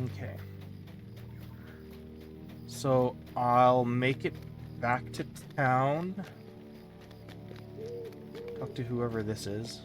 Okay. So I'll make it back to town. Talk to whoever this is.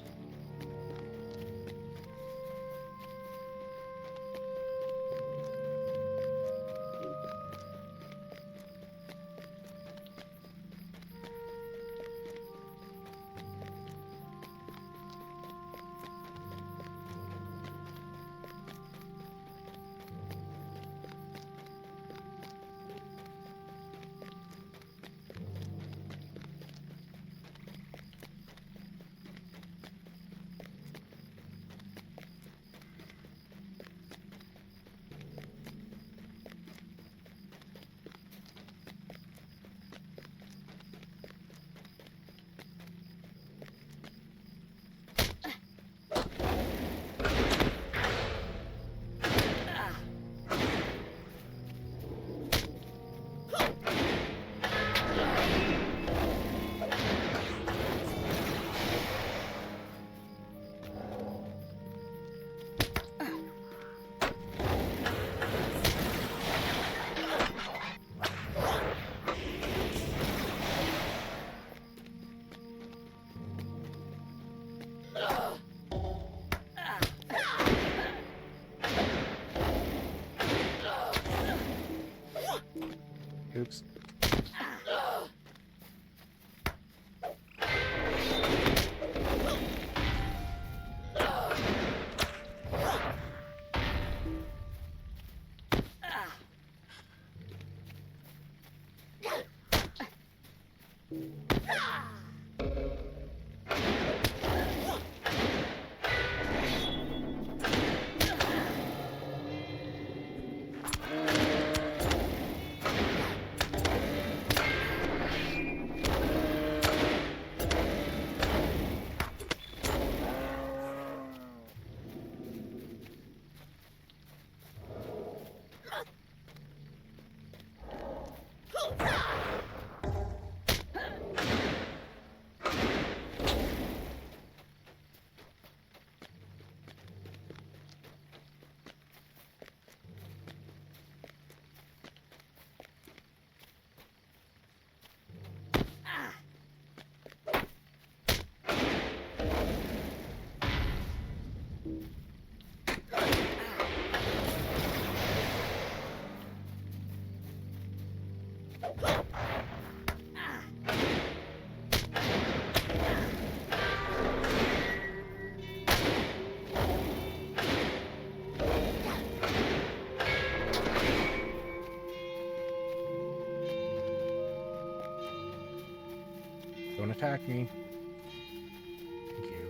Oops. Don't attack me. Thank you.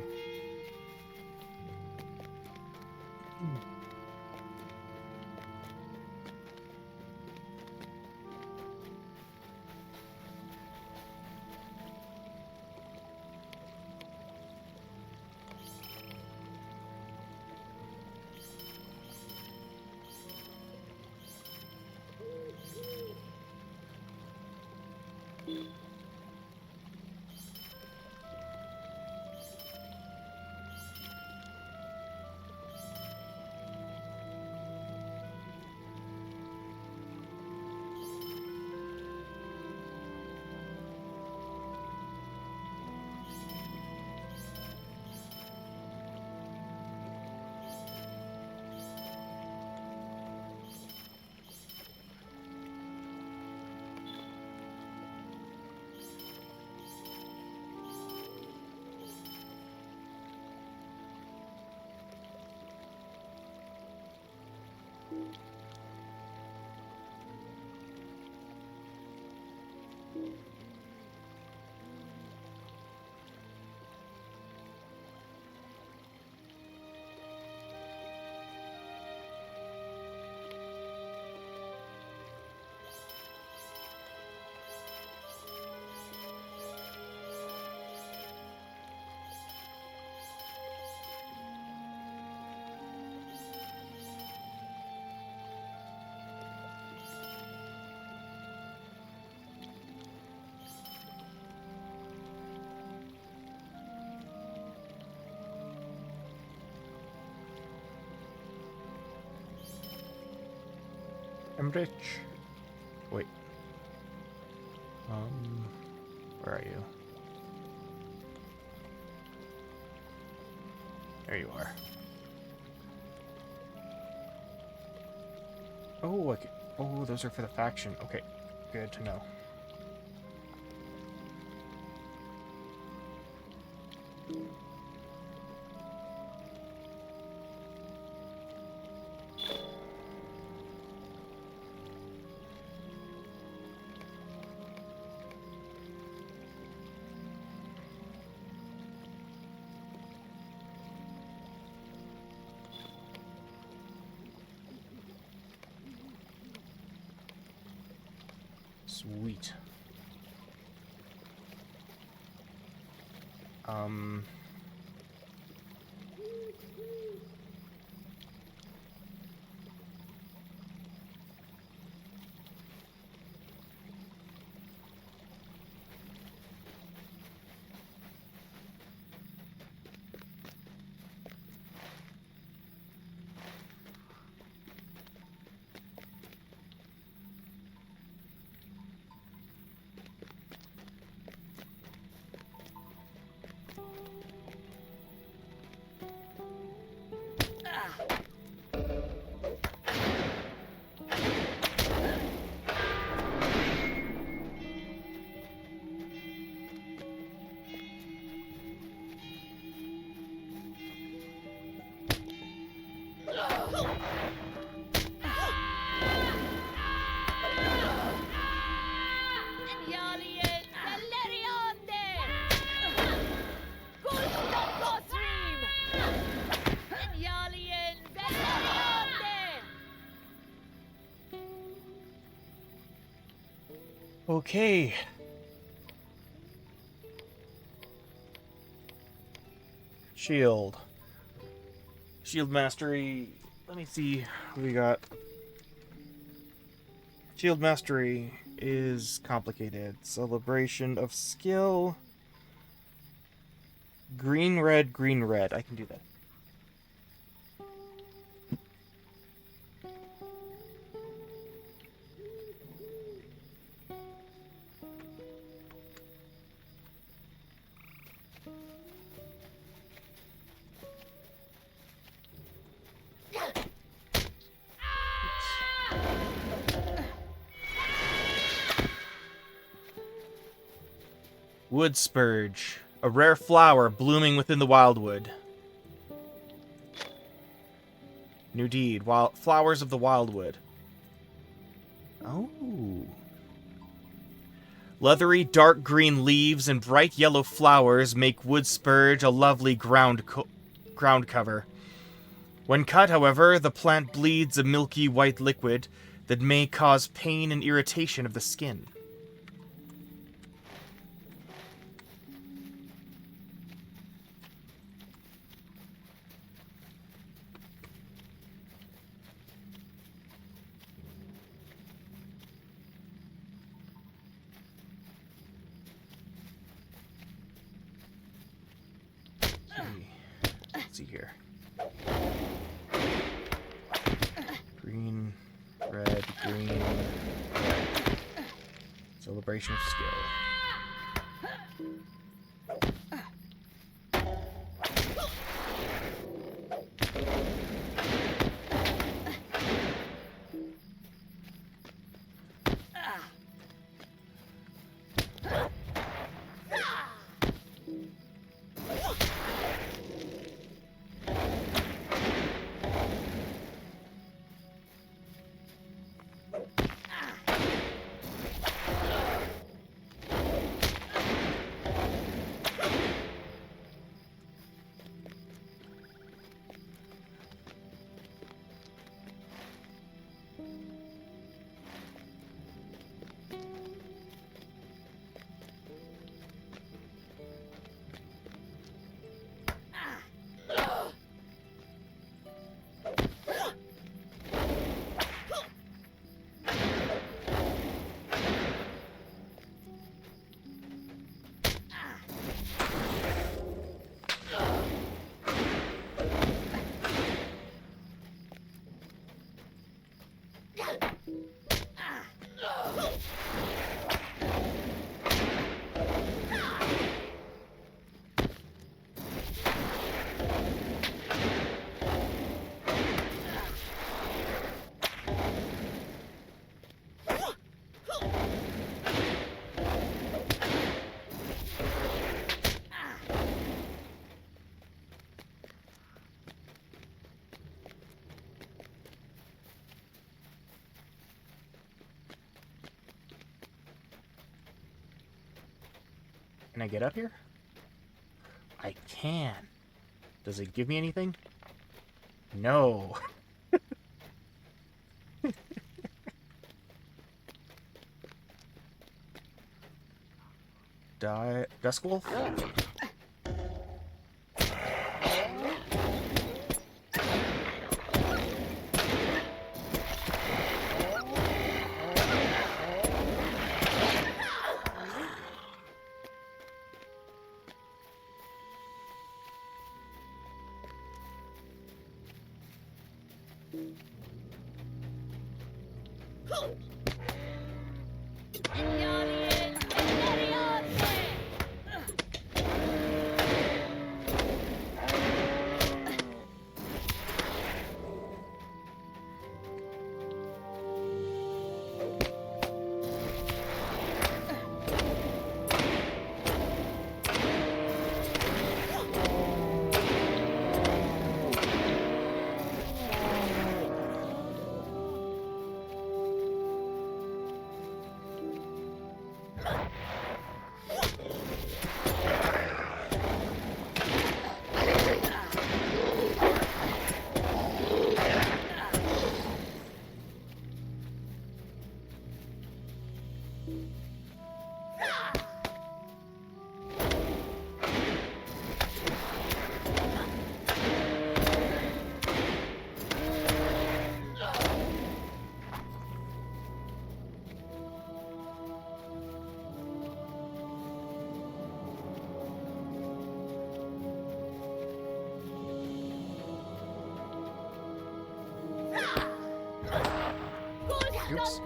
I'm rich. Wait. Where are you? There you are. Oh, okay. Oh, those are for the faction. Okay, good to know. Sweet. Okay. Shield. Shield mastery. Let me see what we got. Shield mastery is complicated. Celebration of skill. Green, red, green, red. I can do that. Wood spurge, a rare flower blooming within the Wildwood. New deed, flowers of the Wildwood. Oh. Leathery dark green leaves and bright yellow flowers make wood spurge a lovely ground cover. When cut, however, the plant bleeds a milky white liquid that may cause pain and irritation of the skin. Let's see here. Green, red, green, red. Celebration of skill. Can I get up here? I can. Does it give me anything? No. Dusk Wolf? Oops.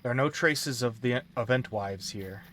There are no traces of the event wives here.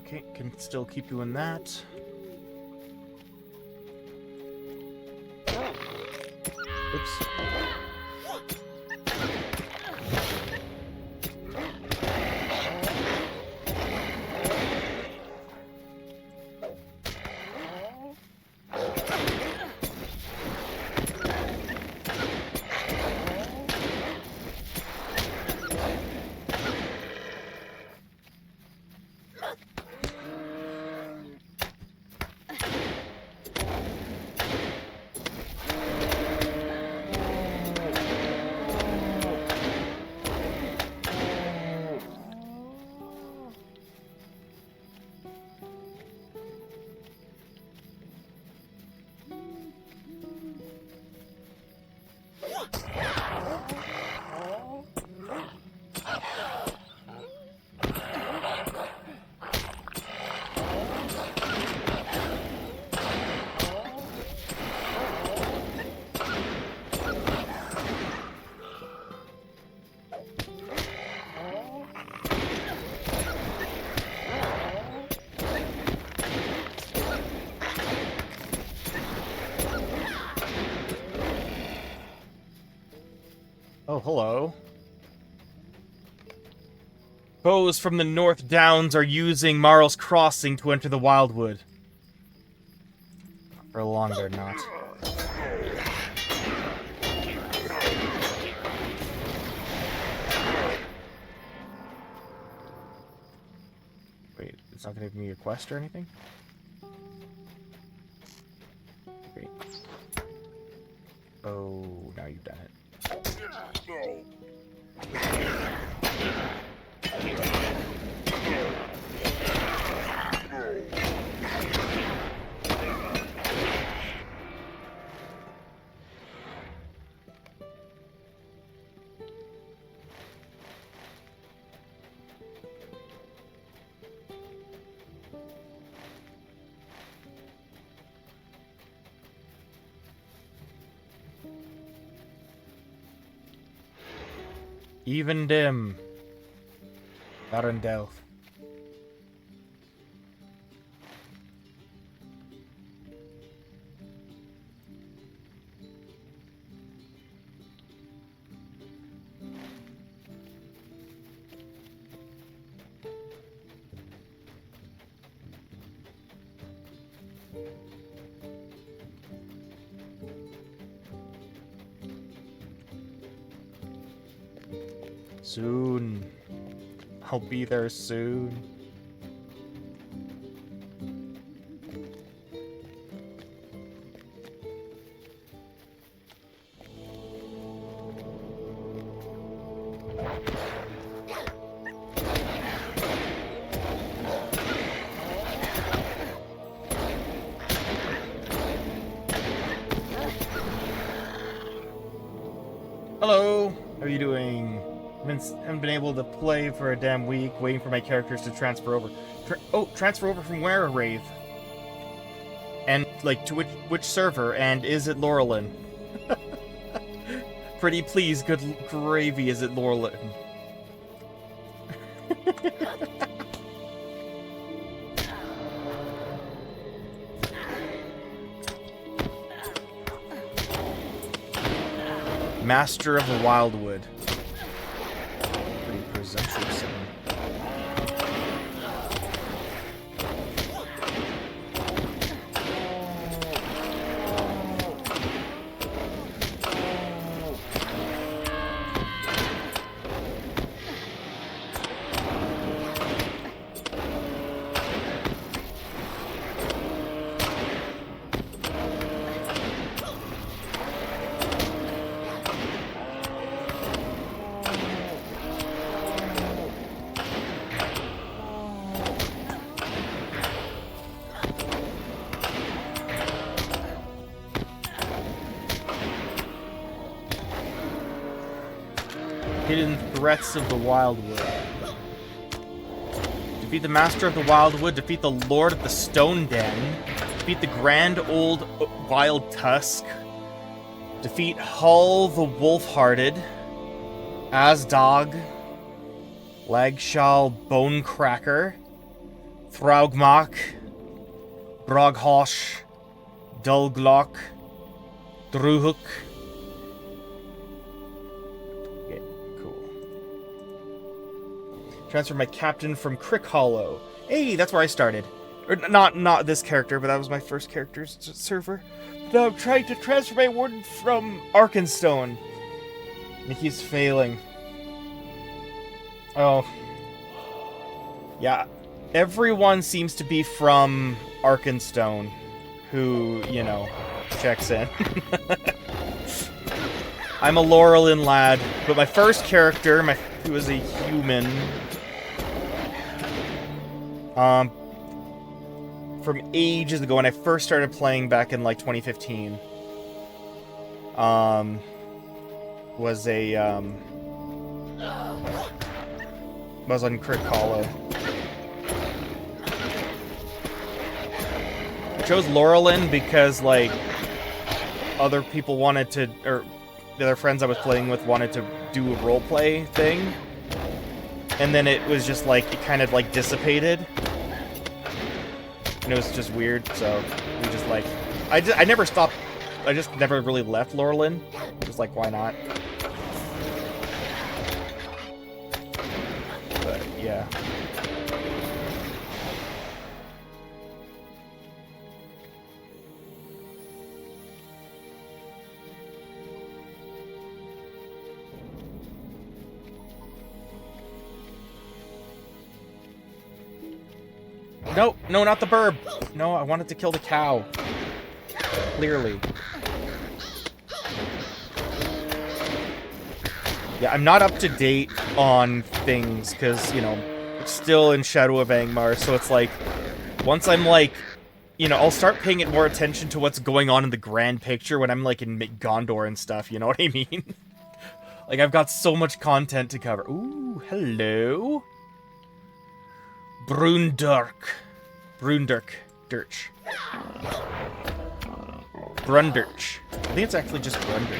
Okay, can still keep doing that. Oops. Oh, hello. Foes from the North Downs are using Marl's Crossing to enter the Wildwood. For long, they're not. Wait, it's not gonna give me a quest or anything? Wait. Oh, now you've done it. Even dim. Arendelf. Soon. I'll be there soon. Hello, how are you doing? Haven't been able to play for a damn week, waiting for my characters to transfer over. Transfer over from where, Wraith? And, like, to which server? And is it Laurelin? Pretty please, good gravy, is it Laurelin? Master of the Wildwood. Pretty presumptuous of him. Hidden threats of the Wildwood. Defeat the Master of the Wildwood, defeat the Lord of the Stone Den, defeat the Grand Old Wild Tusk, defeat Hull the Wolf-Hearted, Asdog, Lagshal Bonecracker, Thraugmach, Broghosh, Dulglock, Druhook. Transfer my captain from Crick Hollow. Hey, that's where I started. Or not this character, but that was my first character's server. Now I'm trying to transfer my warden from Arkenstone. And he's failing. Oh. Yeah. Everyone seems to be from Arkenstone who, you know, checks in. I'm a Laurelin lad, but my first character, who was a human, from ages ago when I first started playing back in like 2015, was on Crick Hollow. I chose Laurelin because like other people wanted to, or the other friends I was playing with wanted to do a roleplay thing. And then it was just like, it kind of like dissipated. And it was just weird, so we just like, I never stopped, I just never really left Laurelin. Just like, why not? But, yeah. No, no, not the burb. No, I wanted to kill the cow. Clearly. Yeah, I'm not up to date on things, because, you know, it's still in Shadow of Angmar, so it's like, once I'm like, you know, I'll start paying it more attention to what's going on in the grand picture when I'm like in Gondor and stuff, you know what I mean? Like, I've got so much content to cover. Ooh, hello. Brundirk. Dirch. Brundirch. I think it's actually just Brundirch.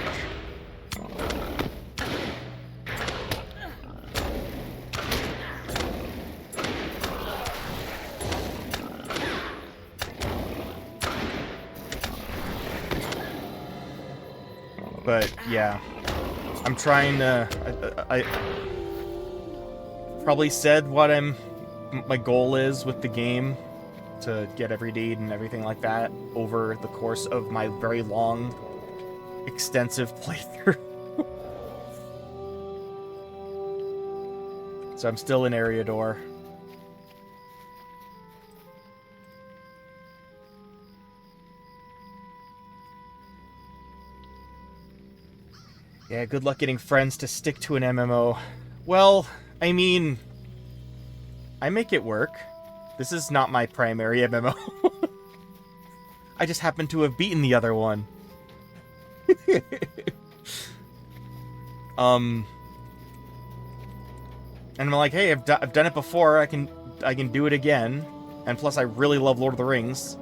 But, yeah. I'm trying to... I probably said what my goal is with the game, to get every deed and everything like that over the course of my very long, extensive playthrough. So I'm still in Eriador. Yeah, good luck getting friends to stick to an MMO. Well, I mean, I make it work. This is not my primary MMO. I just happen to have beaten the other one. And I'm like, hey, I've done it before. I can do it again. And plus, I really love Lord of the Rings.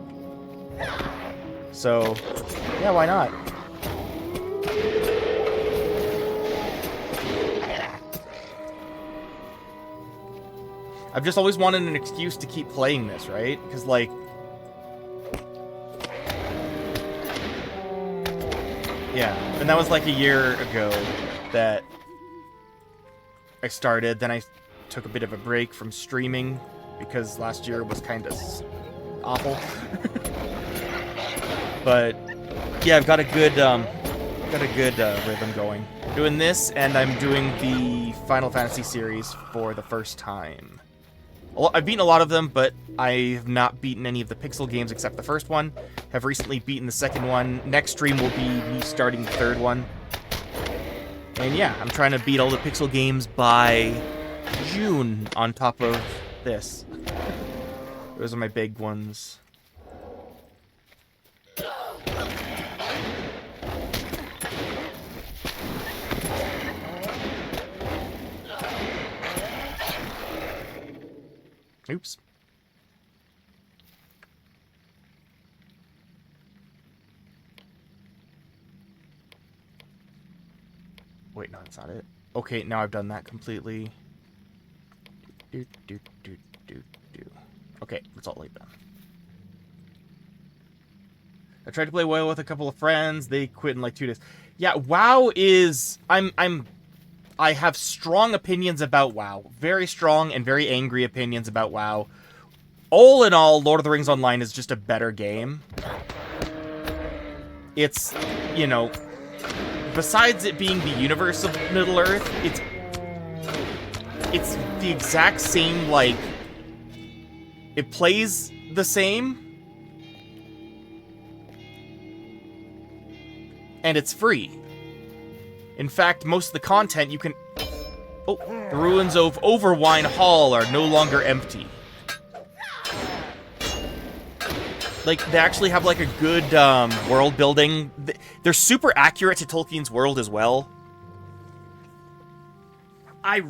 So, yeah, why not? I've just always wanted an excuse to keep playing this, right? Because, like... Yeah, and that was like a year ago that I started. Then I took a bit of a break from streaming because last year was kind of awful. But yeah, I've got a good rhythm going. Doing this, and I'm doing the Final Fantasy series for the first time. I've beaten a lot of them, but I have not beaten any of the Pixel games except the first one. Have recently beaten the second one. Next stream will be me starting the third one. And yeah, I'm trying to beat all the Pixel games by June on top of this. Those are my big ones. Oops. Wait, no, that's not it. Okay, now I've done that completely. Okay, that's all I've done. I tried to play WoW with a couple of friends. They quit in like 2 days. Yeah, WoW is... I have strong opinions about WoW. Very strong and very angry opinions about WoW. All in all, Lord of the Rings Online is just a better game. It's, you know... Besides it being the universe of Middle-earth, it's the exact same, like... It plays the same. And it's free. In fact, most of the content you can... Oh, the ruins of Overwine Hall are no longer empty. Like, they actually have, like, a good, world building. They're super accurate to Tolkien's world as well. I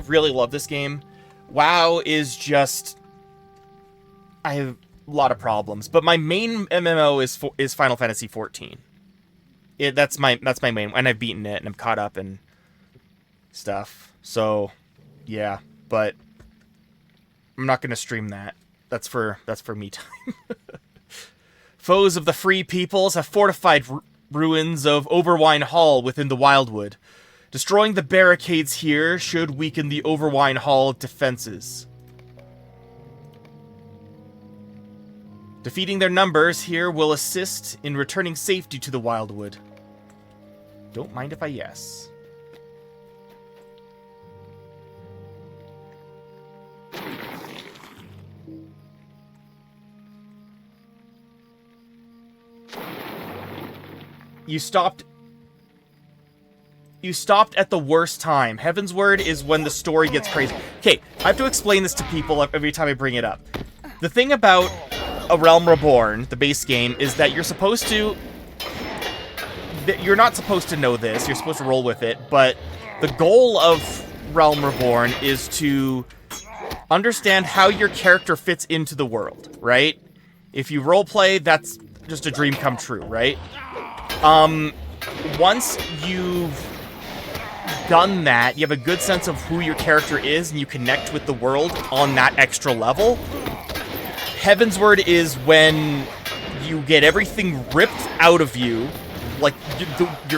really love this game. WoW is just... I have a lot of problems. But my main MMO is Final Fantasy XIV. That's my main, and I've beaten it, and I'm caught up and stuff. So, yeah, but I'm not gonna stream that. That's for me time. Foes of the free peoples have fortified ruins of Overwine Hall within the Wildwood. Destroying the barricades here should weaken the Overwine Hall defenses. Defeating their numbers here will assist in returning safety to the Wildwood. Don't mind if I yes. You stopped at the worst time. Heavensward is when the story gets crazy. Okay, I have to explain this to people every time I bring it up. The thing about A Realm Reborn, the base game, is that you're supposed to... You're not supposed to know this, you're supposed to roll with it, but the goal of Realm Reborn is to understand how your character fits into the world, right? If you roleplay, that's just a dream come true, right? Once you've done that, you have a good sense of who your character is, and you connect with the world on that extra level. Heavensward is when you get everything ripped out of you, like, you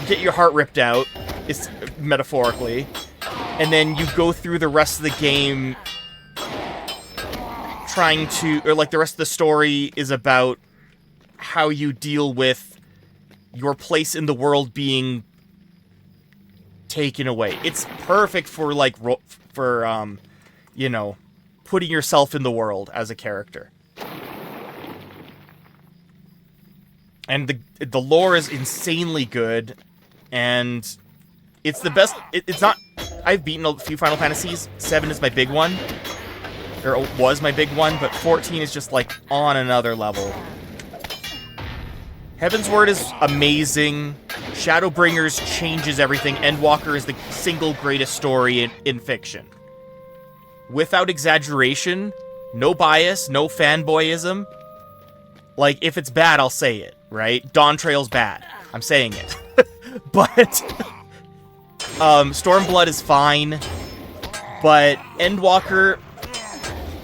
get your heart ripped out, is metaphorically, and then you go through the rest of the game trying to, or like the rest of the story is about how you deal with your place in the world being taken away. It's perfect for, like, you know, putting yourself in the world as a character. And the lore is insanely good, and it's the best. It's not... I've beaten a few Final Fantasies. 7 is my big one. Or was my big one, but 14 is just, like, on another level. Heavensward is amazing. Shadowbringers changes everything. Endwalker is the single greatest story in fiction. Without exaggeration, no bias, no fanboyism. Like, if it's bad, I'll say it, right? Dawn Trail's bad. I'm saying it. But Stormblood is fine. But Endwalker,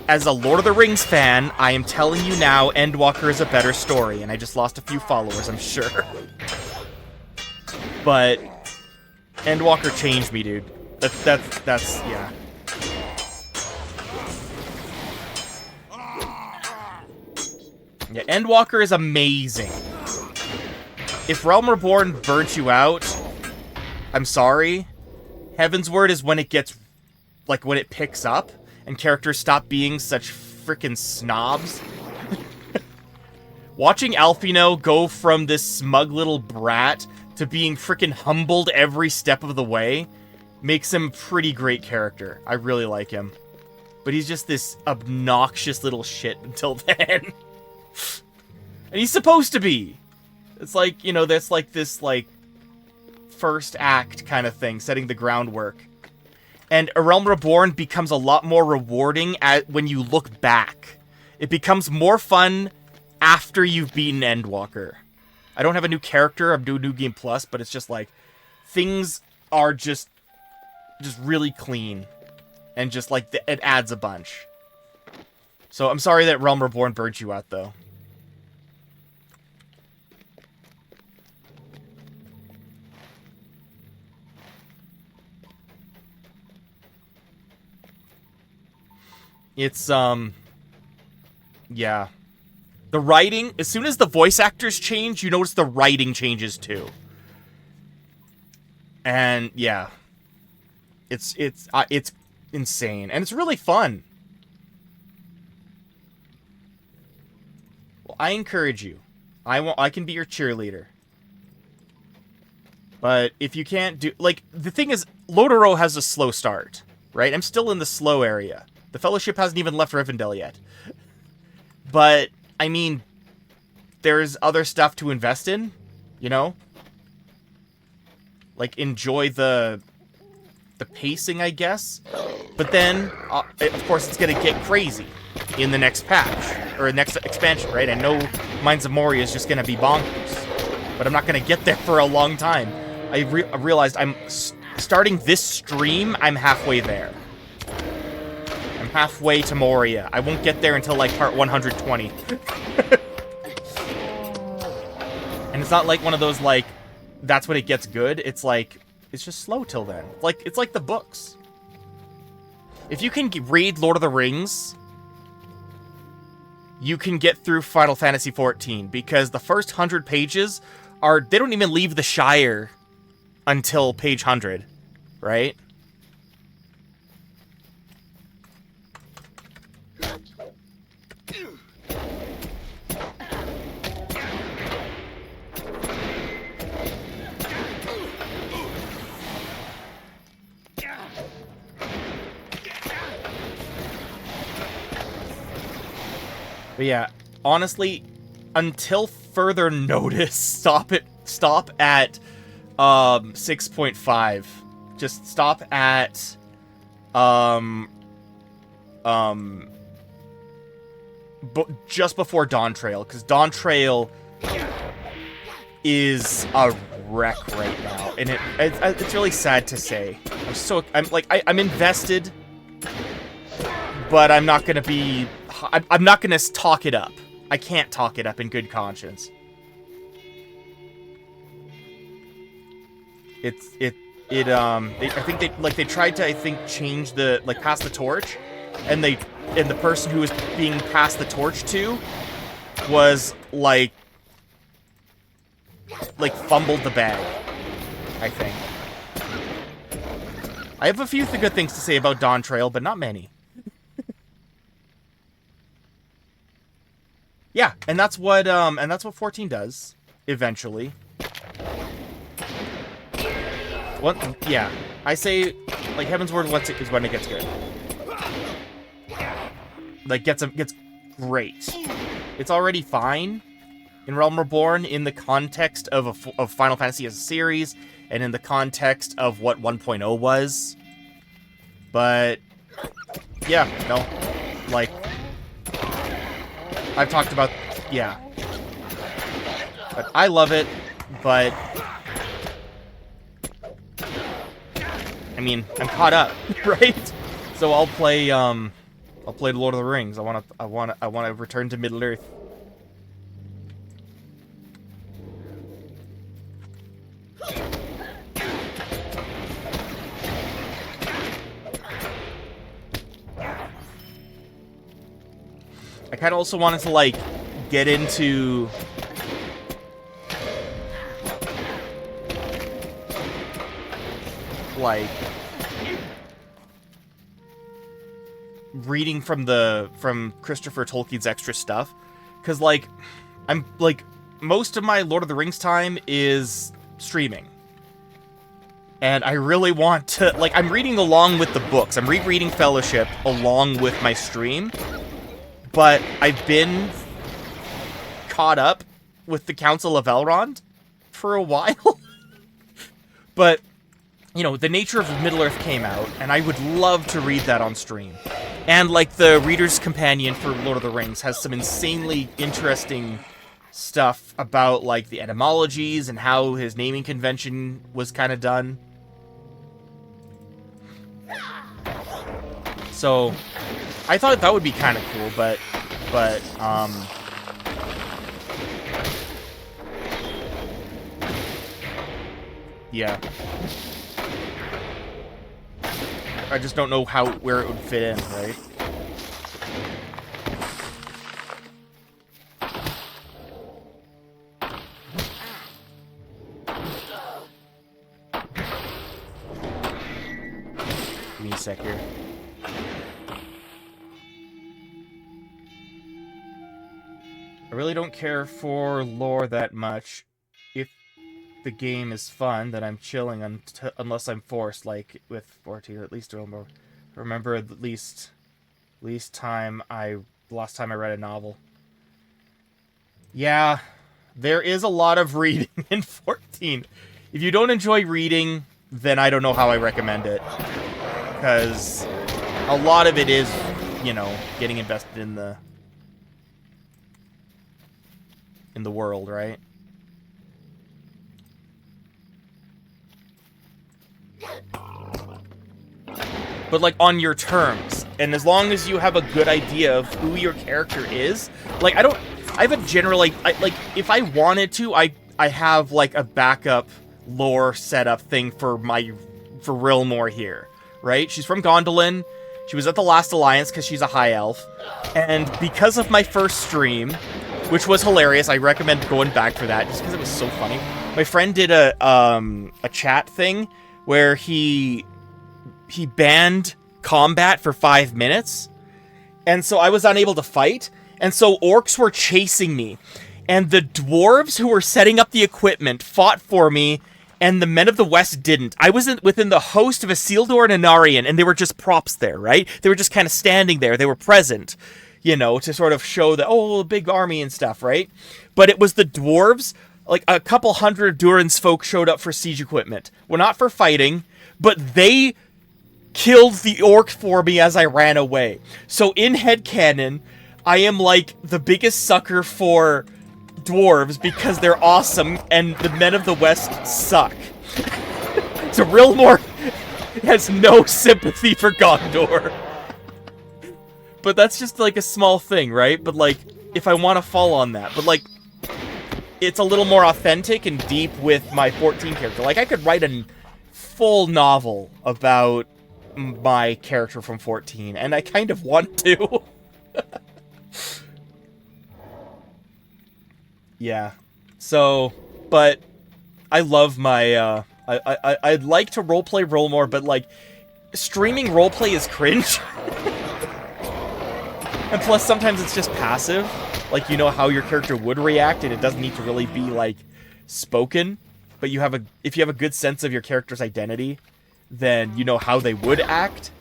as a Lord of the Rings fan, I am telling you now, Endwalker is a better story, and I just lost a few followers, I'm sure. But Endwalker changed me, dude. That's yeah. Yeah, Endwalker is amazing. If Realm Reborn burnt you out, I'm sorry. Heaven's Word is when it gets, like, when it picks up and characters stop being such freaking snobs. Watching Alphino go from this smug little brat to being freaking humbled every step of the way makes him a pretty great character. I really like him. But he's just this obnoxious little shit until then. And he's supposed to be. It's like, you know, that's like this, like, first act kind of thing, setting the groundwork. And A Realm Reborn becomes a lot more rewarding when you look back. It becomes more fun after you've beaten Endwalker. I don't have a new character, I'm doing New Game Plus, but it's just like, things are just really clean. And just like, it adds a bunch. So I'm sorry that Realm Reborn burnt you out, though. It's, yeah. The writing, as soon as the voice actors change, you notice the writing changes too. And, yeah. It's insane. And it's really fun. Well, I encourage you. I can be your cheerleader. But if you can't do, like, the thing is, Lotaro has a slow start, right? I'm still in the slow area. The Fellowship hasn't even left Rivendell yet. But, I mean, there's other stuff to invest in, you know? Like, enjoy the pacing, I guess. But then, of course, it's gonna get crazy in the next patch, or next expansion, right? I know Mines of Moria is just gonna be bonkers. But I'm not gonna get there for a long time. I realized I'm starting this stream, I'm halfway there. Halfway to Moria. I won't get there until, like, part 120. And it's not like one of those, like, that's when it gets good. It's like, it's just slow till then. Like, it's like the books. If you can read Lord of the Rings, you can get through Final Fantasy XIV, because the first 100 pages they don't even leave the Shire until page 100, right? But yeah, honestly, until further notice, stop at 6.5. Just stop at just before Dawn Trail, because Dawn Trail is a wreck right now, and it's really sad to say. I'm invested, but I'm not gonna be. I'm not gonna talk it up. I can't talk it up in good conscience. I think they tried to, I think, change the, like, pass the torch, and the person who was being passed the torch to was like fumbled the bag, I think. I have a few good things to say about Dawn Trail, but not many. Yeah, and that's what 14 does eventually. What? Yeah, I say, like, Heaven's Word is when it gets good. Like, gets great. It's already fine in Realm Reborn in the context of Final Fantasy as a series, and in the context of what 1.0 was. But yeah, no, like, I've talked about, yeah. But I love it, but I mean, I'm caught up, right? So I'll play Lord of the Rings. I want to return to Middle-earth. I kind of also wanted to, like, get into... like... reading from Christopher Tolkien's extra stuff. Because, like, I'm, like, most of my Lord of the Rings time is streaming. And I really want to, like, I'm reading along with the books. I'm rereading Fellowship along with my stream. But I've been caught up with the Council of Elrond for a while. But, you know, The Nature of Middle-earth came out, and I would love to read that on stream. And, like, the Reader's Companion for Lord of the Rings has some insanely interesting stuff about, like, the etymologies and how his naming convention was kind of done. So, I thought that would be kind of cool, but, yeah. I just don't know where it would fit in, right? Give me a sec here. I really don't care for lore that much. If the game is fun, then I'm chilling unless I'm forced, like with 14, at least remember the last time I read a novel. Yeah, there is a lot of reading in 14. If you don't enjoy reading, then I don't know how I recommend it. Because a lot of it is, you know, getting invested in the world, right? But, like, on your terms. And as long as you have a good idea of who your character is. Like, I have a general, like, if I wanted to, I have, like, a backup lore setup thing for Rilmore here, right? She's from Gondolin. She was at the Last Alliance because she's a high elf. And because of my first stream, which was hilarious, I recommend going back for that just because it was so funny. My friend did a chat thing where he banned combat for 5 minutes, and so I was unable to fight, and so orcs were chasing me, and the dwarves who were setting up the equipment fought for me, and the men of the West didn't. I was within the host of Isildur and Anarion, and they were just props there, right? They were just kind of standing there. They were present, you know, to sort of show that, oh, a big army and stuff, right? But it was the dwarves, like a couple hundred Durin's folk showed up for siege equipment. Well, not for fighting, but they killed the orc for me as I ran away. So in headcanon, I am like the biggest sucker for dwarves because they're awesome and the men of the West suck. So Rilmore has no sympathy for Gondor. But that's just like a small thing, right? But like, if I want to fall on that. But like, it's a little more authentic and deep with my 14 character. Like, I could write a full novel about my character from 14, and I kind of want to. Yeah. So, but I love my, I'd like to roleplay Rilmore, but like, streaming roleplay is cringe. And plus, sometimes it's just passive. Like, you know how your character would react, and it doesn't need to really be, like, spoken. But if you have a good sense of your character's identity, then you know how they would act.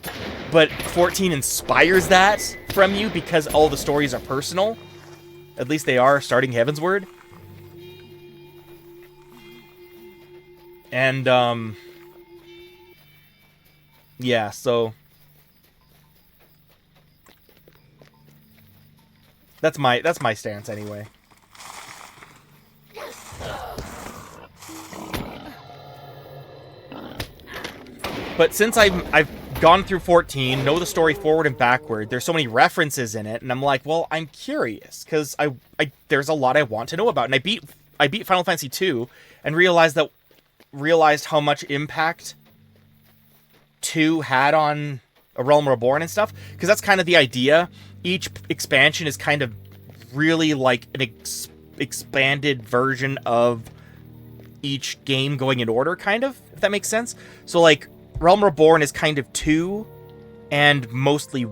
But 14 inspires that from you because all the stories are personal. At least they are, starting Heavensward. And, yeah, so that's my stance anyway. But since I've gone through 14, know the story forward and backward, there's so many references in it, and I'm like, well, I'm curious, because there's a lot I want to know about. And I beat Final Fantasy 2 and realized how much impact 2 had on A Realm Reborn and stuff, because that's kind of the idea. Each expansion is kind of really like an expanded version of each game going in order, kind of, if that makes sense. So, like, Realm Reborn is kind of 2, and mostly,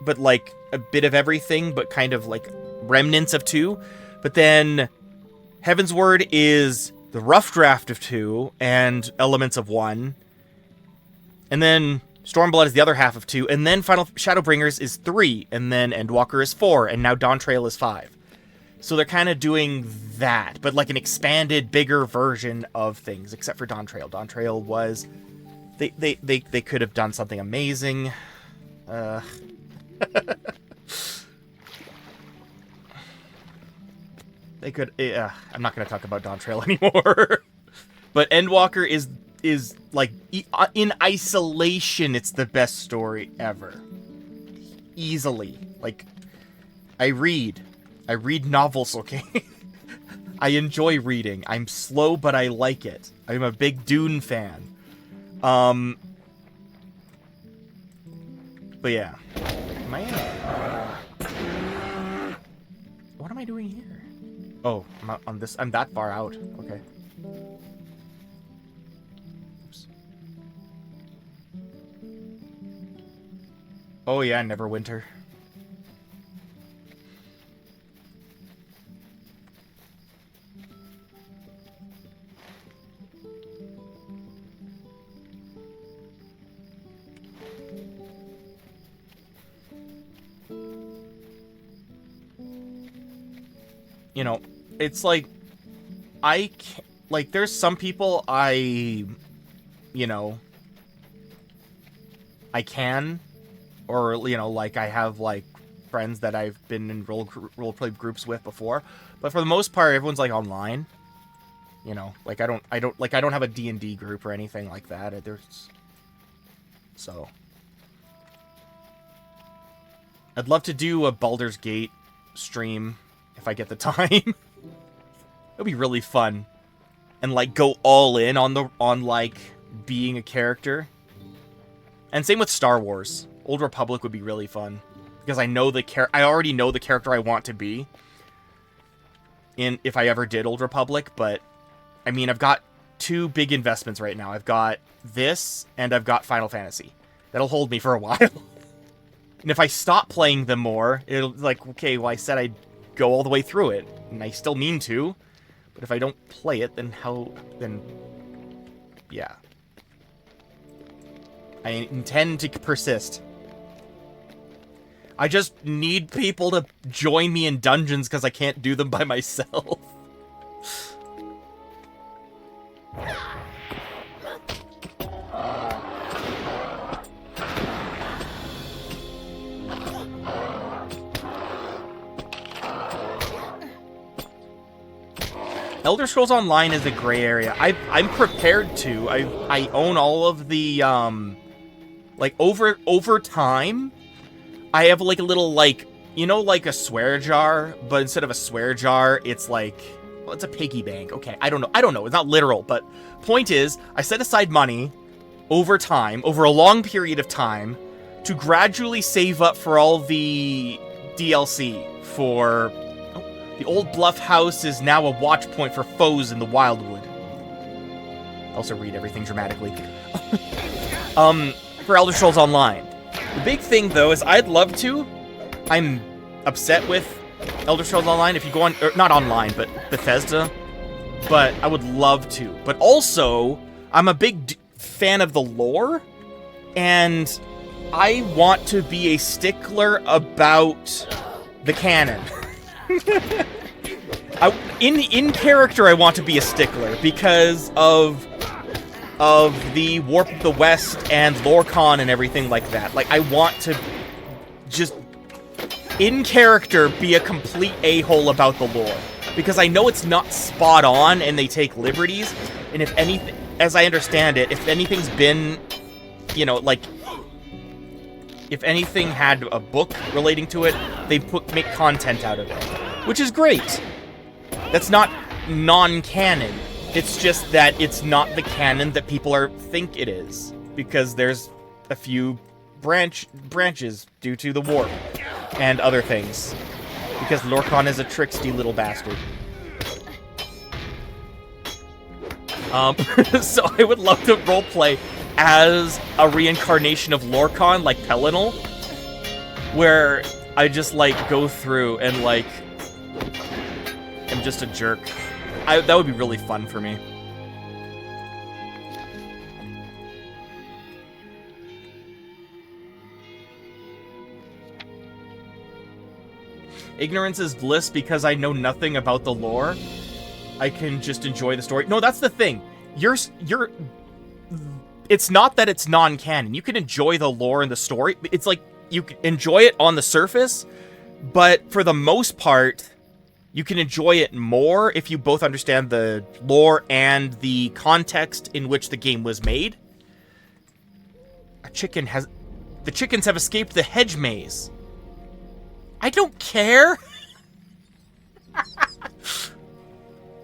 but, like, a bit of everything, but kind of, like, remnants of 2. But then Heavensward is the rough draft of 2, and elements of 1. And then Stormblood is the other half of 2, and then Final Shadowbringers is 3, and then Endwalker is 4, and now Dawntrail is 5. So they're kind of doing that, but like an expanded, bigger version of things, except for Dawntrail. Dawntrail was... They could have done something amazing. They could... I'm not going to talk about Dawntrail anymore. But Endwalker is like, in isolation, it's the best story ever. Easily. Like, I read novels, okay? I enjoy reading. I'm slow, but I like it. I'm a big Dune fan. But yeah. Am I in? What am I doing here? Oh, I'm out on this. I'm that far out. Okay. Oops. Oh yeah, Neverwinter. You know, it's like, I can't, like, there's some people I can, or, you know, like, I have, like, friends that I've been in roleplay groups with before, but for the most part, everyone's, like, online, you know, like, I don't have a D&D group or anything like that. So, I'd love to do a Baldur's Gate stream if I get the time. It'll be really fun. And, like, go all in on like, being a character. And same with Star Wars. Old Republic would be really fun. Because I already know the character I want to be. If I ever did Old Republic, but... I mean, I've got 2 big investments right now. I've got this, and I've got Final Fantasy. That'll hold me for a while. And if I stop playing them more, it'll, like, okay, well, I said I'd go all the way through it, and I still mean to, but if I don't play it, then yeah. I intend to persist. I just need people to join me in dungeons because I can't do them by myself. Elder Scrolls Online is a gray area. I'm prepared to. I own all of the like over time. I have like a little, like, you know, like a swear jar, but instead of a swear jar, it's like, well, it's a piggy bank. Okay, I don't know. It's not literal, but point is, I set aside money over time, over a long period of time, to gradually save up for all the DLC for... The old Bluff House is now a watch point for foes in the Wildwood. I also read everything dramatically. For Elder Scrolls Online. The big thing, though, is I'd love to. I'm upset with Elder Scrolls Online. If you go on... not online, but Bethesda. But I would love to. But also, I'm a big fan of the lore. And I want to be a stickler about the canon. In character, I want to be a stickler because of the Warp of the West and LoreCon and everything like that. Like, I want to just, in character, be a complete a-hole about the lore. Because I know it's not spot on and they take liberties. And if anything, as I understand it, if anything's been, you know, like... If anything had a book relating to it, they make content out of it. Which is great. That's not non-canon. It's just that it's not the canon that people think it is. Because there's a few branches due to the warp and other things. Because Lorcan is a tricksy little bastard. So I would love to roleplay as a reincarnation of Lorcan, like Pelinal, where I just, like, go through and, like, am just a jerk. That would be really fun for me. Ignorance is bliss because I know nothing about the lore. I can just enjoy the story. No, that's the thing. It's not that it's non-canon. You can enjoy the lore and the story. It's like, you can enjoy it on the surface, but for the most part, you can enjoy it more if you both understand the lore and the context in which the game was made. The chickens have escaped the hedge maze. I don't care.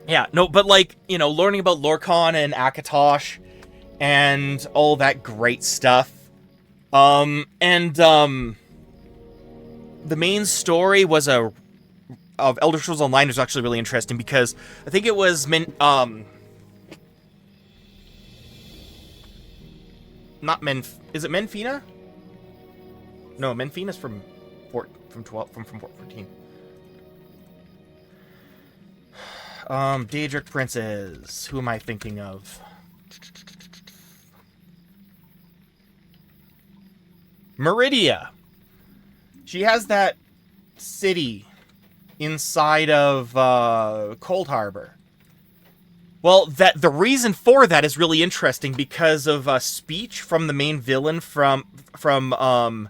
Yeah, no, but like, you know, learning about Lorcan and Akatosh and all that great stuff. The main story was of Elder Scrolls Online was actually really interesting because I think it was is it Menfina? No, Menfina's from 14. Daedric Princes. Who am I thinking of? Meridia. She has that city inside of Cold Harbor. Well, the reason for that is really interesting because of a speech from the main villain from the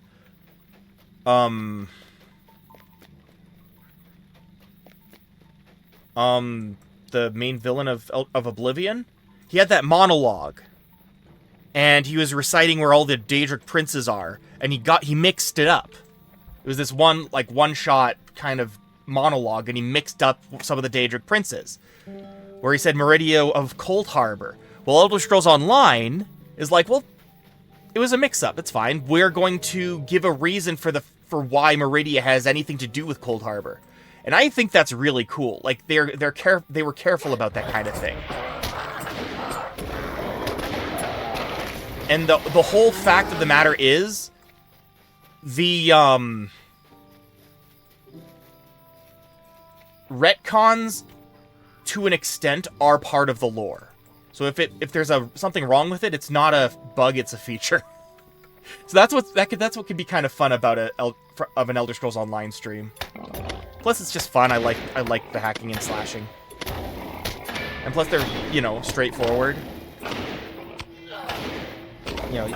main villain of Oblivion. He had that monologue, and he was reciting where all the Daedric princes are, and he mixed it up. It was this one-shot kind of monologue, and he mixed up some of the Daedric princes, where he said Meridia of Cold Harbor. Well, Elder Scrolls Online is like, well, it was a mix-up. It's fine. We're going to give a reason for why Meridia has anything to do with Cold Harbor. And I think that's really cool. Like, they were careful about that kind of thing. And the whole fact of the matter is, the retcons, to an extent, are part of the lore. So if there's something wrong with it, it's not a bug, it's a feature. So that's what could be kind of fun about an Elder Scrolls Online stream. Plus, it's just fun. I like the hacking and slashing. And plus, they're, you know, straightforward. You know,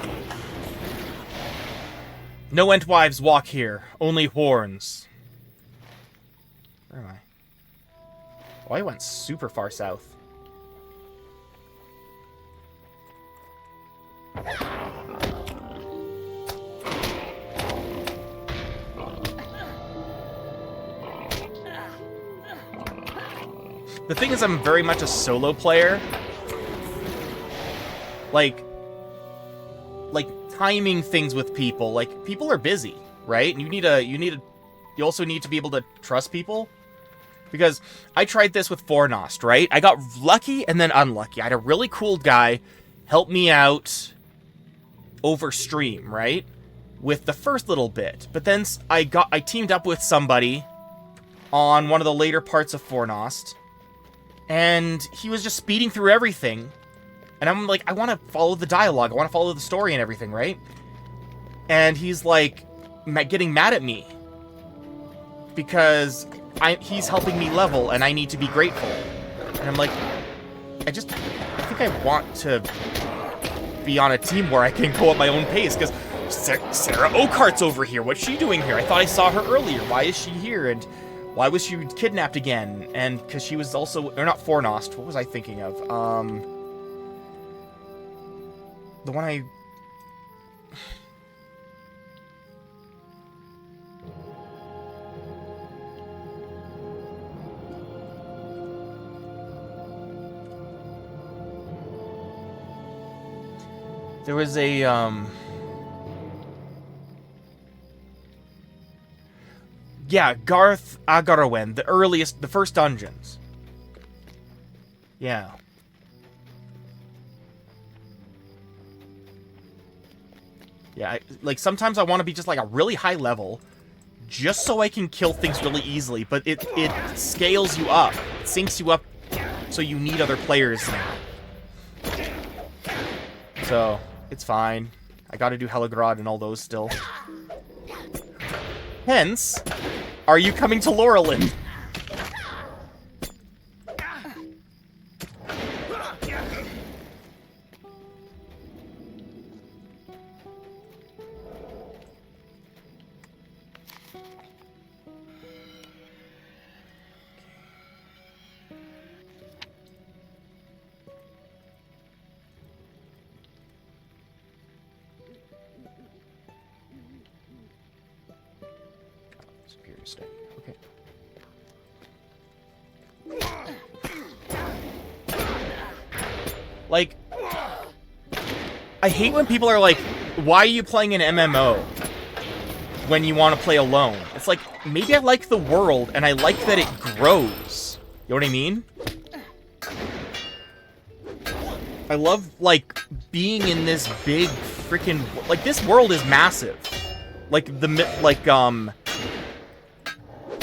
no Entwives walk here, only horns. Where am I? Oh, I went super far south. The thing is, I'm very much a solo player. Like timing things with people. Like, people are busy, right? And you also need to be able to trust people. Because I tried this with Fornost, right? I got lucky and then unlucky. I had a really cool guy help me out over stream, right? With the first little bit. But then I teamed up with somebody on one of the later parts of Fornost. And he was just speeding through everything. And I'm like, I want to follow the dialogue. I want to follow the story and everything, right? And he's like, getting mad at me. Because he's helping me level, and I need to be grateful. And I'm like, I think I want to be on a team where I can go at my own pace, because Sarah Oakhart's over here. What's she doing here? I thought I saw her earlier. Why is she here? And why was she kidnapped again? And because she was also, or not Fornost, what was I thinking of? The one I... There was a, Yeah, Garth Agarawen, the first dungeons. Yeah. Yeah, like, sometimes I want to be just, like, a really high level, just so I can kill things really easily, but it scales you up. It syncs you up, so you need other players now. So, it's fine. I gotta do Helagrod and all those still. Hence, are you coming to Laurelin? Superior state. Okay. Like, I hate when people are like, why are you playing an MMO when you want to play alone? It's like, maybe I like the world, and I like that it grows. You know what I mean? I love, like, being in this big freaking... Like, this world is massive. Like,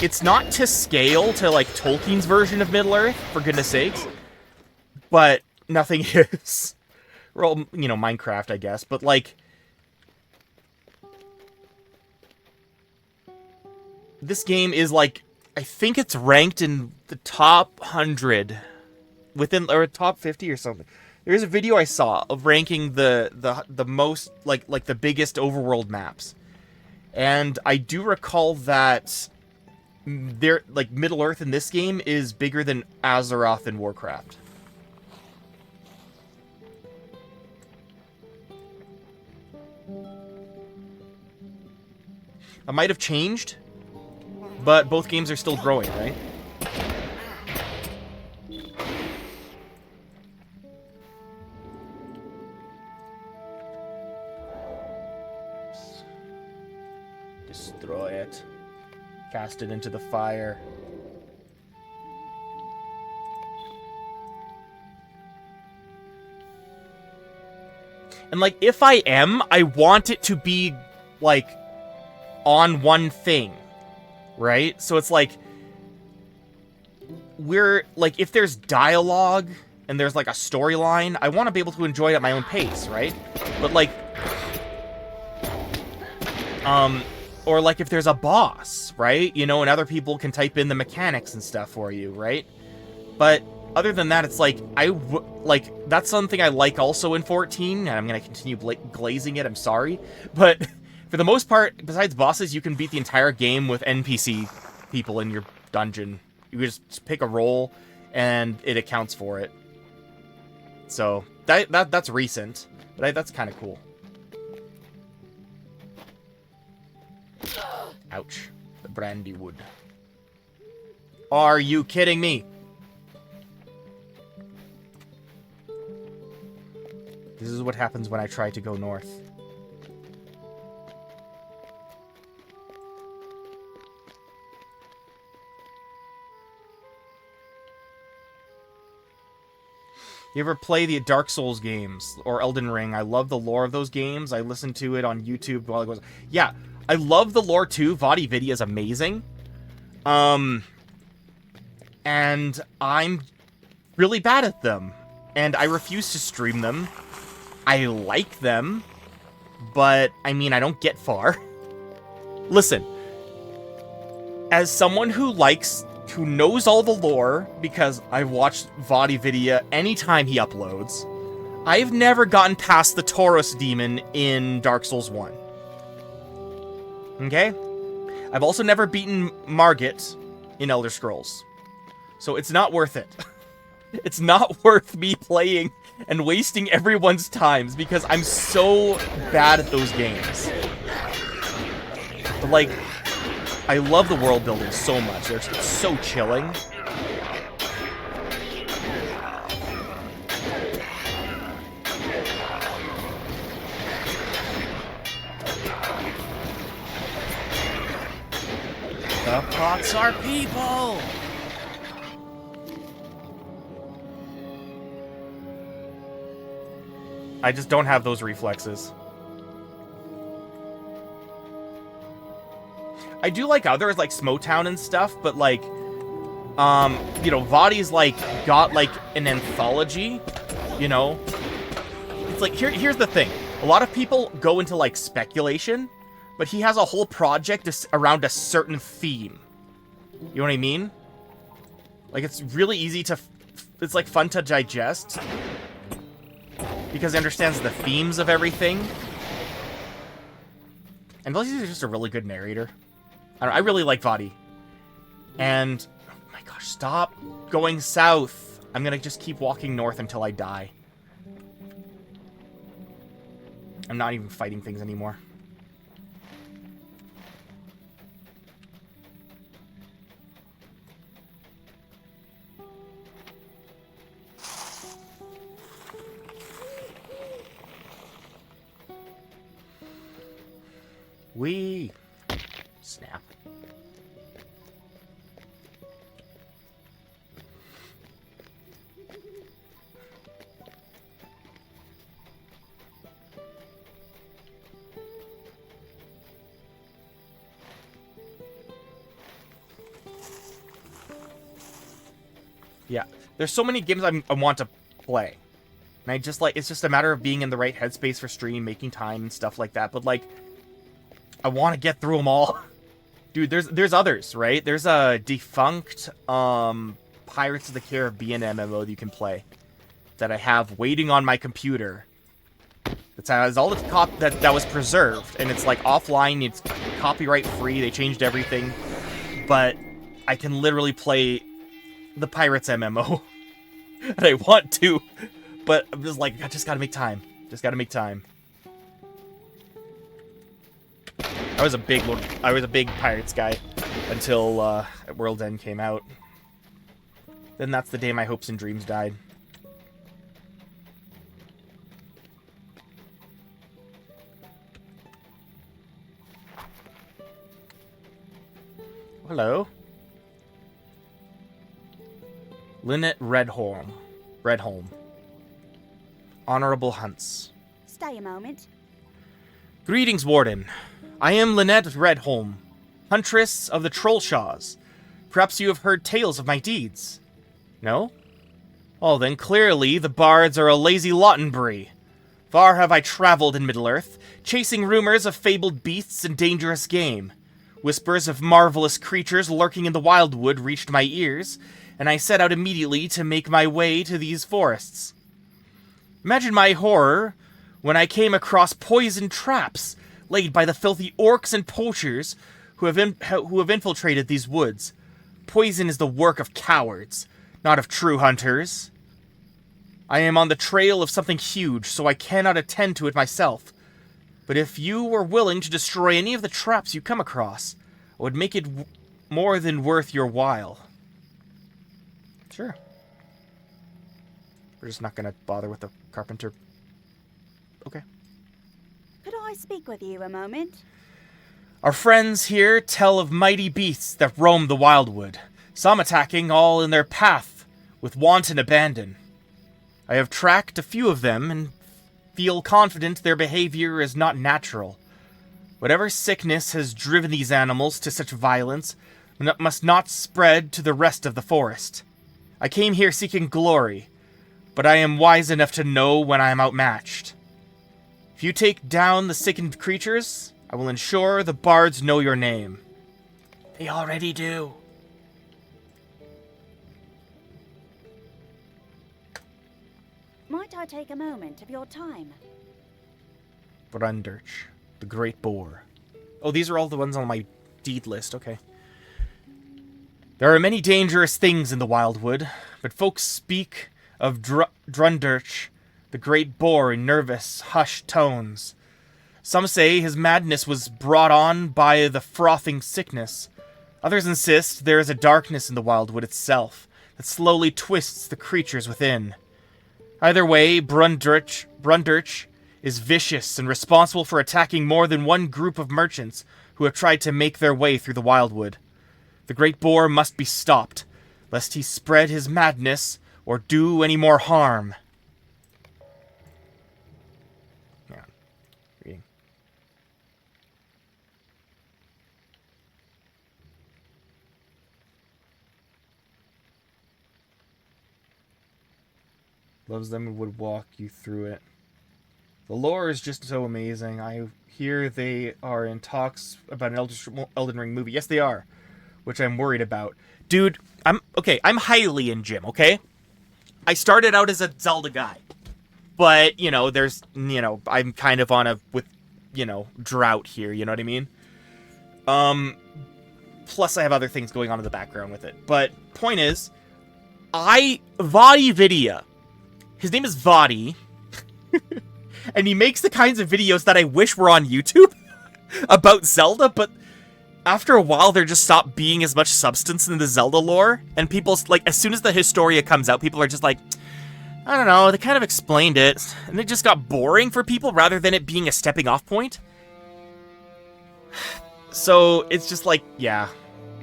it's not to scale to, like, Tolkien's version of Middle-earth, for goodness sakes. But nothing is. Well, you know, Minecraft, I guess. But, like... This game is, like... I think it's ranked in the top 100. Or top 50 or something. There's a video I saw of ranking the most, like the biggest overworld maps. And I do recall that... like, Middle-earth in this game is bigger than Azeroth in Warcraft. I might have changed, but both games are still growing, right? Destroy it. Cast it into the fire. And, like, if I am, I want it to be, like, on one thing, right? So it's like, if there's dialogue and there's, like, a storyline, I want to be able to enjoy it at my own pace, right? But, like, or, like, if there's a boss, right? You know, and other people can type in the mechanics and stuff for you, right? But other than that, it's like, that's something I like also in 14, and I'm going to continue glazing it, I'm sorry. But for the most part, besides bosses, you can beat the entire game with NPC people in your dungeon. You just pick a role, and it accounts for it. So, that's recent, but that's kind of cool. Ouch. The brandy wood. Are you kidding me? This is what happens when I try to go north. You ever play the Dark Souls games or Elden Ring? I love the lore of those games. I listened to it on YouTube while it goes. Yeah, I love the lore too. VaatiVidya is amazing. And I'm really bad at them. And I refuse to stream them. I like them. But, I mean, I don't get far. Listen. As someone who knows all the lore, because I've watched VaatiVidya anytime he uploads, I've never gotten past the Tauros demon in Dark Souls 1. Okay? I've also never beaten Margit in Elder Scrolls. So it's not worth it. It's not worth me playing and wasting everyone's times because I'm so bad at those games. But, like, I love the world building so much. It's so chilling. The pots are people! I just don't have those reflexes. I do like others, like Smotown and stuff, but like, you know, Vadi's like, got like an anthology, you know? It's like, here's the thing. A lot of people go into like speculation, but he has a whole project around a certain theme. You know what I mean? Like, it's really easy to, it's like fun to digest. Because he understands the themes of everything. And he's just a really good narrator. I really like Vadi. And, oh my gosh, stop going south. I'm gonna just keep walking north until I die. I'm not even fighting things anymore. Wee. Snap. Yeah, there's so many games I want to play. And I just like, it's just a matter of being in the right headspace for stream, making time and stuff like that. But like, I want to get through them all. Dude, there's others, right? There's a defunct Pirates of the Caribbean MMO that you can play that I have waiting on my computer. That has all the that was preserved, and it's like offline. It's copyright free. They changed everything, but I can literally play the Pirates MMO, and I want to, but I'm just like, I just gotta make time. Just gotta make time. I was a big Pirates guy until World's End came out. Then that's the day my hopes and dreams died. Hello. Lynette Redholm. Honorable Hunts. Stay a moment. Greetings, Warden. I am Lynette Redholm, Huntress of the Trollshaws. Perhaps you have heard tales of my deeds. No? Oh, then clearly the bards are a lazy Lottenbury. Far have I traveled in Middle-earth, chasing rumors of fabled beasts and dangerous game. Whispers of marvelous creatures lurking in the Wildwood reached my ears, and I set out immediately to make my way to these forests. Imagine my horror when I came across poison traps laid by the filthy orcs and poachers who have infiltrated these woods. Poison is the work of cowards, not of true hunters. I am on the trail of something huge, so I cannot attend to it myself. But if you were willing to destroy any of the traps you come across, I would make it more than worth your while. Sure. We're just not gonna bother with the carpenter. Okay. Could I speak with you a moment? Our friends here tell of mighty beasts that roam the Wildwood, some attacking all in their path with wanton abandon. I have tracked a few of them and feel confident their behavior is not natural. Whatever sickness has driven these animals to such violence must not spread to the rest of the forest. I came here seeking glory, but I am wise enough to know when I am outmatched. If you take down the sickened creatures, I will ensure the bards know your name. They already do. Might I take a moment of your time? Brundirch, the Great Boar. Oh, these are all the ones on my deed list, okay. There are many dangerous things in the Wildwood, but folks speak of Drundirch, the Great Boar, in nervous, hushed tones. Some say his madness was brought on by the frothing sickness. Others insist there is a darkness in the Wildwood itself that slowly twists the creatures within. Either way, Brundirch is vicious and responsible for attacking more than one group of merchants who have tried to make their way through the Wildwood. The great boar must be stopped, lest he spread his madness or do any more harm. Yeah, reading. Loves them and would walk you through it. The lore is just so amazing. I hear they are in talks about an Elden Ring movie. Yes, they are, which I'm worried about. Dude, I'm highly in Jim, okay? I started out as a Zelda guy. But, I'm kind of on drought here, you know what I mean? Plus I have other things going on in the background with it. But, point is, Vadi, his name is Vadi, and he makes the kinds of videos that I wish were on YouTube about Zelda, but after a while there just stopped being as much substance in the Zelda lore, and people's, like, as soon as the Historia comes out, people are just like, I don't know, they kind of explained it, and it just got boring for people rather than it being a stepping off point. So, it's just like, yeah.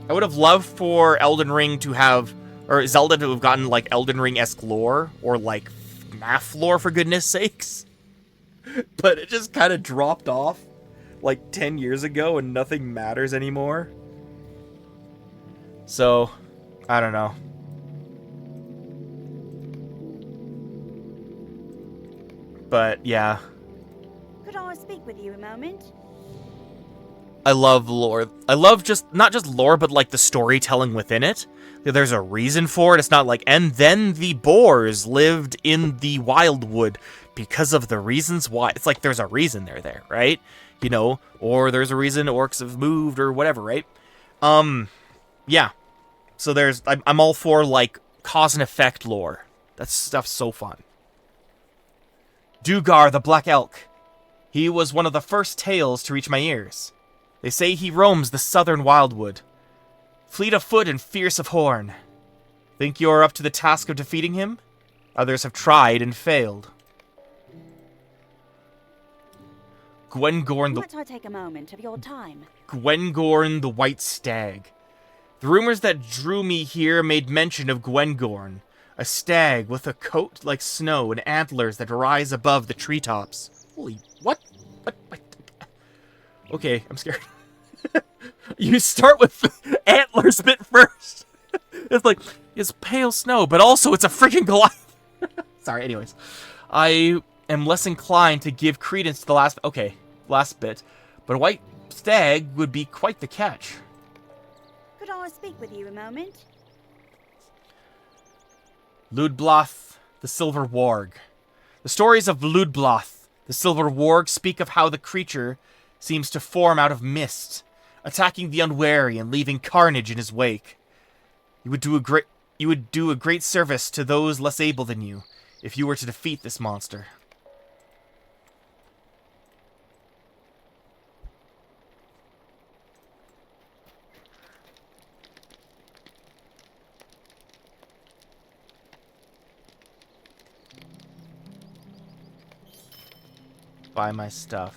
I would have loved for Elden Ring to have, or Zelda to have gotten, like, Elden Ring-esque lore, or, like, FNAF lore, for goodness sakes. But it just kind of dropped off, like, 10 years ago, and nothing matters anymore. So, I don't know. But, yeah. Could I speak with you a moment? I love lore. I love not just lore, but, like, the storytelling within it. There's a reason for it. It's not like, and then the boars lived in the Wildwood because of the reasons why. It's like, there's a reason they're there, right? You know, or there's a reason orcs have moved or whatever, right? Yeah. So I'm all for, like, cause and effect lore. That stuff's so fun. Dugar the Black Elk. He was one of the first tales to reach my ears. They say he roams the southern Wildwood, fleet of foot and fierce of horn. Think you are up to the task of defeating him? Others have tried and failed. Gwengorn the... Might I take a moment of your time? Gwengorn the White Stag. The rumors that drew me here made mention of Gwengorn, a stag with a coat like snow and antlers that rise above the treetops. Holy... What? What? Okay, I'm scared. You start with antlers bit first. It's like, it's pale snow, but also it's a freaking Goliath. Sorry, anyways. I am less inclined to give credence to the last bit, but a white stag would be quite the catch. Could I speak with you a moment? Ludbloth, the Silver Warg. The stories of Ludbloth, the Silver Warg, speak of how the creature seems to form out of mist, attacking the unwary and leaving carnage in his wake. You would do a great service to those less able than you if you were to defeat this monster. Buy my stuff.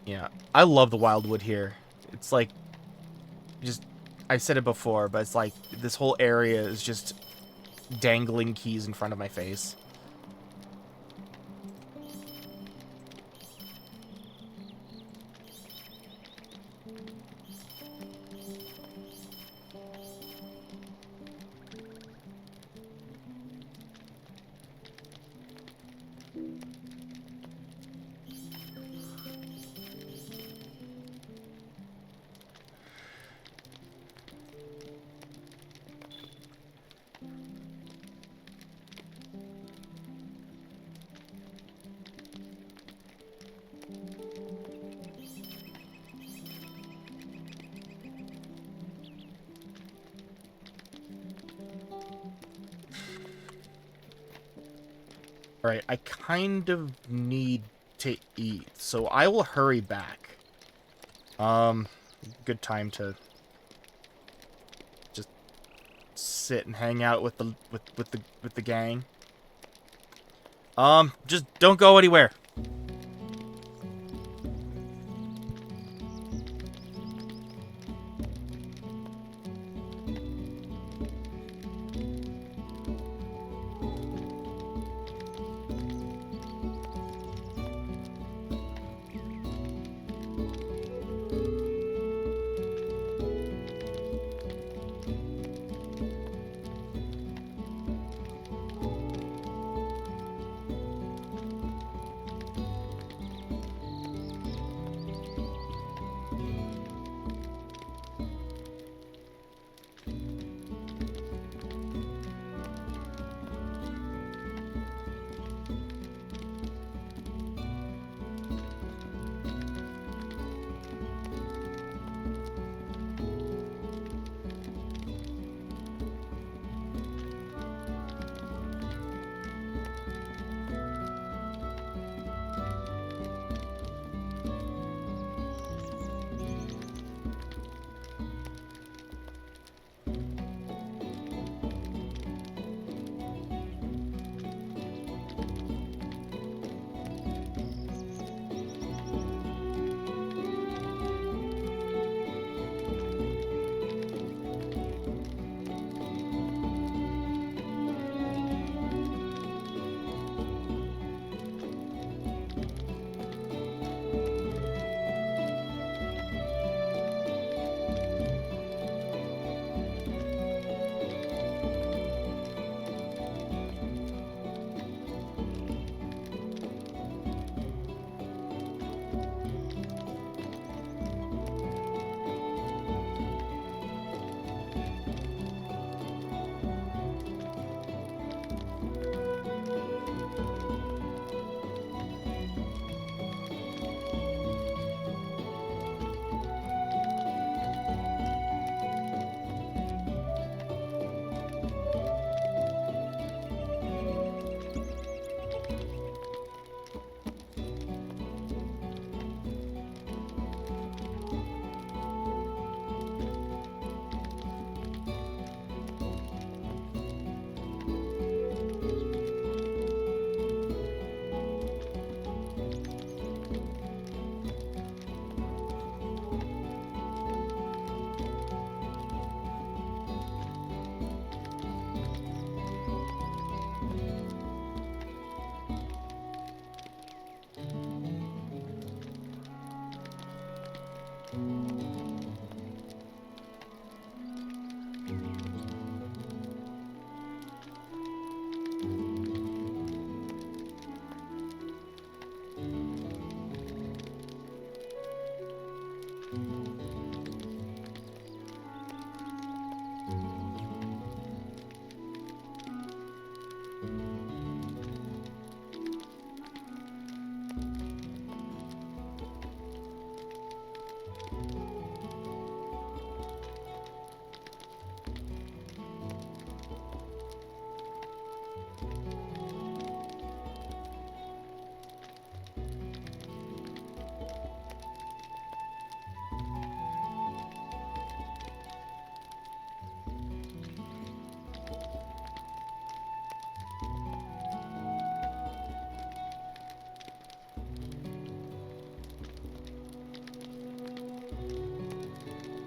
Yeah, I love the Wildwood here. It's like, I've said it before, but it's like, this whole area is just dangling keys in front of my face. Alright, I kind of need to eat, so I will hurry back. Good time to just sit and hang out with the gang. Just don't go anywhere.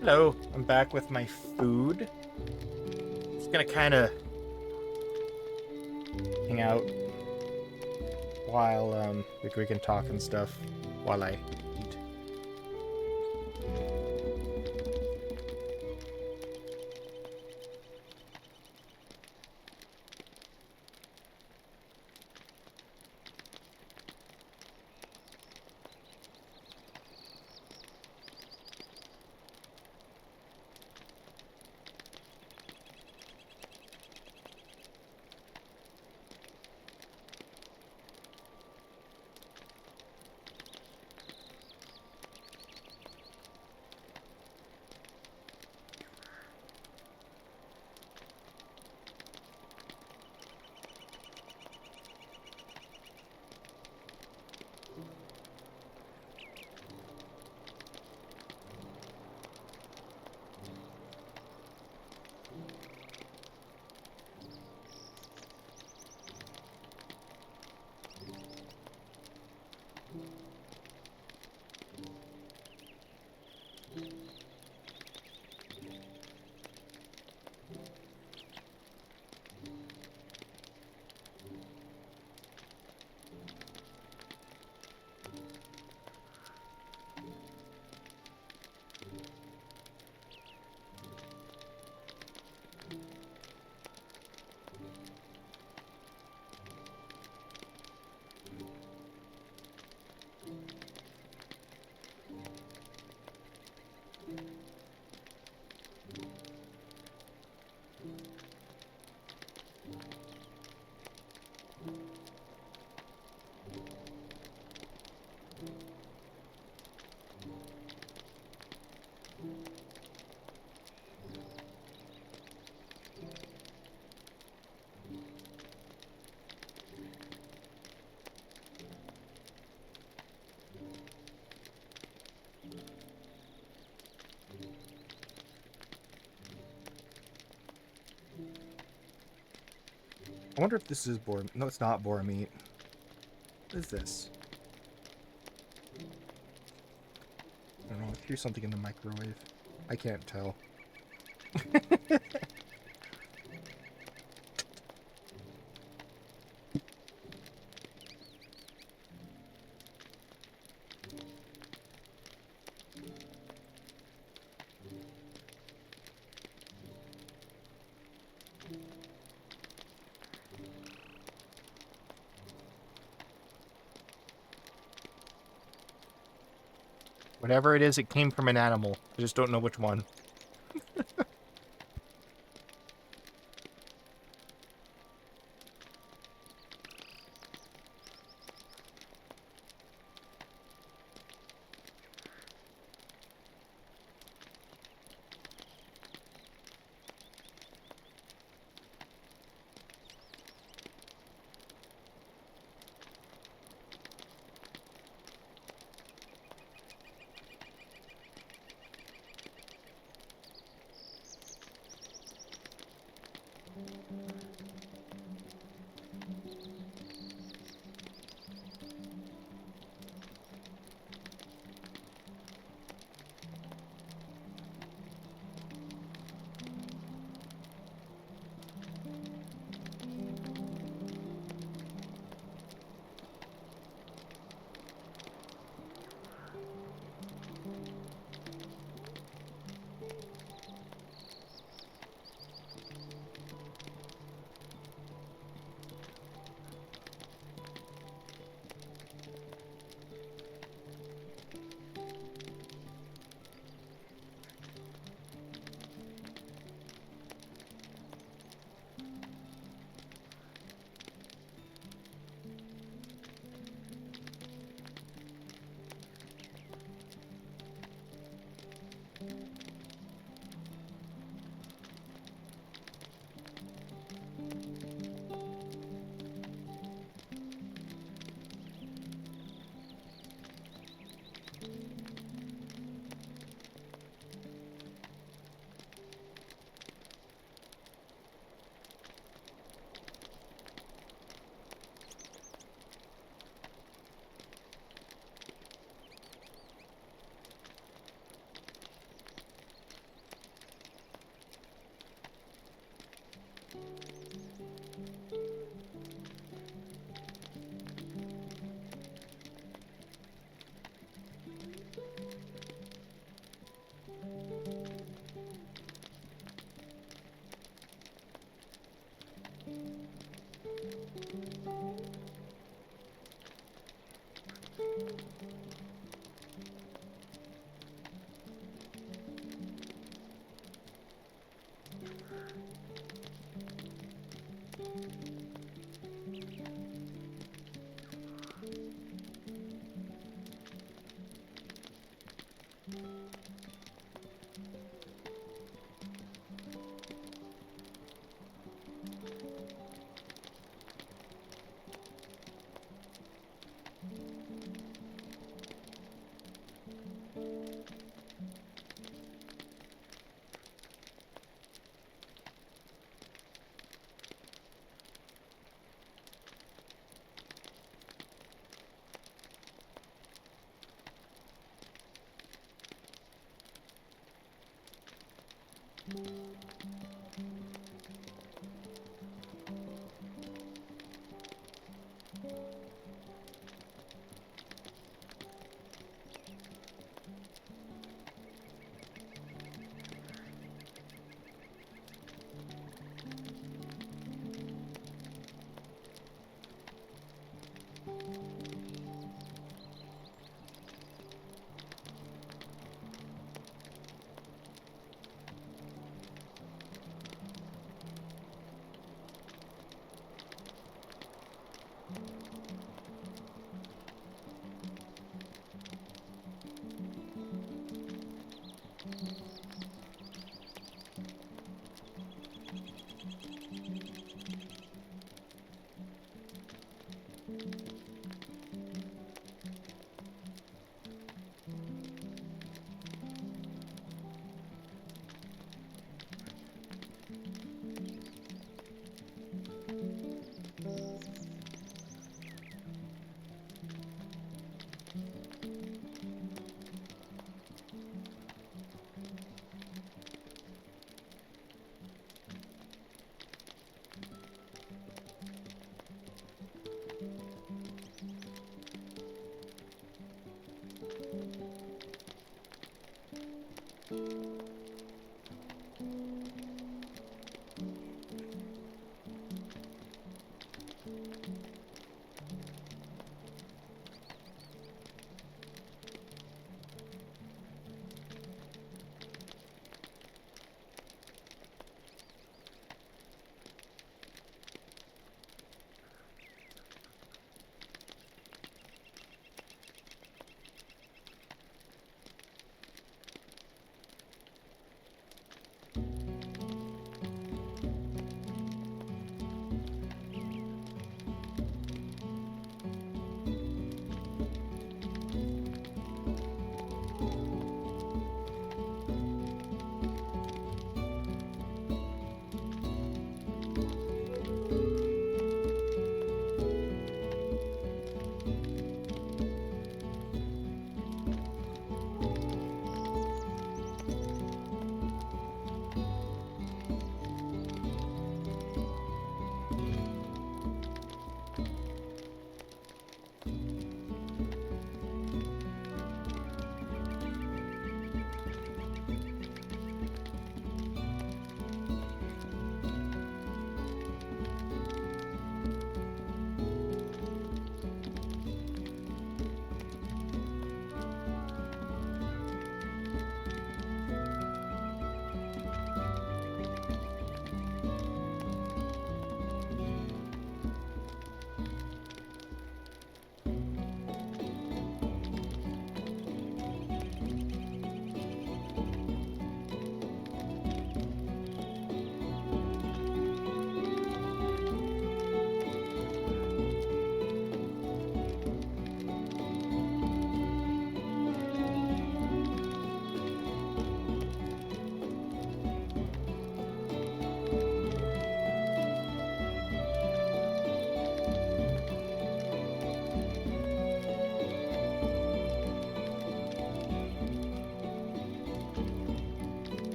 Hello, I'm back with my food. Just gonna kind of hang out while we can talk and stuff while I eat. wonder if this is boar. No, it's not boar meat. What is this? I don't know. Here's something in the microwave. I can't tell. Whatever it is, it came from an animal. I just don't know which one.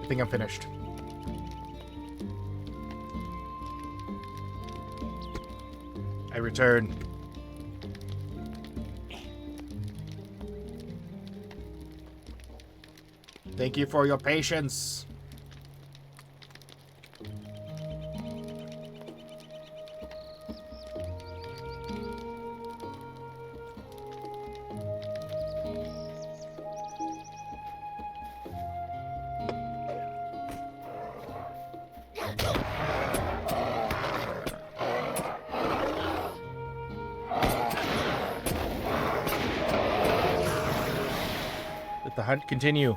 I think I'm finished. I return. Thank you for your patience. Let the hunt continue.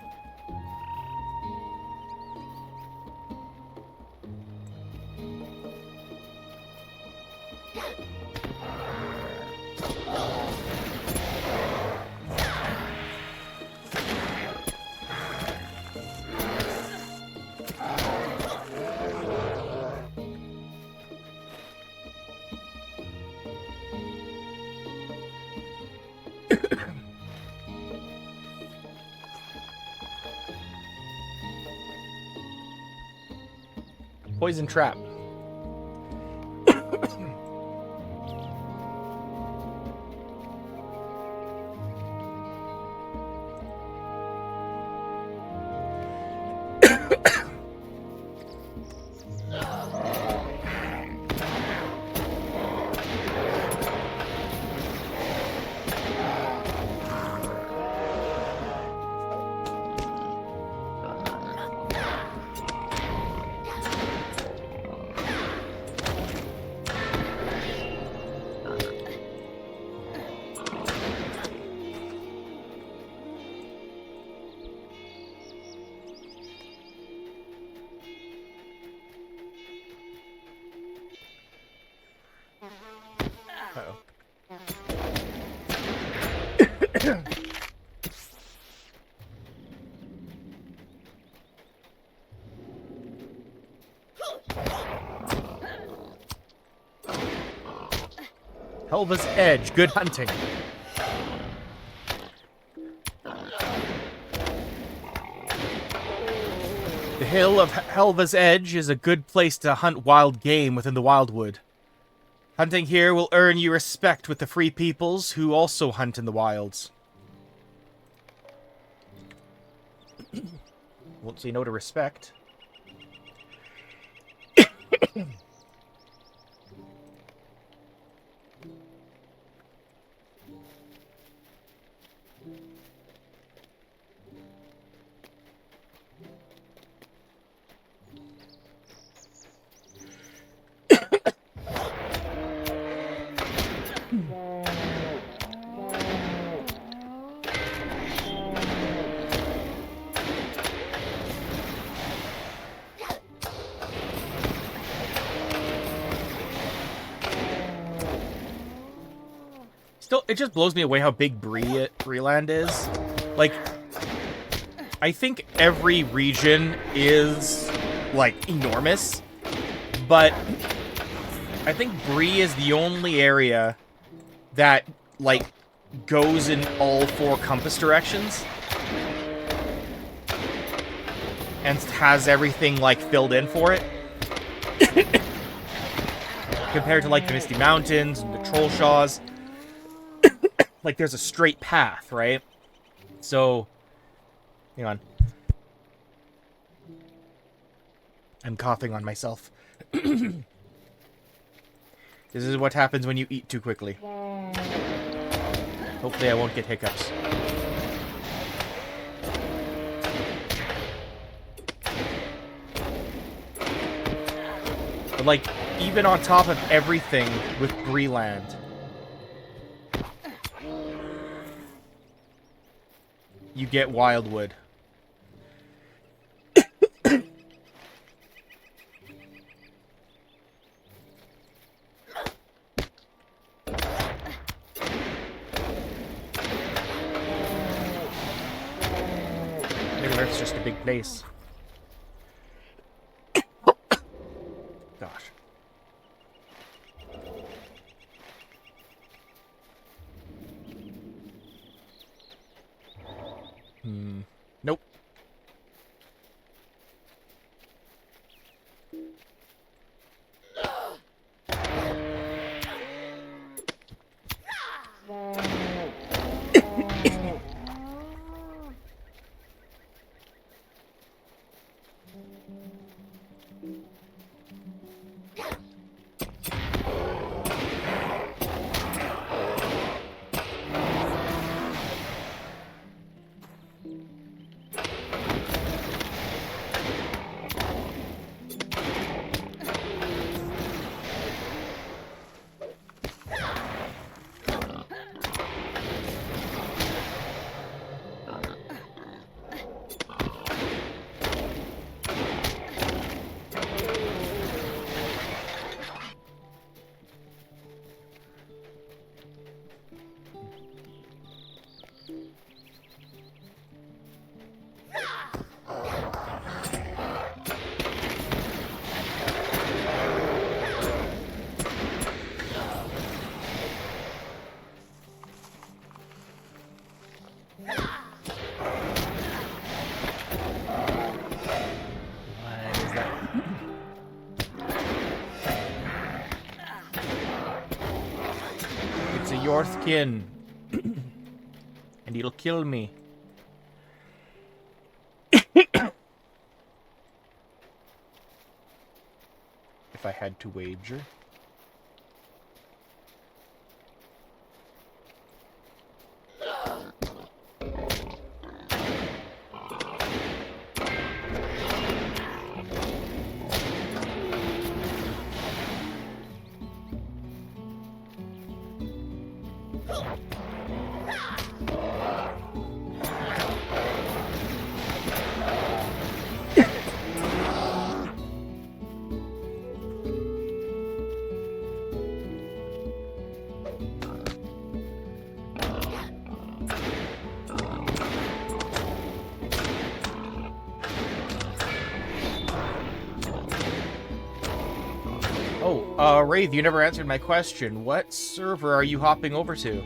Poison trap. Uh-oh. Helva's Edge. Good hunting. The Hill of Helva's Edge is a good place to hunt wild game within the Wildwood. Hunting here will earn you respect with the free peoples who also hunt in the wilds. Won't say no to respect. Still, it just blows me away how big Breland is. Like, I think every region is, like, enormous, but I think Bree is the only area that, like, goes in all 4 compass directions and has everything, like, filled in for it. Compared to, like, the Misty Mountains and the Trollshaws. Like, there's a straight path, right? So, hang on. I'm coughing on myself. This is what happens when you eat too quickly. Hopefully I won't get hiccups. But, like, even on top of everything with Breland, you get Wildwood. Maybe Earth's just a big place. Gosh. Nope. Northkin. And he'll kill me. If I had to wager. Oh, Wraith, you never answered my question. What server are you hopping over to?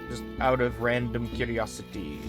Just out of random curiosity.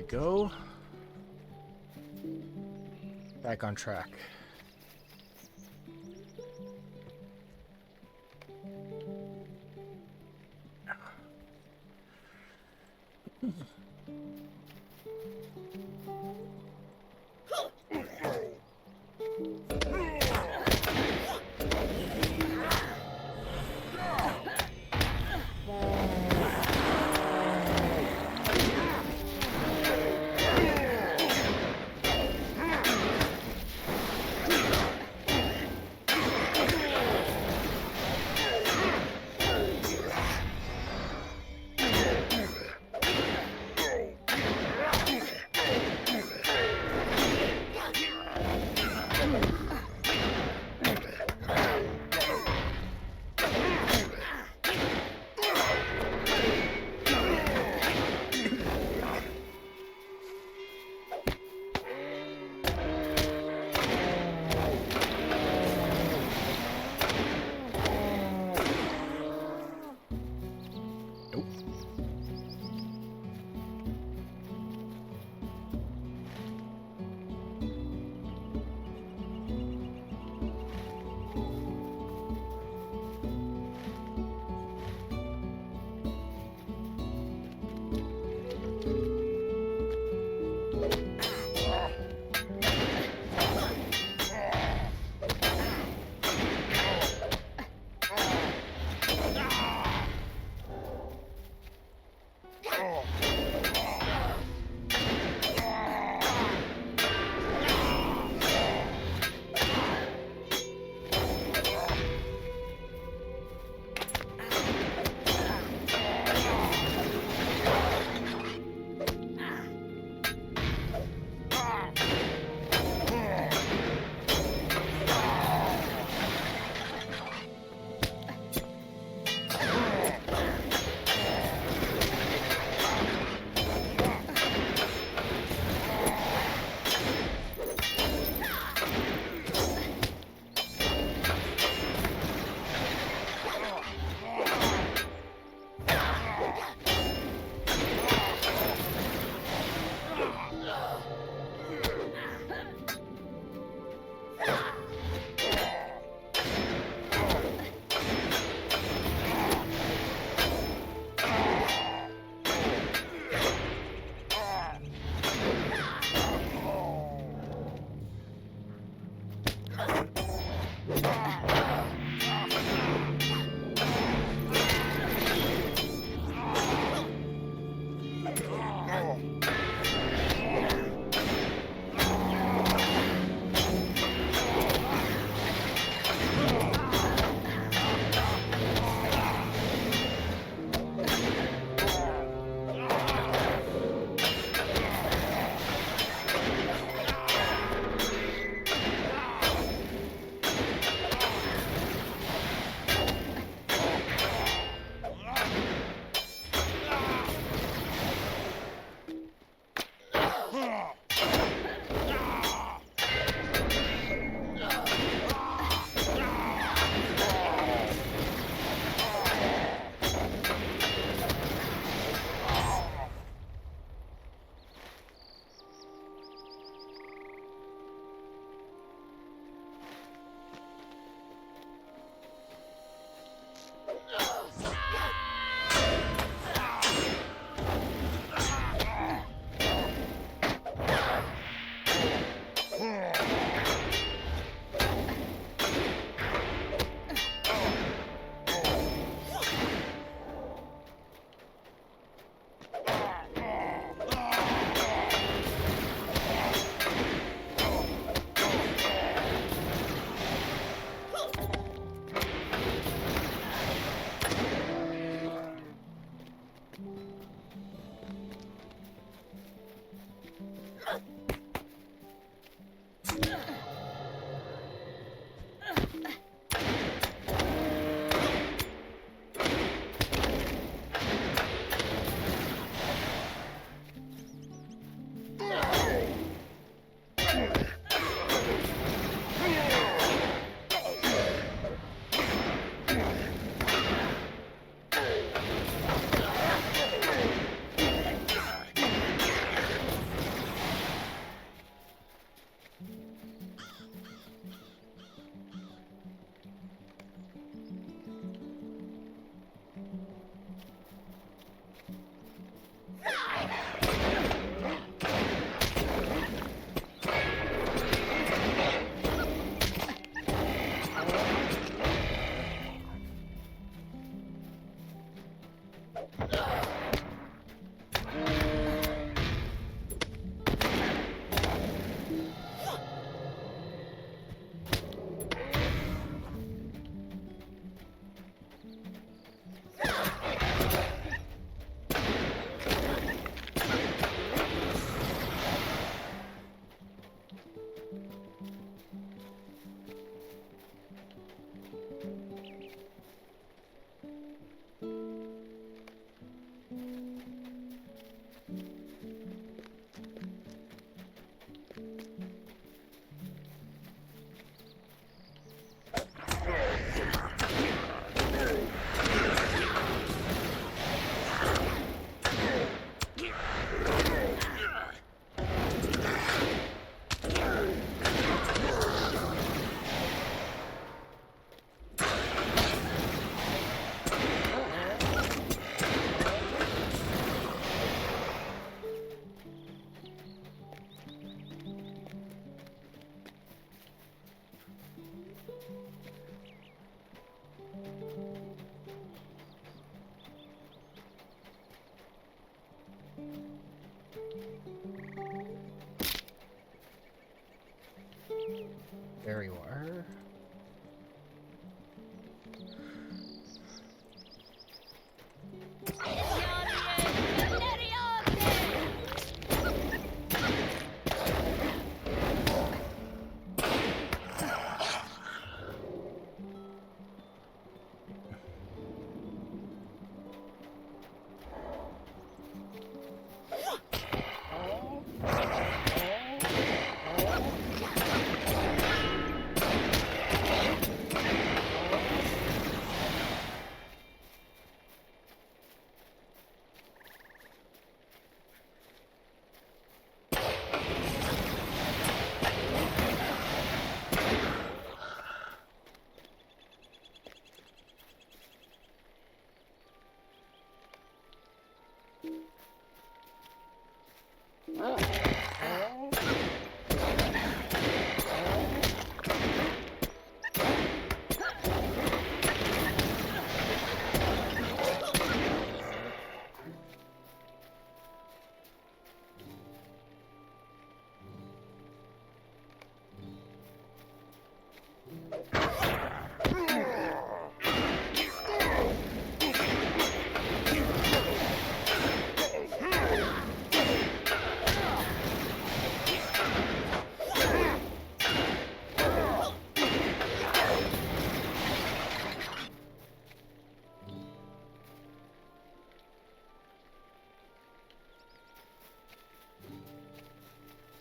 Go. Back on track.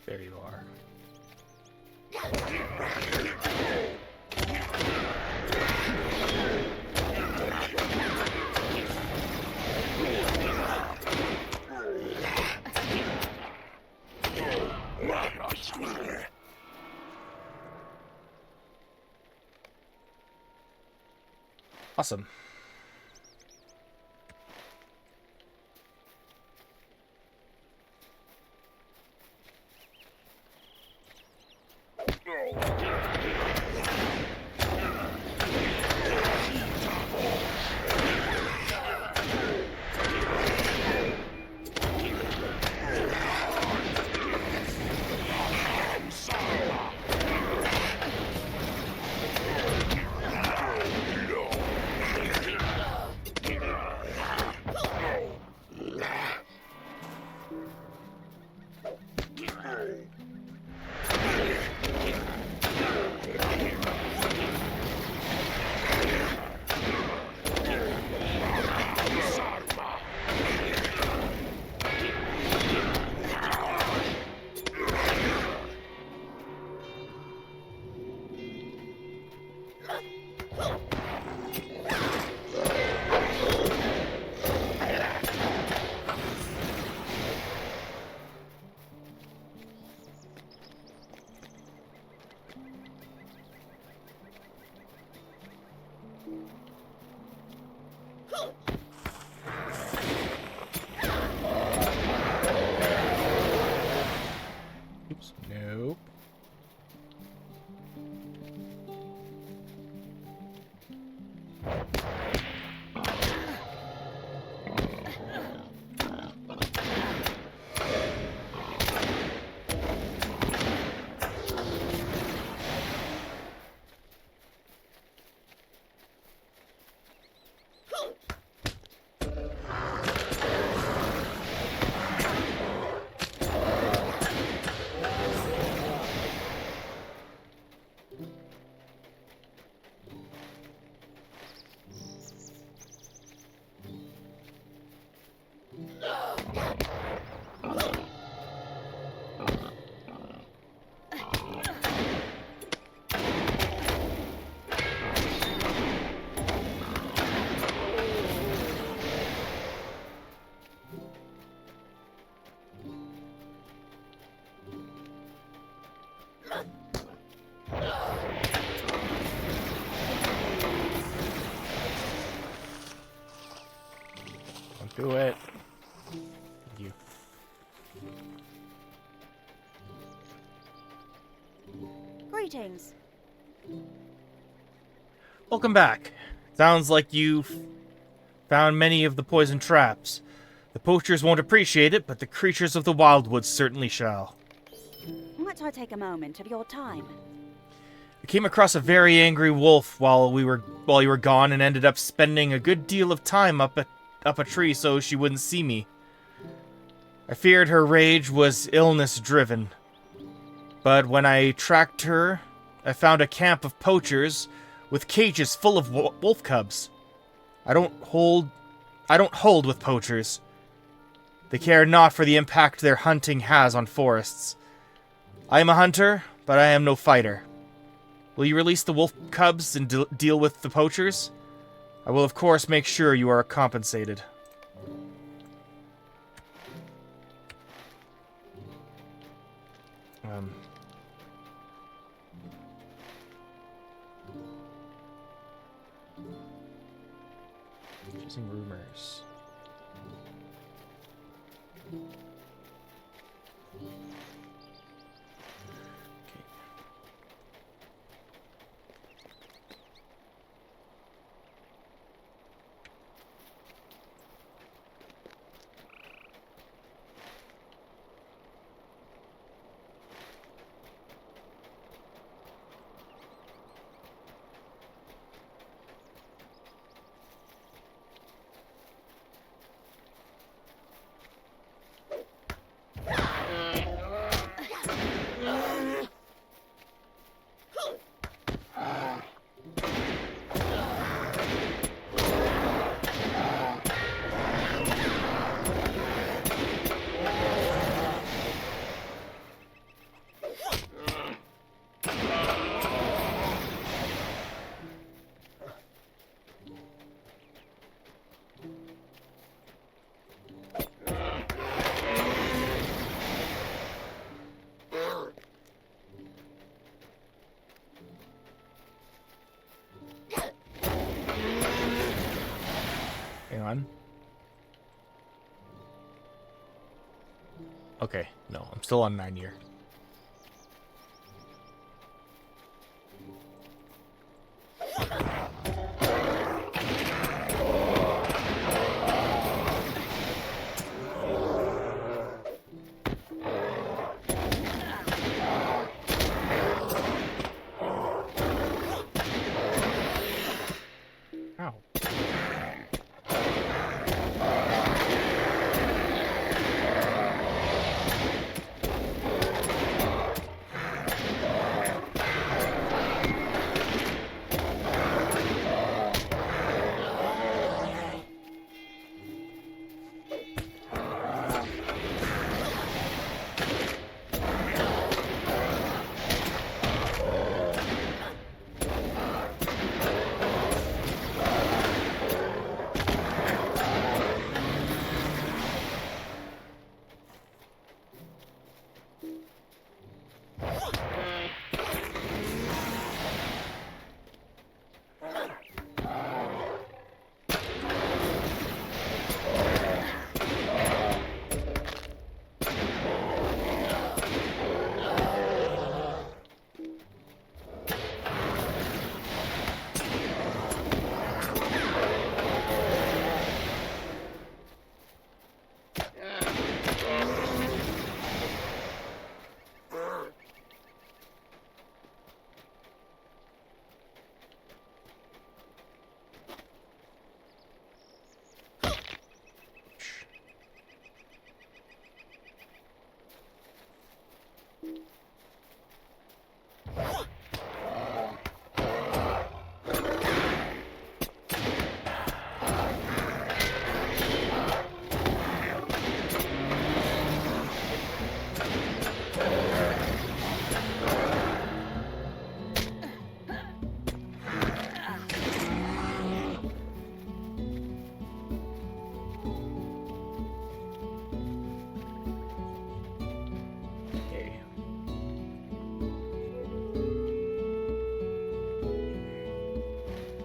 There you are. Awesome. Oops. Nope. Don't do it. You. Greetings. Welcome back. Sounds like you've found many of the poison traps. The poachers won't appreciate it, but the creatures of the Wildwood certainly shall. Might I take a moment of your time? We came across a very angry wolf while you were gone and ended up spending a good deal of time up up a tree so she wouldn't see me. I feared her rage was illness-driven. But when I tracked her, I found a camp of poachers with cages full of wolf cubs. I don't hold with poachers. They care not for the impact their hunting has on forests. I am a hunter, but I am no fighter. Will you release the wolf cubs and deal with the poachers? I will, of course, make sure you are compensated. Using rumors. Hang on. Okay, no, I'm still on 9 year. Ow.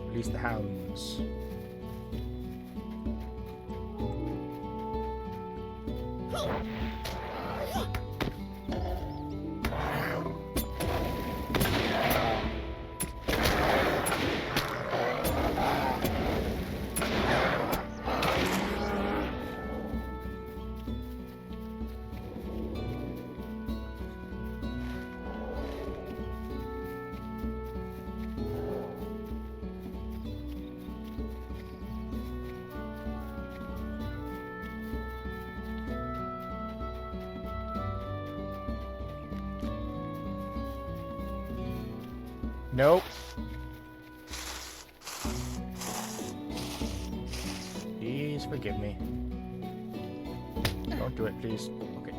Release the hounds. Nope. Please forgive me. Don't do it, please. Okay.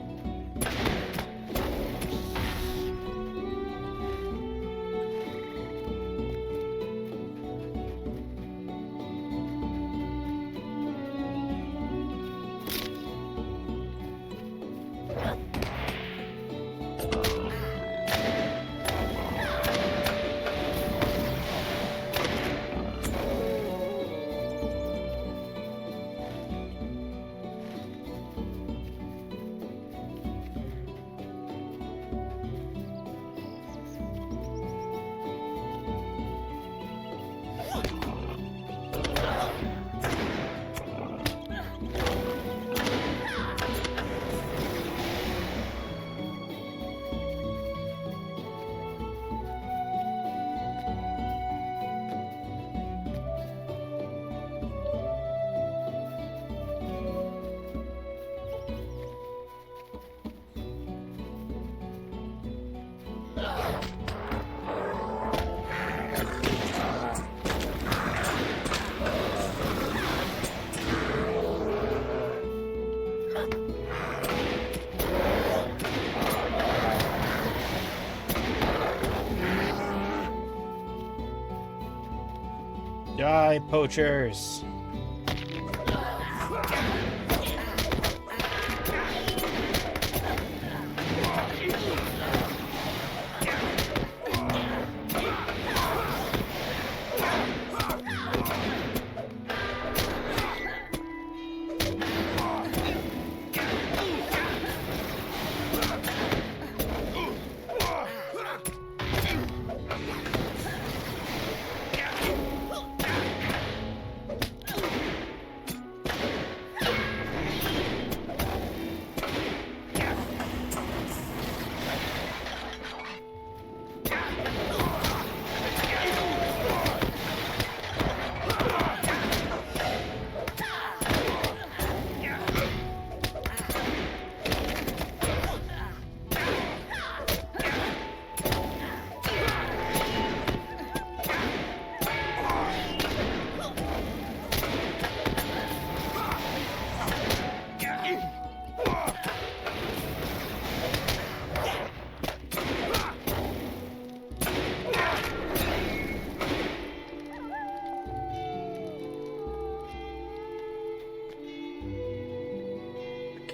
Die, poachers!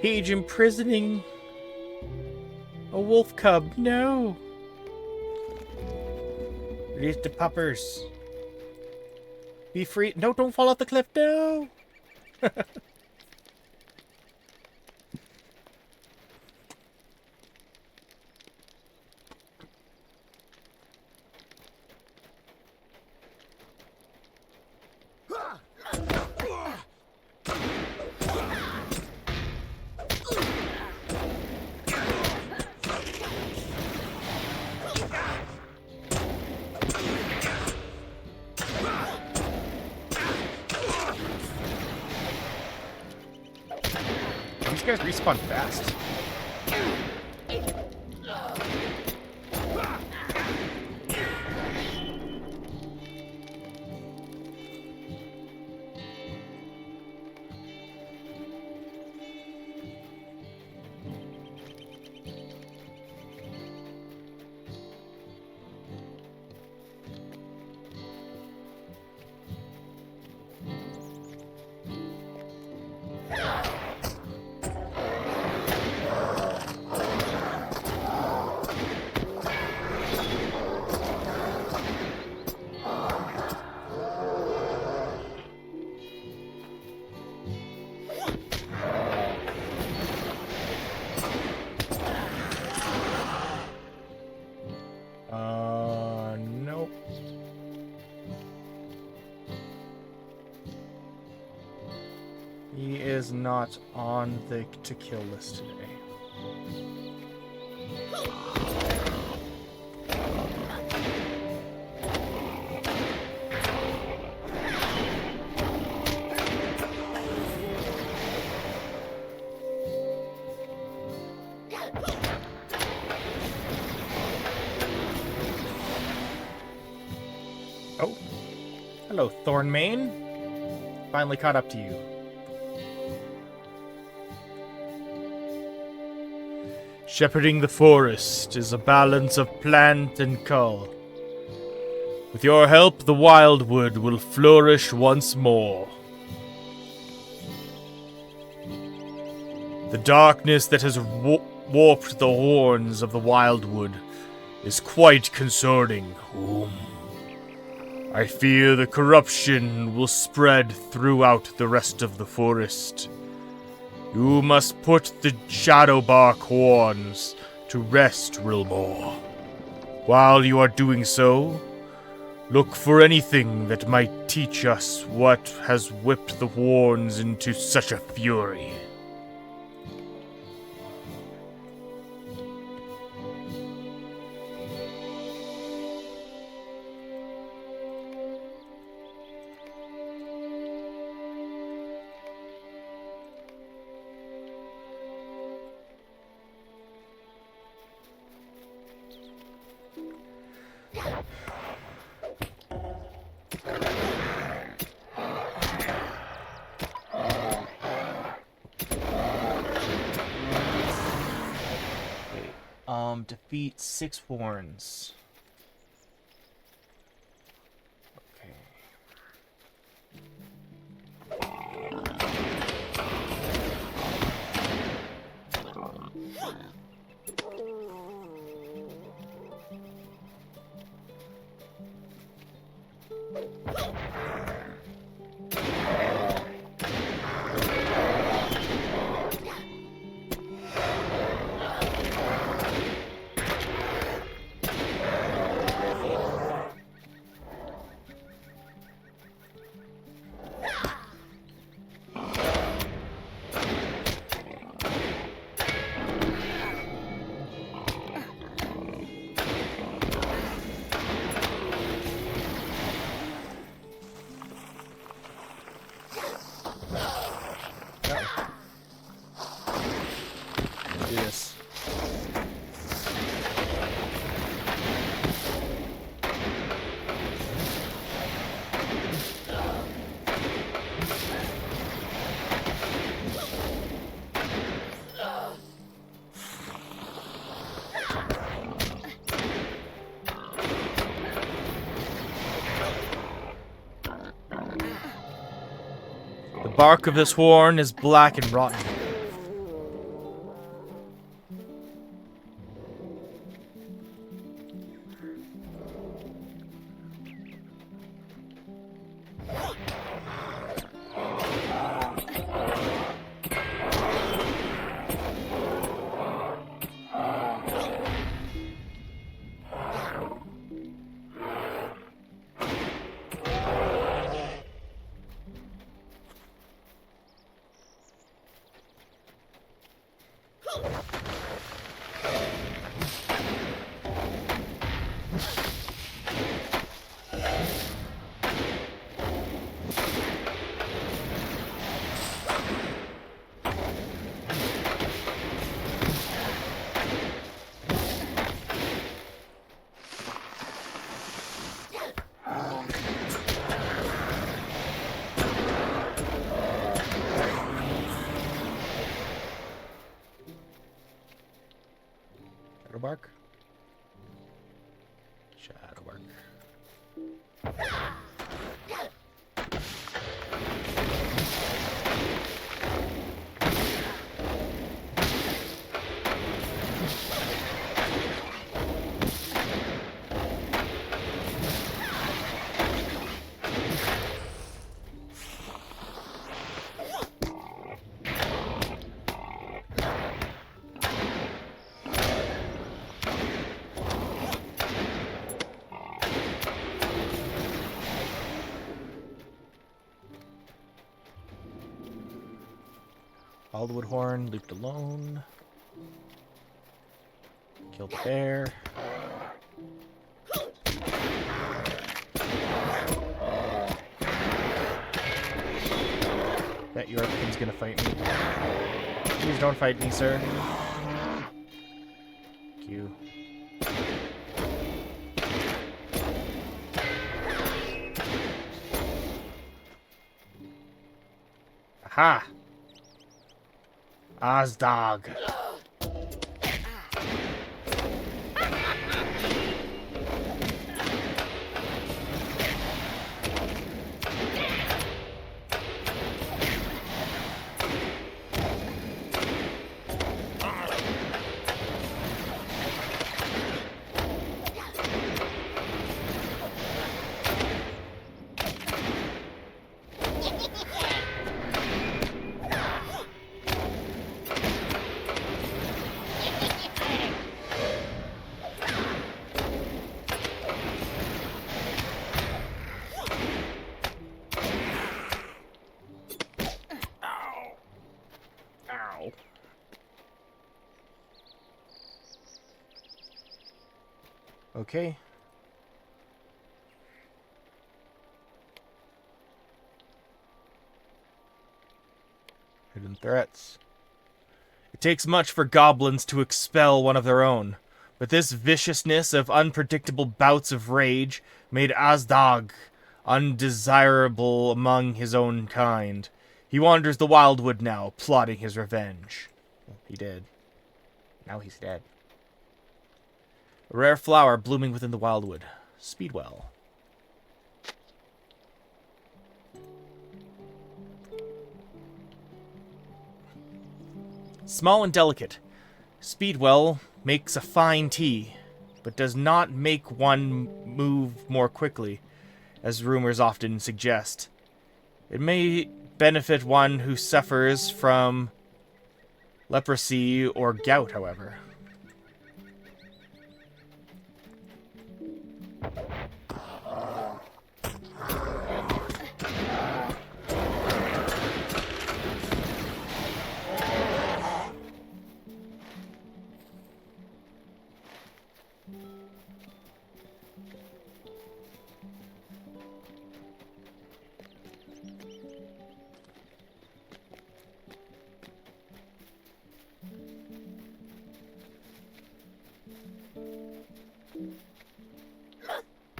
Cage imprisoning a wolf cub. No. Release the puppers. Be free. No, don't fall off the cliff. No. These guys respawn fast. Nope. He is not on the to kill list today. Hello, Thornmane. Finally caught up to you. Shepherding the forest is a balance of plant and cull. With your help, the Wildwood will flourish once more. The darkness that has warped the horns of the Wildwood is quite concerning. I fear the corruption will spread throughout the rest of the forest. You must put the Shadowbark horns to rest, Rilmore. While you are doing so, look for anything that might teach us what has whipped the horns into such a fury. Defeat 6 horns. Okay. Yes. The bark of this horn is black and rotten. Shadowbark? Shadowbark. Wildwood horn, looped alone. Killed the bear. Bet Yorkkin's gonna fight me. Please don't fight me, sir. Thank you. Ha! Ozdog. Ow. Okay. Hidden threats. It takes much for goblins to expel one of their own, but this viciousness of unpredictable bouts of rage made Azdag undesirable among his own kind. He wanders the Wildwood now, plotting his revenge. Well, he did. Now he's dead. A rare flower blooming within the Wildwood. Speedwell. Small and delicate, Speedwell makes a fine tea, but does not make one move more quickly, as rumors often suggest. It may benefit one who suffers from leprosy or gout, however.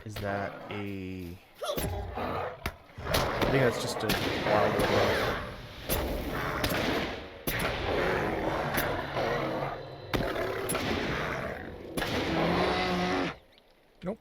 Is that a... I think that's just a Wildwood rock. Nope.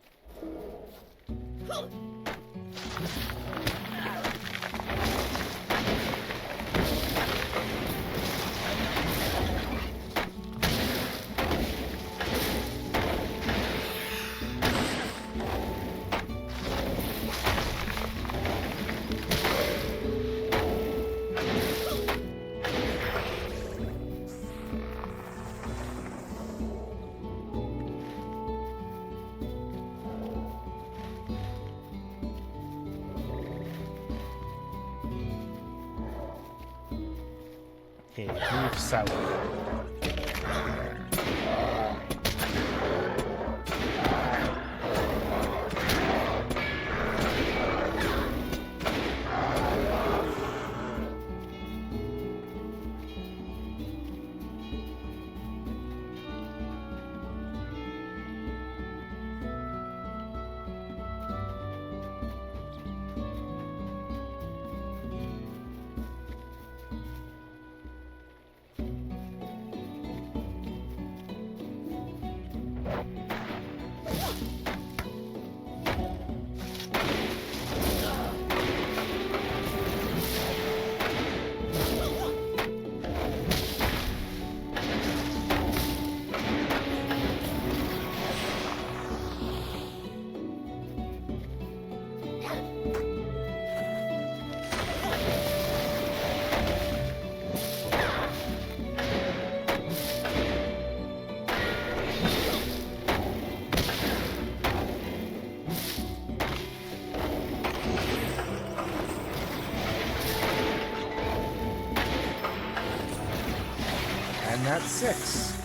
Okay, move south. And that's 6.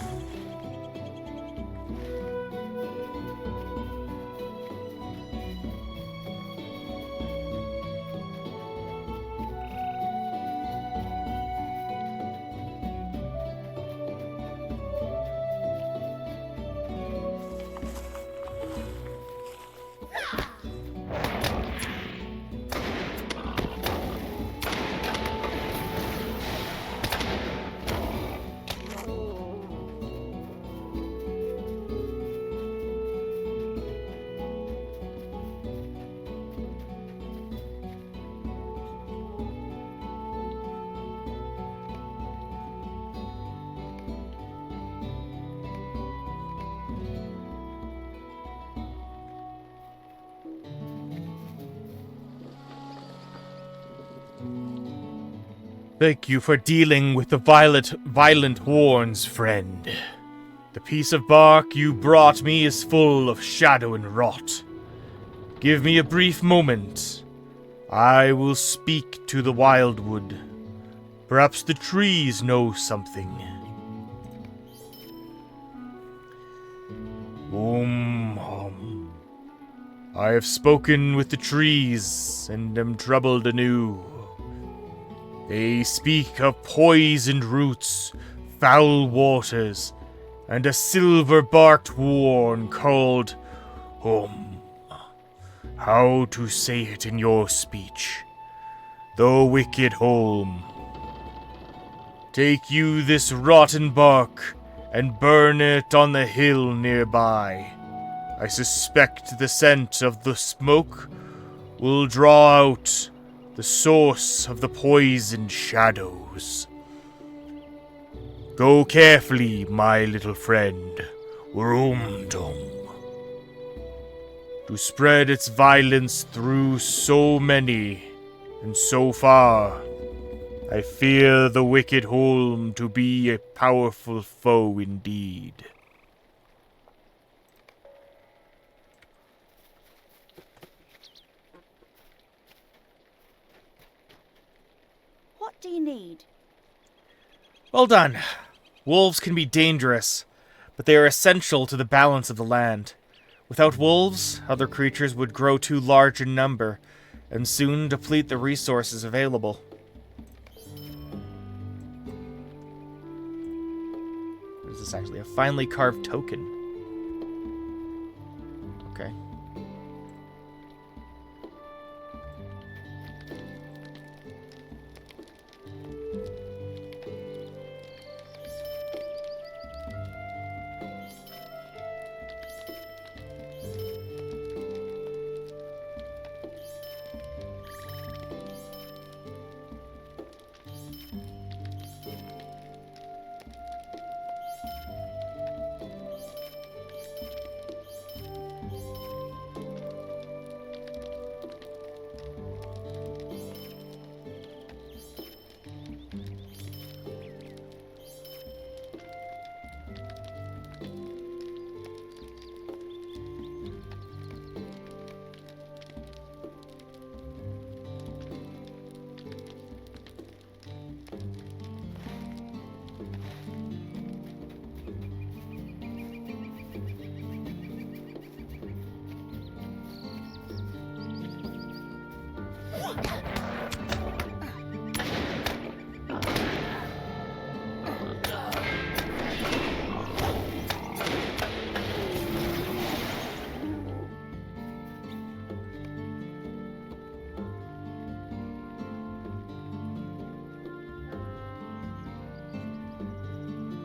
Thank you for dealing with the violent horns, friend. The piece of bark you brought me is full of shadow and rot. Give me a brief moment. I will speak to the Wildwood. Perhaps the trees know something. I have spoken with the trees and am troubled anew. They speak of poisoned roots, foul waters, and a silver-barked worn called how to say it in your speech? The Wicked Holm. Take you this rotten bark and burn it on the hill nearby. I suspect the scent of the smoke will draw out the source of the poisoned shadows. Go carefully, my little friend, Roomdom. To spread its violence through so many and so far, I fear the Wicked Holm to be a powerful foe indeed. What do you need? Well done. Wolves can be dangerous, but they are essential to the balance of the land. Without wolves, other creatures would grow too large in number, and soon deplete the resources available. What is this actually? A finely carved token. Okay.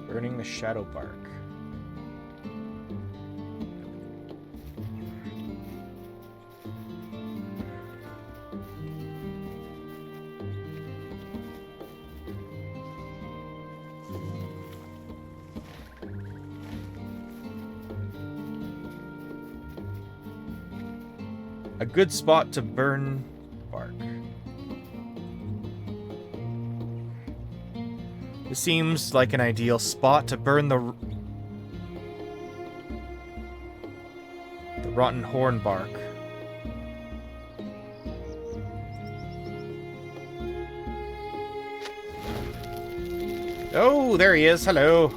Burning the shadow bark. A good spot to burn bark. This seems like an ideal spot to burn the rotten horn bark. Oh, there he is. Hello.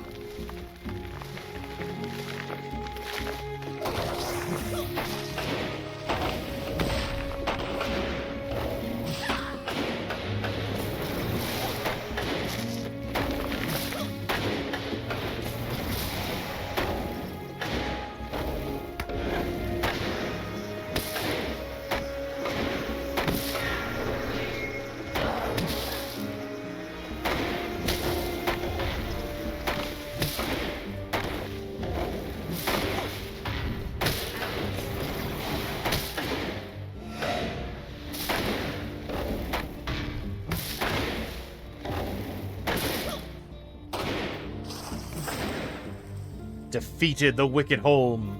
Defeated the Wicked Holm.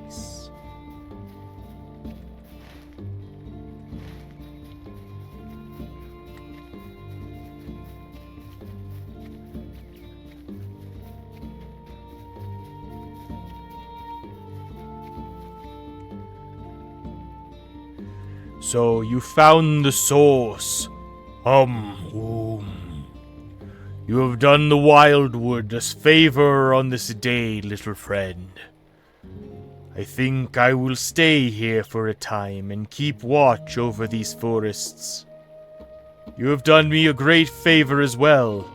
Nice. So you found the source. You have done the Wildwood a favor on this day, little friend. I think I will stay here for a time and keep watch over these forests. You have done me a great favor as well,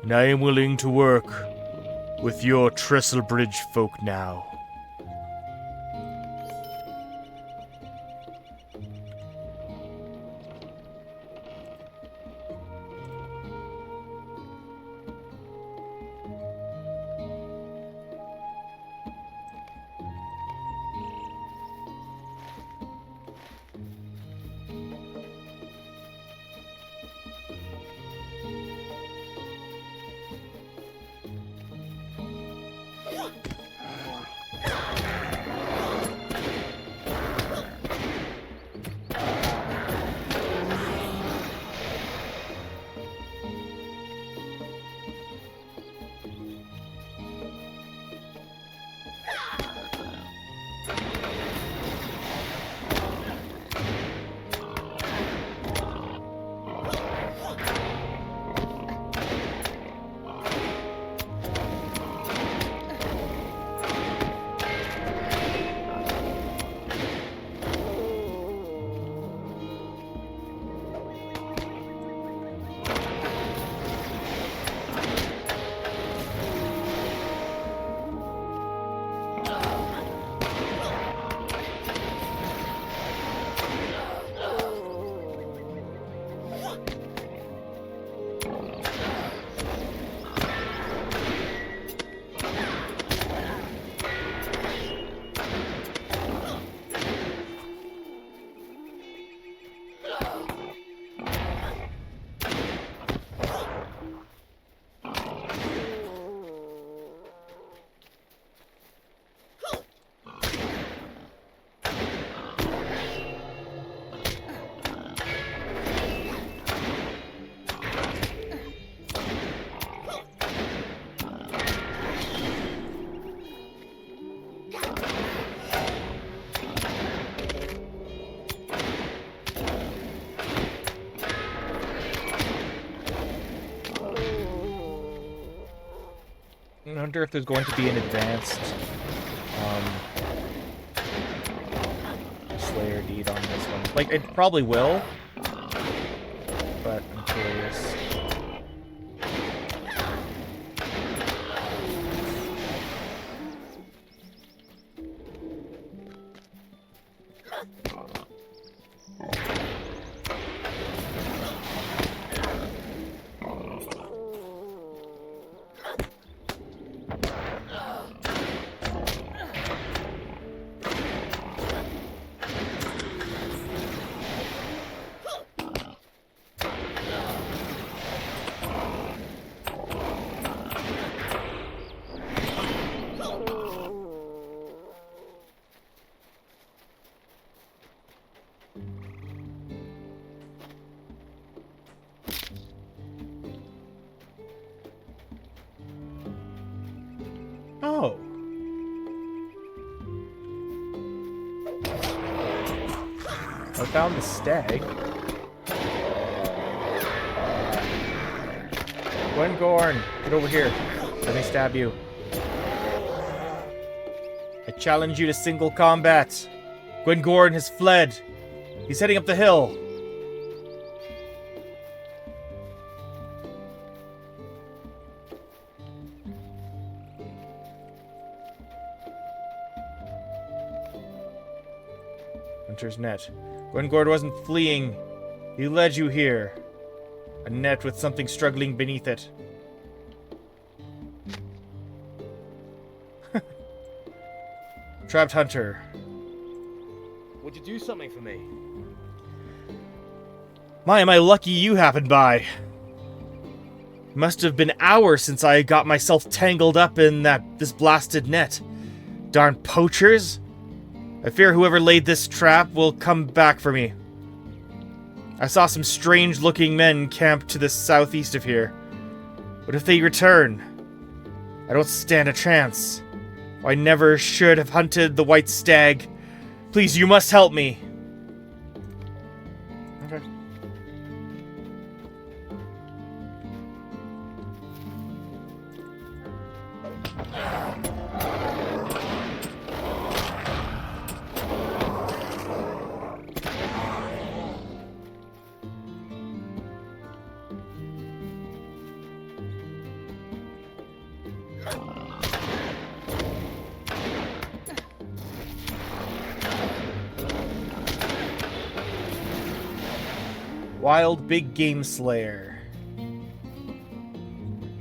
and I am willing to work with your Trestlebridge folk now. I wonder if there's going to be an advanced Slayer deed on this one. Like, it probably will, but I'm curious. Oh. I found the stag. Gwengorn, get over here. Let me stab you. I challenge you to single combat. Gwengorn has fled. He's heading up the hill. Hunter's net. Gwengord wasn't fleeing. He led you here. A net with something struggling beneath it. Trapped hunter. Would you do something for me? My, am I lucky you happened by. Must have been hours since I got myself tangled up in this blasted net. Darn poachers. I fear whoever laid this trap will come back for me. I saw some strange-looking men camped to the southeast of here. What if they return? I don't stand a chance. I never should have hunted the white stag. Please, you must help me. Wild Big Game Slayer.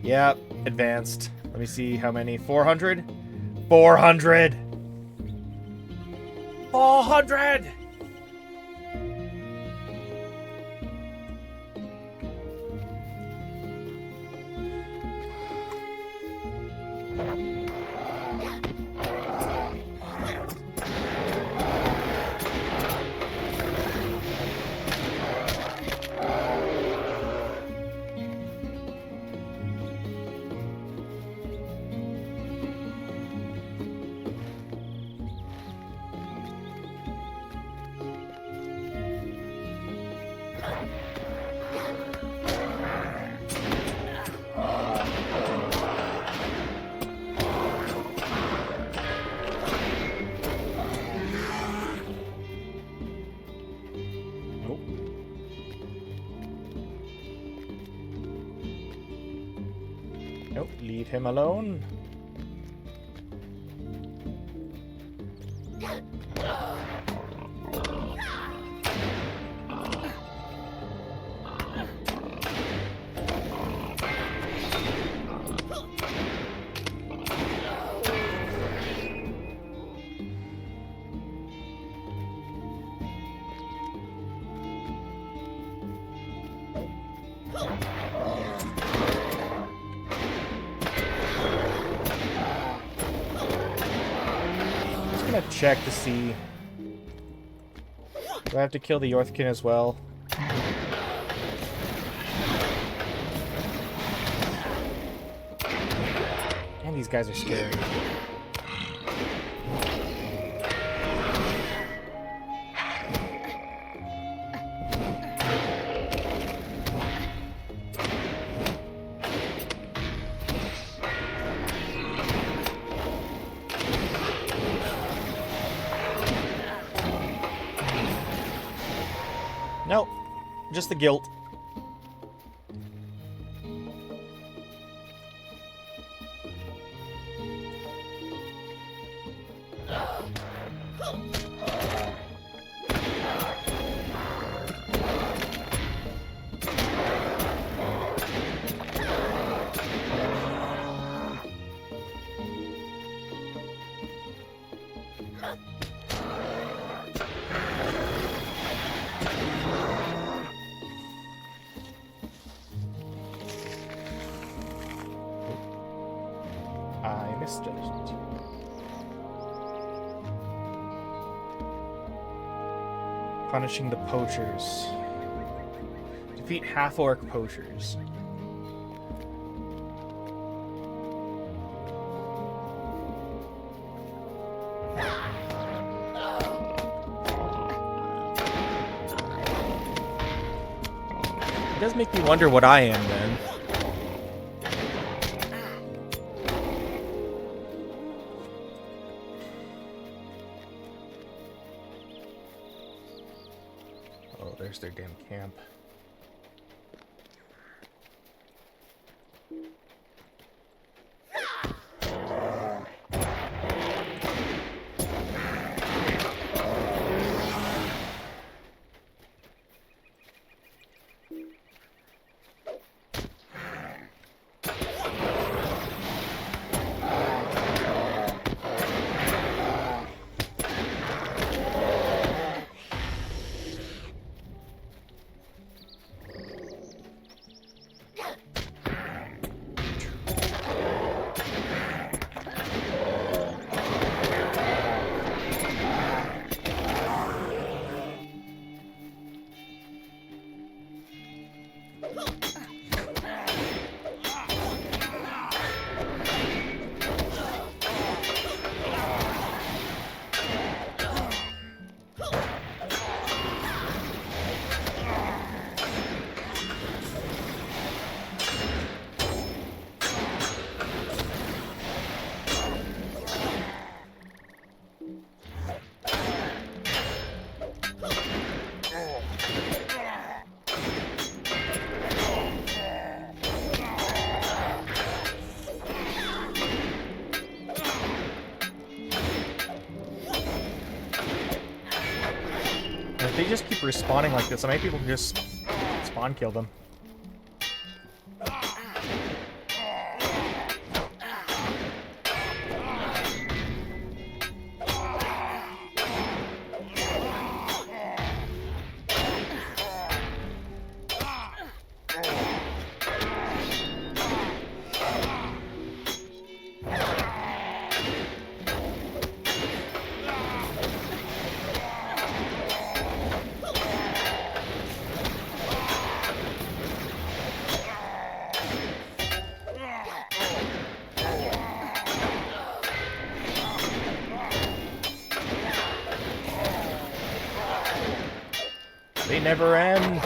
Yep, advanced. Let me see how many. 400? 400! 400! Nope, leave him alone. Check to see. Do I have to kill the Yorkkin as well? And these guys are scary. Nope, just the guilt. I missed it. Punishing the poachers. Defeat half-orc poachers. It does make me wonder what I am then. Oh, there's their damn camp. If they just keep respawning like this, I might be able to just Spawn killed him. They never end.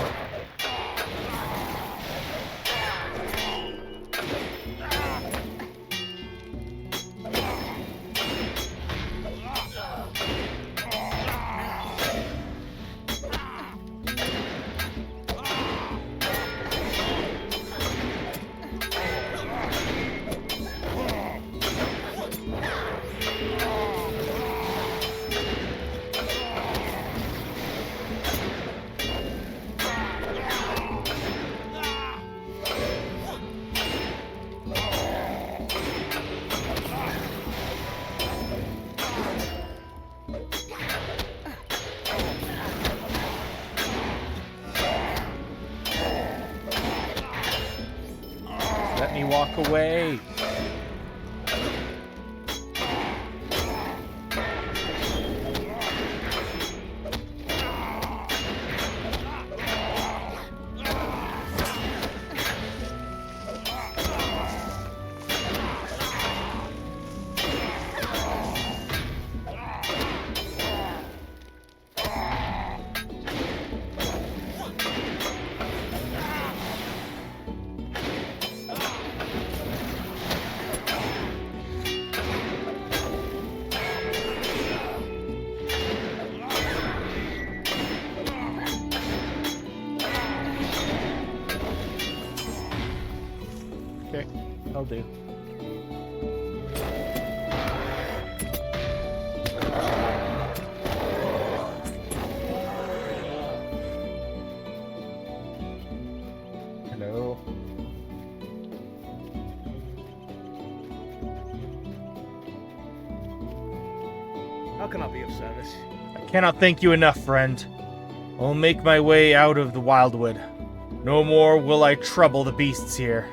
Let me walk away. Okay, I'll do. Hello. How can I be of service? I cannot thank you enough, friend. I'll make my way out of the Wildwood. No more will I trouble the beasts here.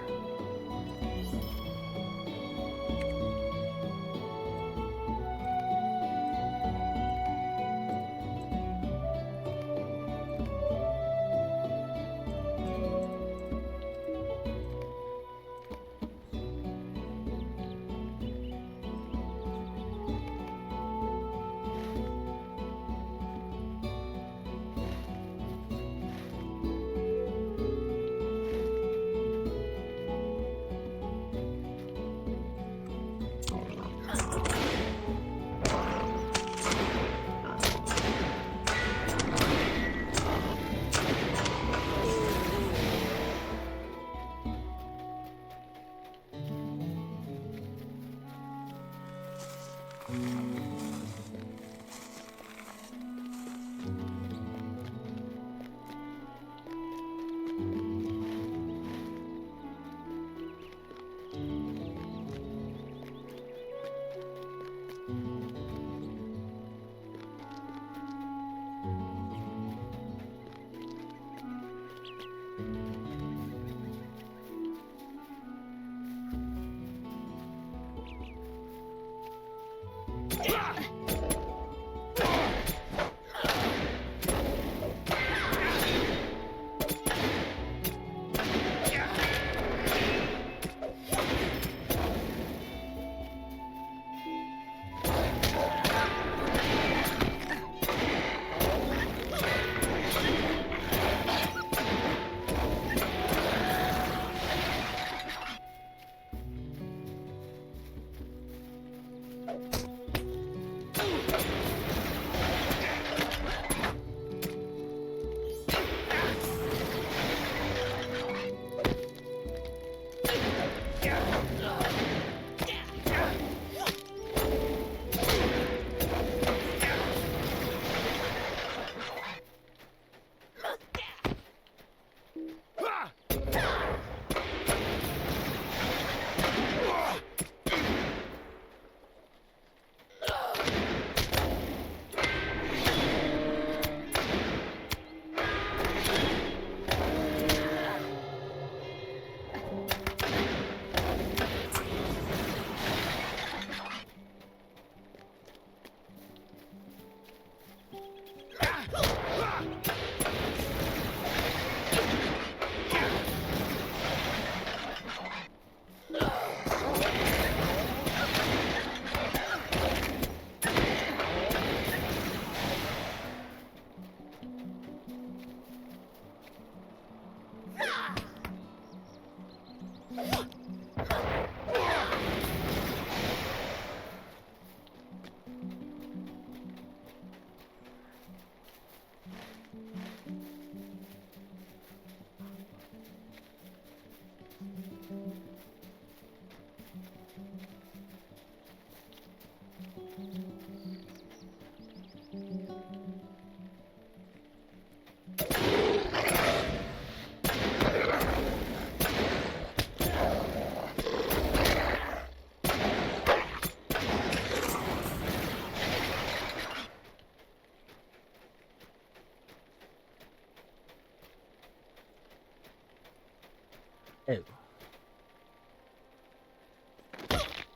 Oh.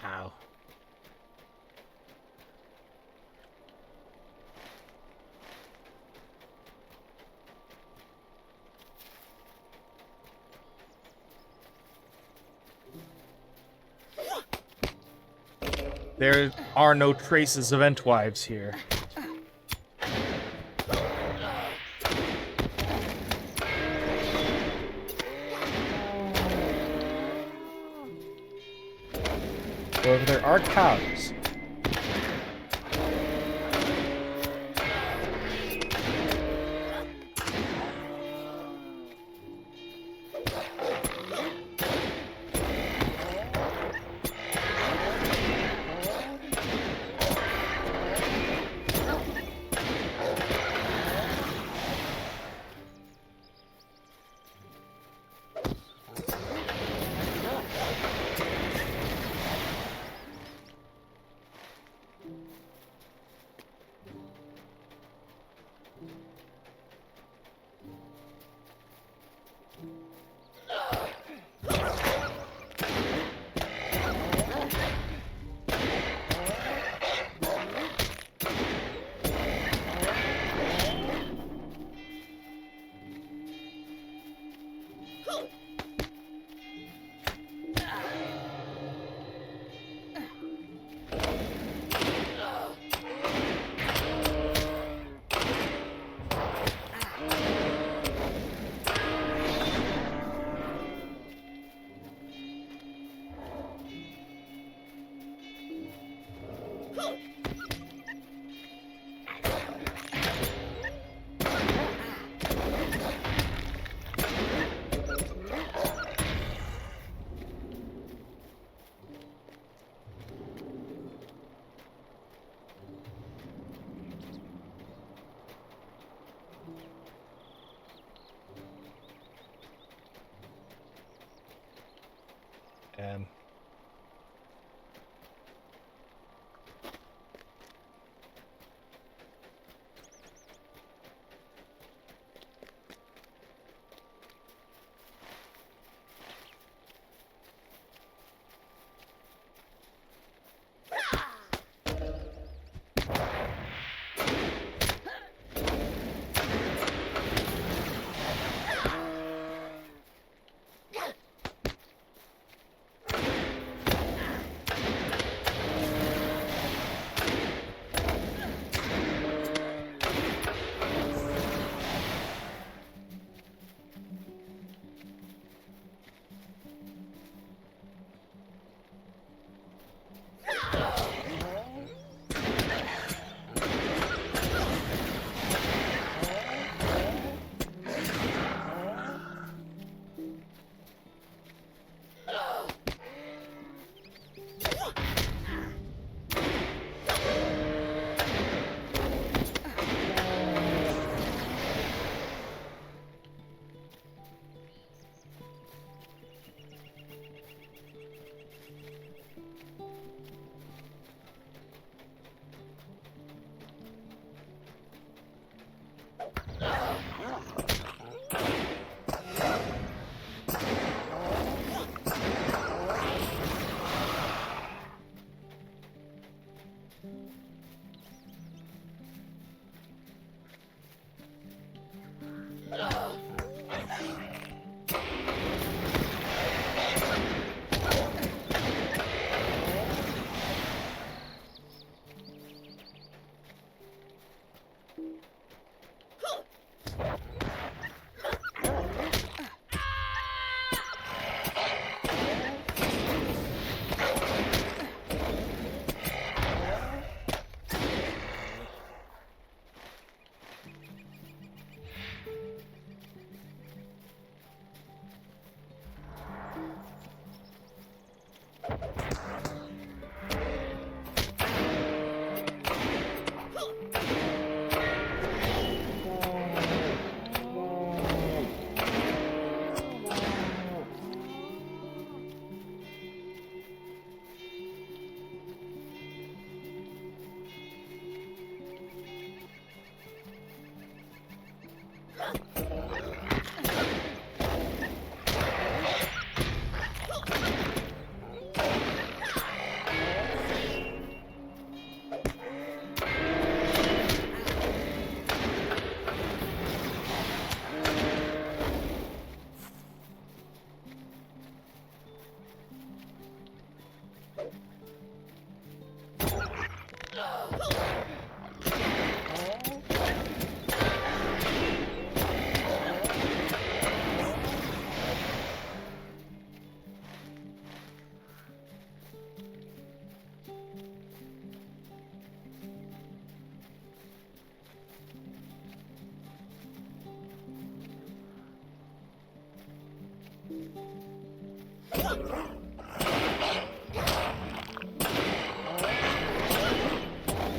Ow. There are no traces of Entwives here. However, there are cows. And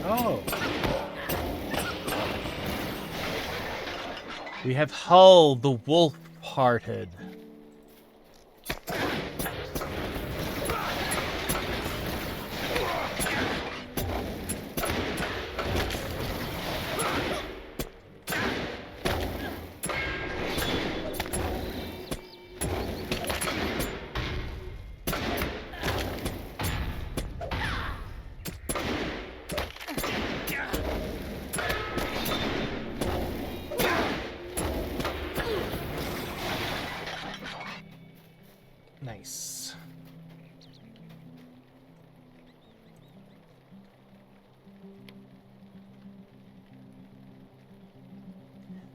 Oh. We have Hull the Wolf-Hearted. Nice.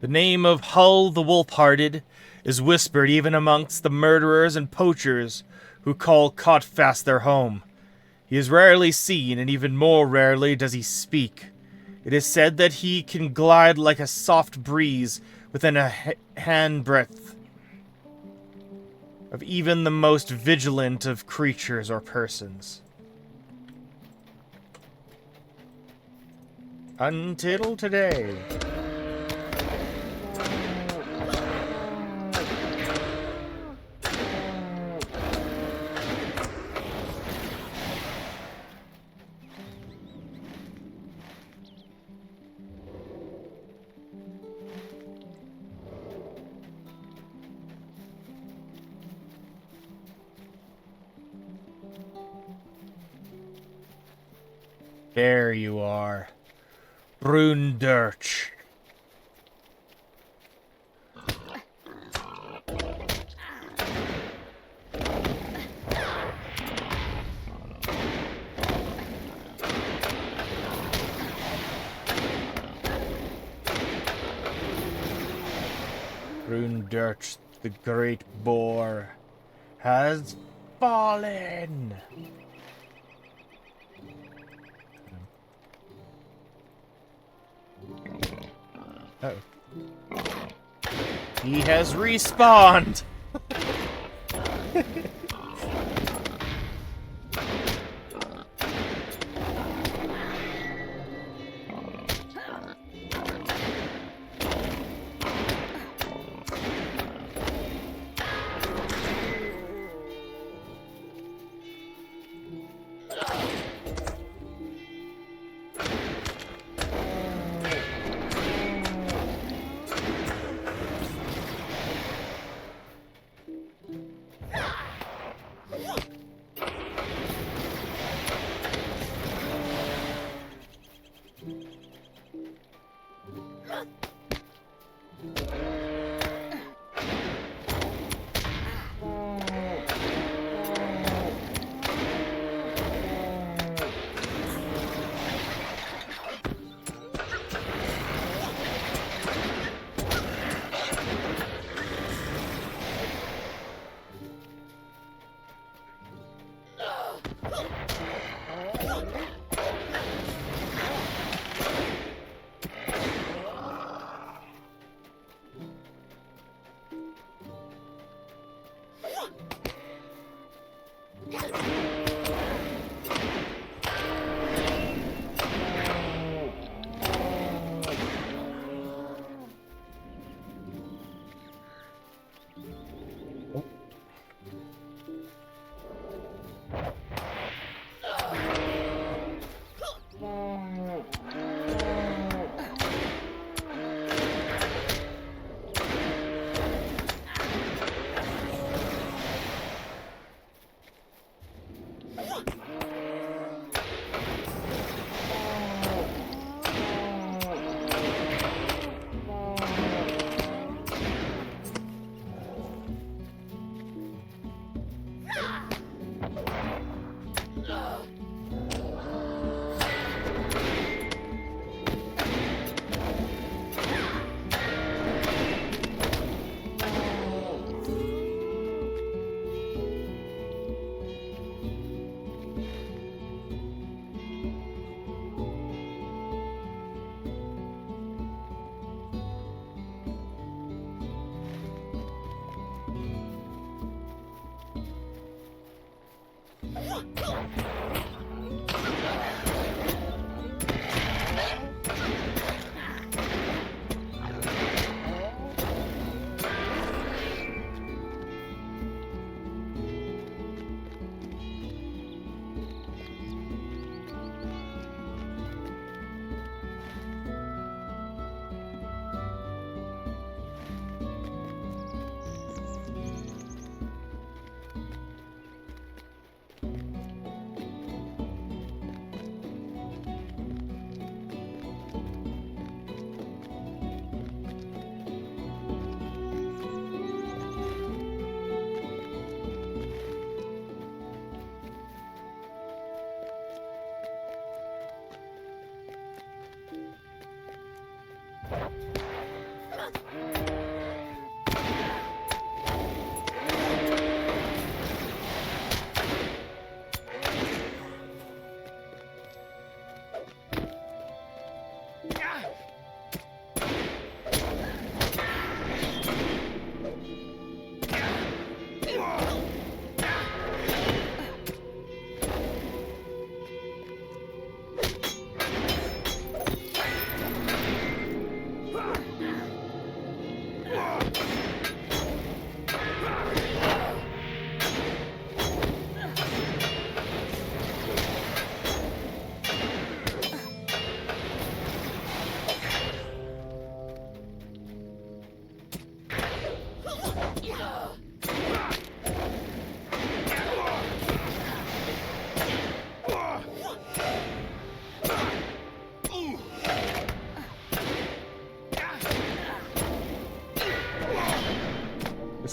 The name of Hull the Wolf-Hearted is whispered even amongst the murderers and poachers who call Cotfast their home. He is rarely seen, and even more rarely does he speak. It is said that he can glide like a soft breeze within a handbreadth of even the most vigilant of creatures or persons. Until today. There you are. Brundirch. Brundirch, the great boar, has fallen. Oh. He has respawned!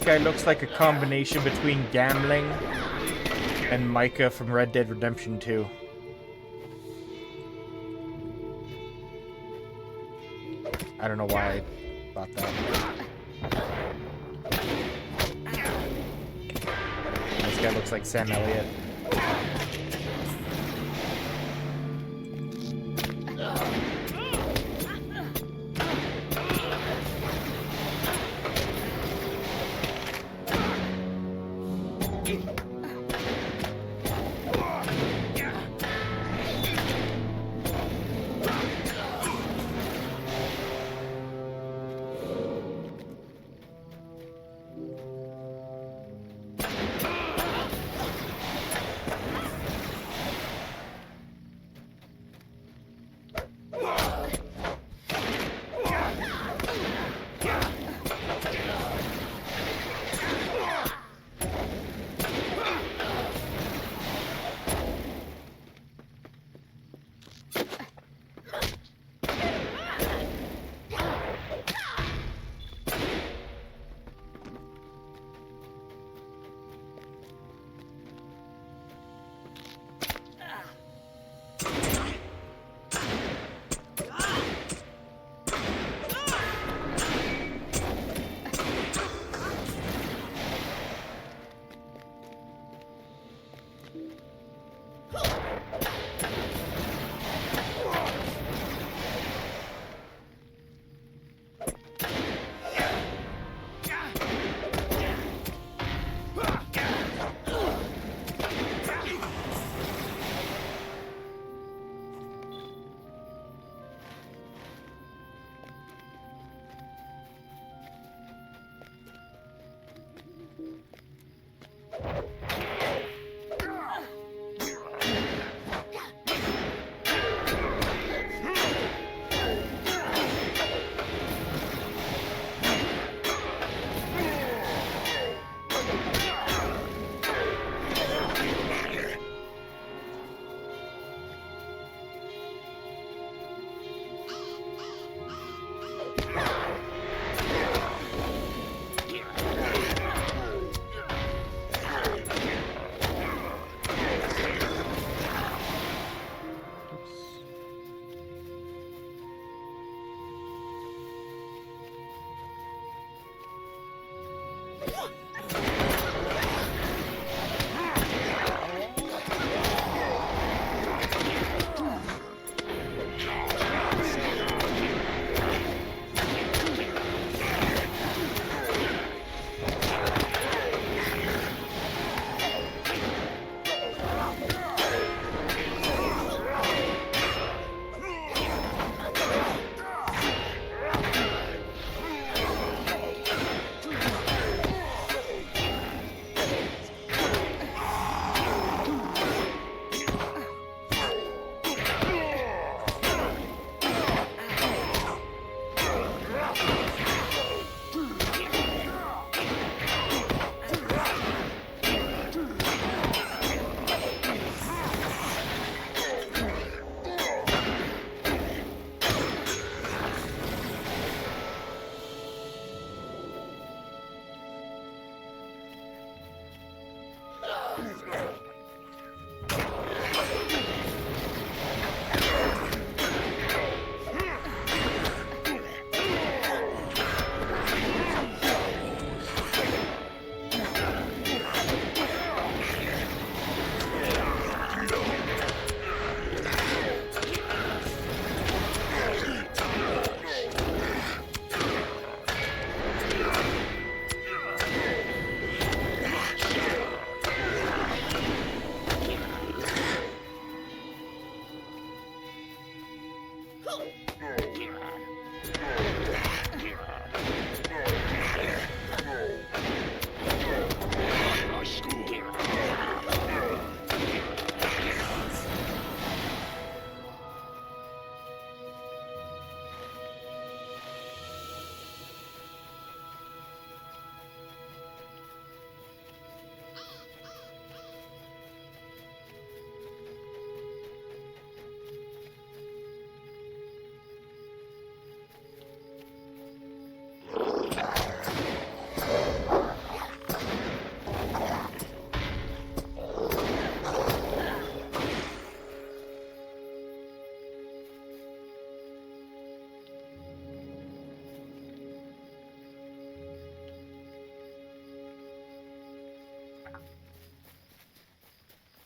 guy looks like a combination between Gambling and Micah from Red Dead Redemption 2. I don't know why I thought that. This guy looks like Sam Elliott.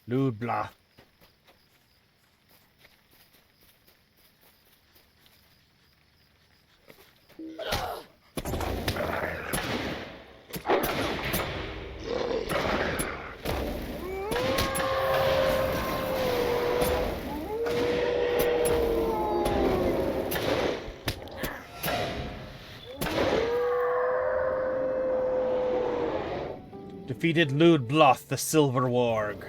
Ludbla. Defeated Ludbloth the Silver Warg.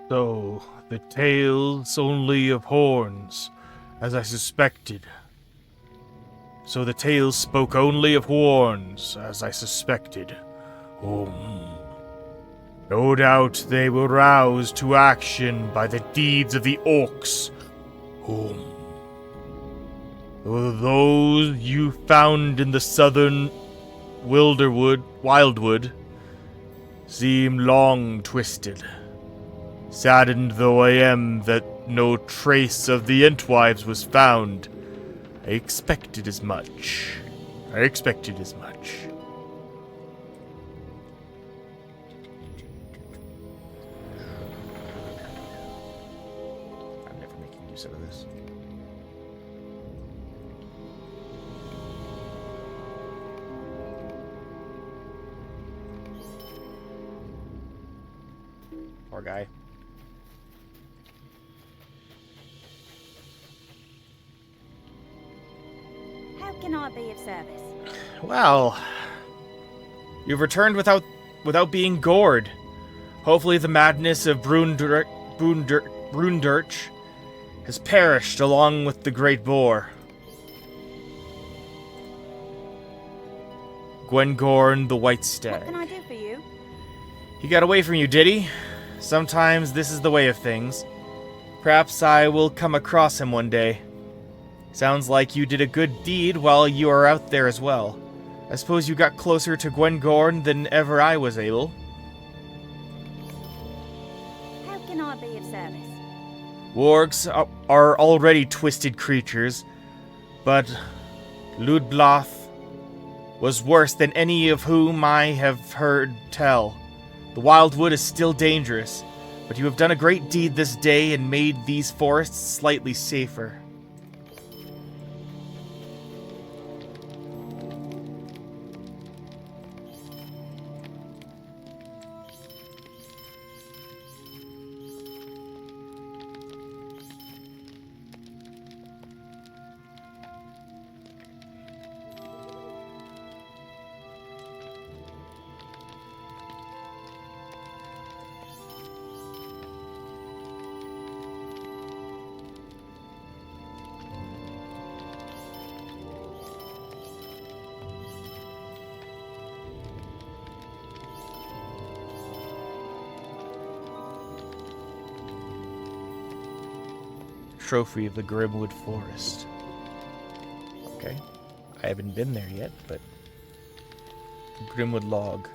So, the tales only of horns, as I suspected. So the tales spoke only of horns, as I suspected. No doubt they were roused to action by the deeds of the orcs. Those you found in the southern Wildwood seem long twisted. Saddened though I am that no trace of the Entwives was found, I expected as much. I'm never making use of this. Poor guy. How can I be of service? Well, you've returned without being gored. Hopefully the madness of Brundirch has perished along with the great boar. Gwengorn the White Stag. What can I do for you? He got away from you, did he? Sometimes this is the way of things. Perhaps I will come across him one day. Sounds like you did a good deed while you were out there as well. I suppose you got closer to Gwengorn than ever I was able. How can I be of service? Wargs are already twisted creatures, but Ludblath was worse than any of whom I have heard tell. The Wildwood is still dangerous, but you have done a great deed this day and made these forests slightly safer. Trophy of the Grimwood Forest. Okay. I haven't been there yet, but... Grimwood Log.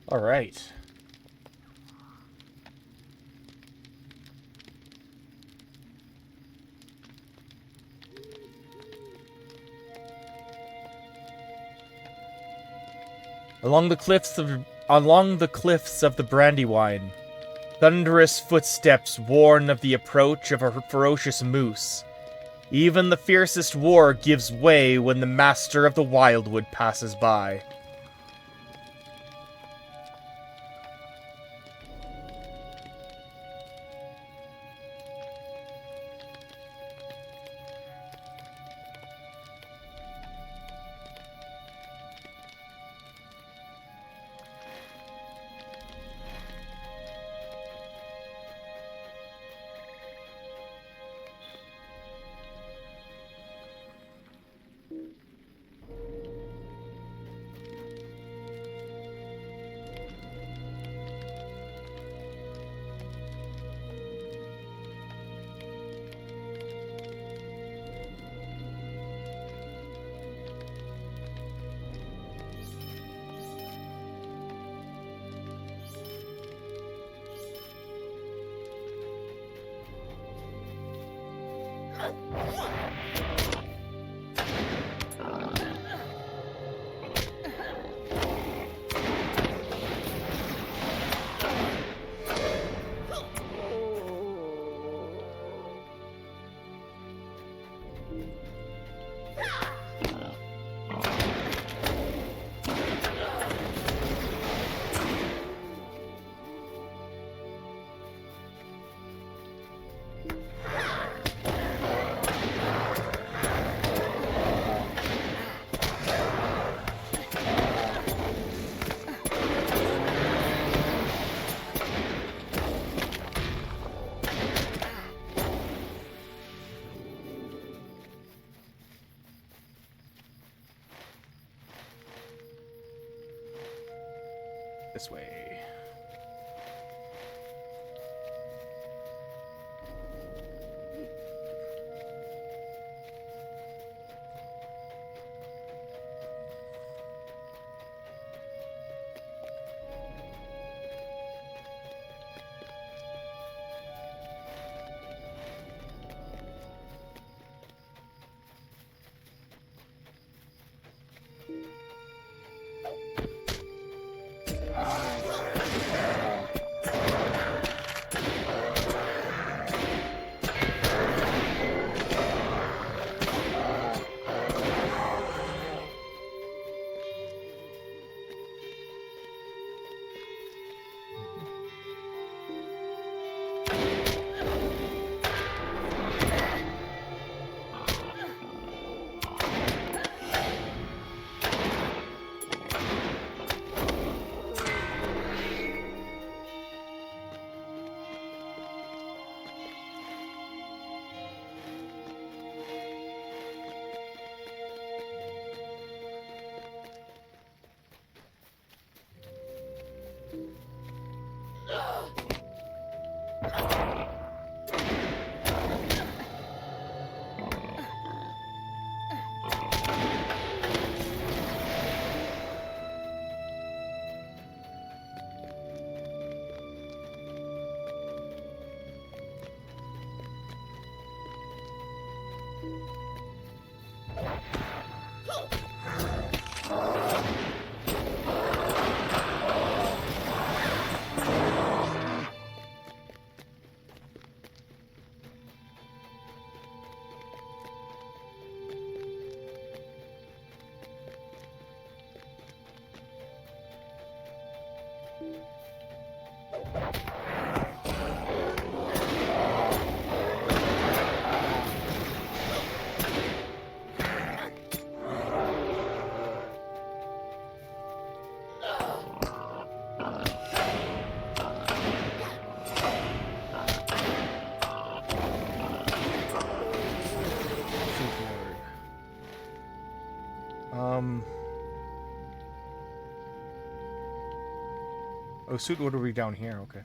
All right. Along the cliffs of the Brandywine, Thunderous footsteps warn of the approach of a ferocious moose. Even the fiercest war gives way when the master of the Wildwood passes by. This way. Oh, suit order we down here, okay.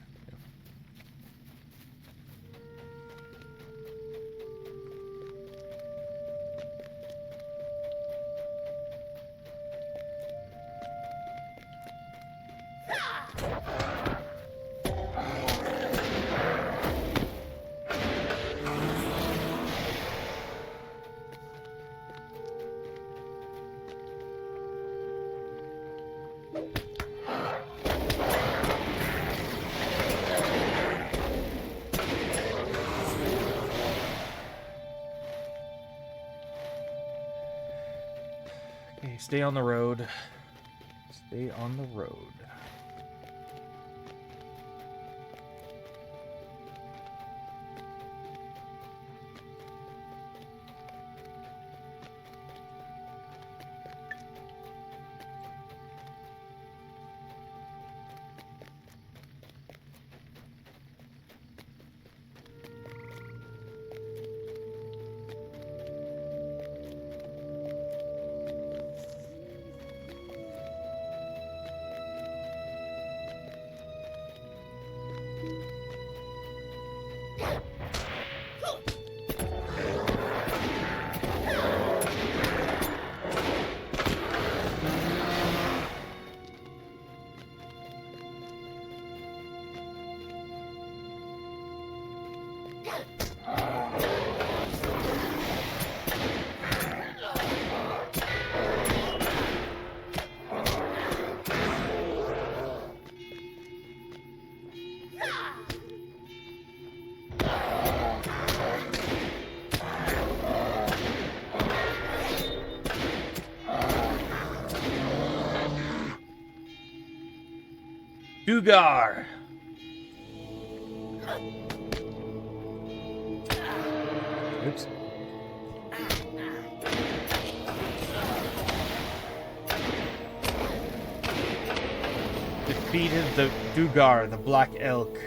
Okay, stay on the road. Stay on the road. Dugar! Oops. Defeated the Dugar, the Black Elk.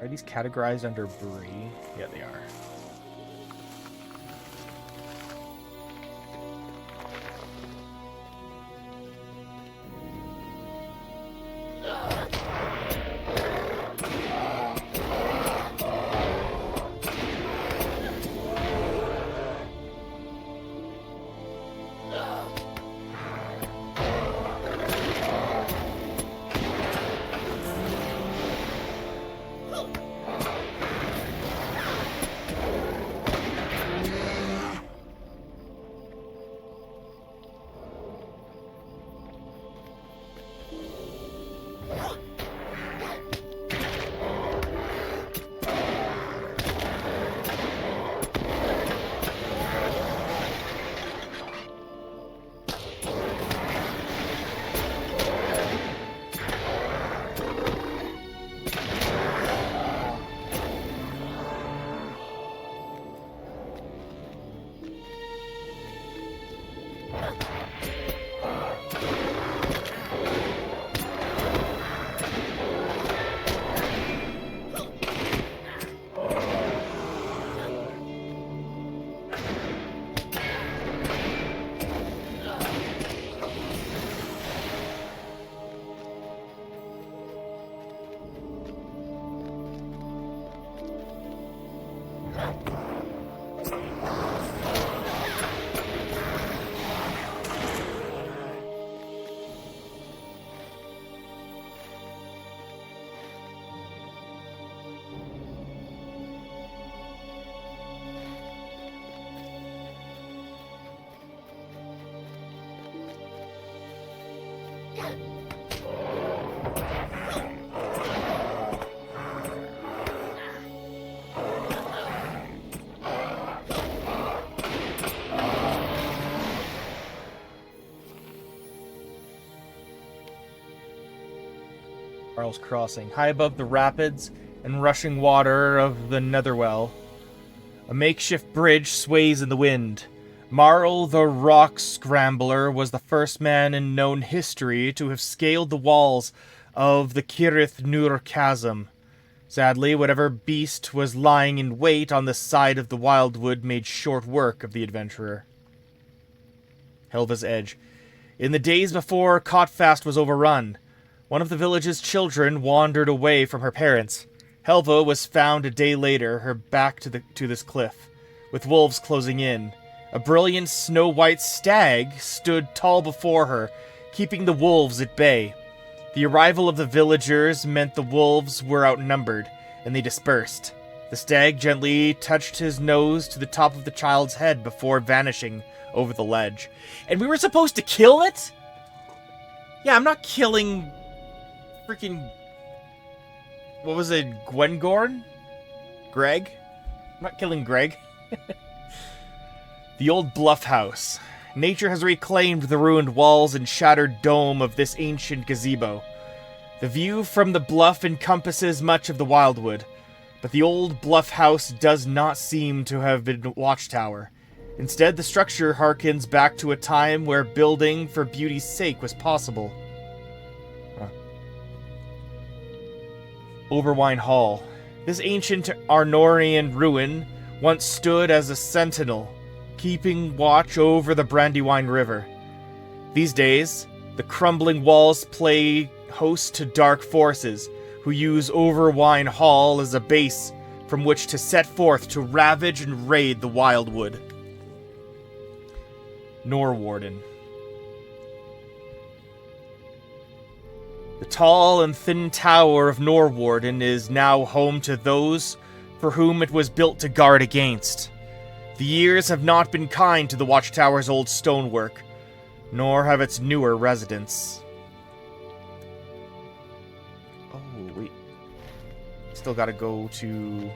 Are these categorized under Brie? Yeah, they are. Charles Crossing, high above the rapids and rushing water of the Netherwell. A makeshift bridge sways in the wind. Marl the Rock Scrambler was the first man in known history to have scaled the walls of the Kirith Nur Chasm. Sadly, whatever beast was lying in wait on the side of the Wildwood made short work of the adventurer. Helva's Edge. In the days before Cotfast was overrun, one of the village's children wandered away from her parents. Helva was found a day later, her back to this cliff, with wolves closing in. A brilliant snow-white stag stood tall before her, keeping the wolves at bay. The arrival of the villagers meant the wolves were outnumbered, and they dispersed. The stag gently touched his nose to the top of the child's head before vanishing over the ledge. And we were supposed to kill it? Yeah, I'm not killing freaking... What was it? Gwengorn? Greg? I'm not killing Greg. The old bluff house. Nature has reclaimed the ruined walls and shattered dome of this ancient gazebo. The view from the bluff encompasses much of the Wildwood, but the old bluff house does not seem to have been a watchtower. Instead, the structure harkens back to a time where building for beauty's sake was possible. Overwine Hall. This ancient Arnorian ruin once stood as a sentinel, keeping watch over the Brandywine River. These days, the crumbling walls play host to dark forces, who use Overwine Hall as a base from which to set forth to ravage and raid the Wildwood. Norwarden. The tall and thin tower of Norwarden is now home to those for whom it was built to guard against. The years have not been kind to the watchtower's old stonework, nor have its newer residents. Oh, wait. Still gotta go to...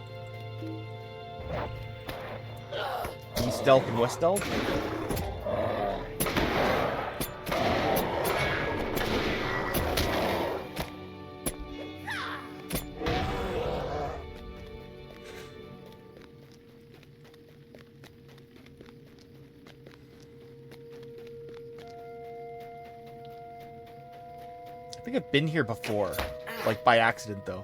East Delph and West Delph? I think I've been here before, like by accident though.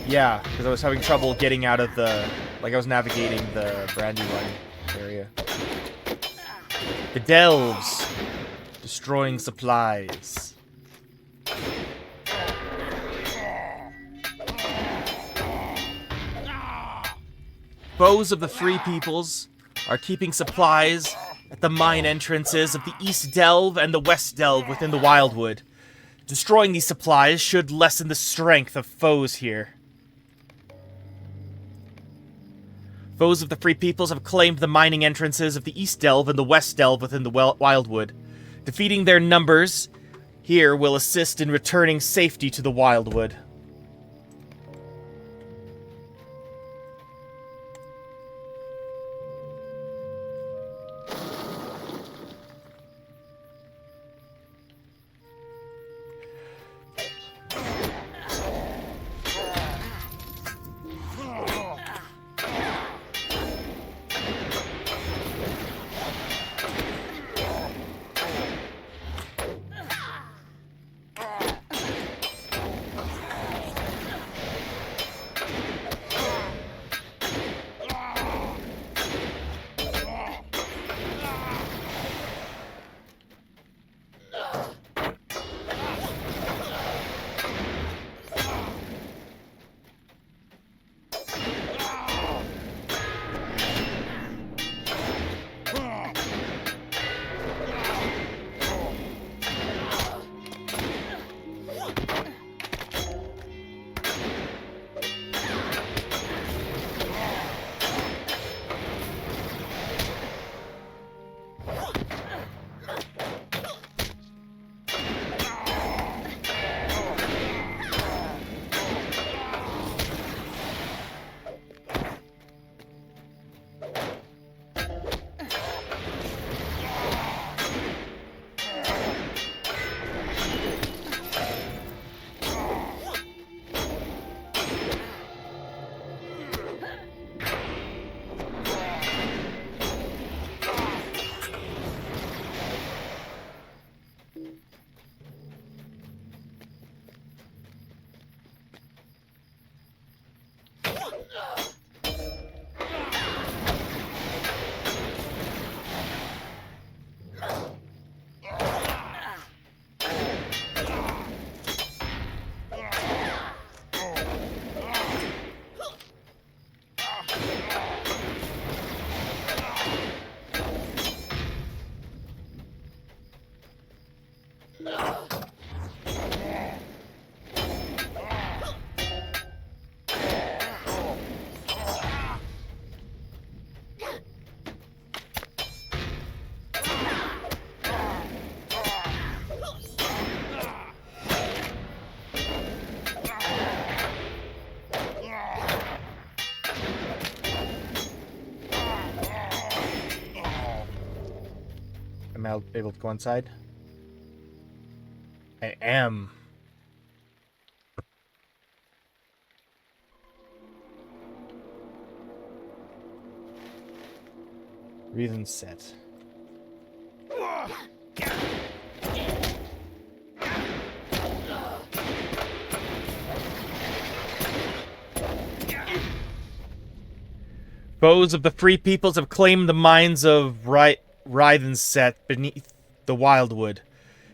Yeah, because I was having trouble getting out of the, like I was navigating the Brandywine area. The Delves, destroying supplies. Foes of the Free Peoples are keeping supplies at the mine entrances of the East Delve and the West Delve within the Wildwood. Destroying these supplies should lessen the strength of foes here. Foes of the Free Peoples have claimed the mining entrances of the East Delve and the West Delve within the Wildwood. Defeating their numbers here will assist in returning safety to the Wildwood. Am I able to go inside? I am. Reason set. Foes of the free peoples have claimed the mines of Rythenset beneath the Wildwood.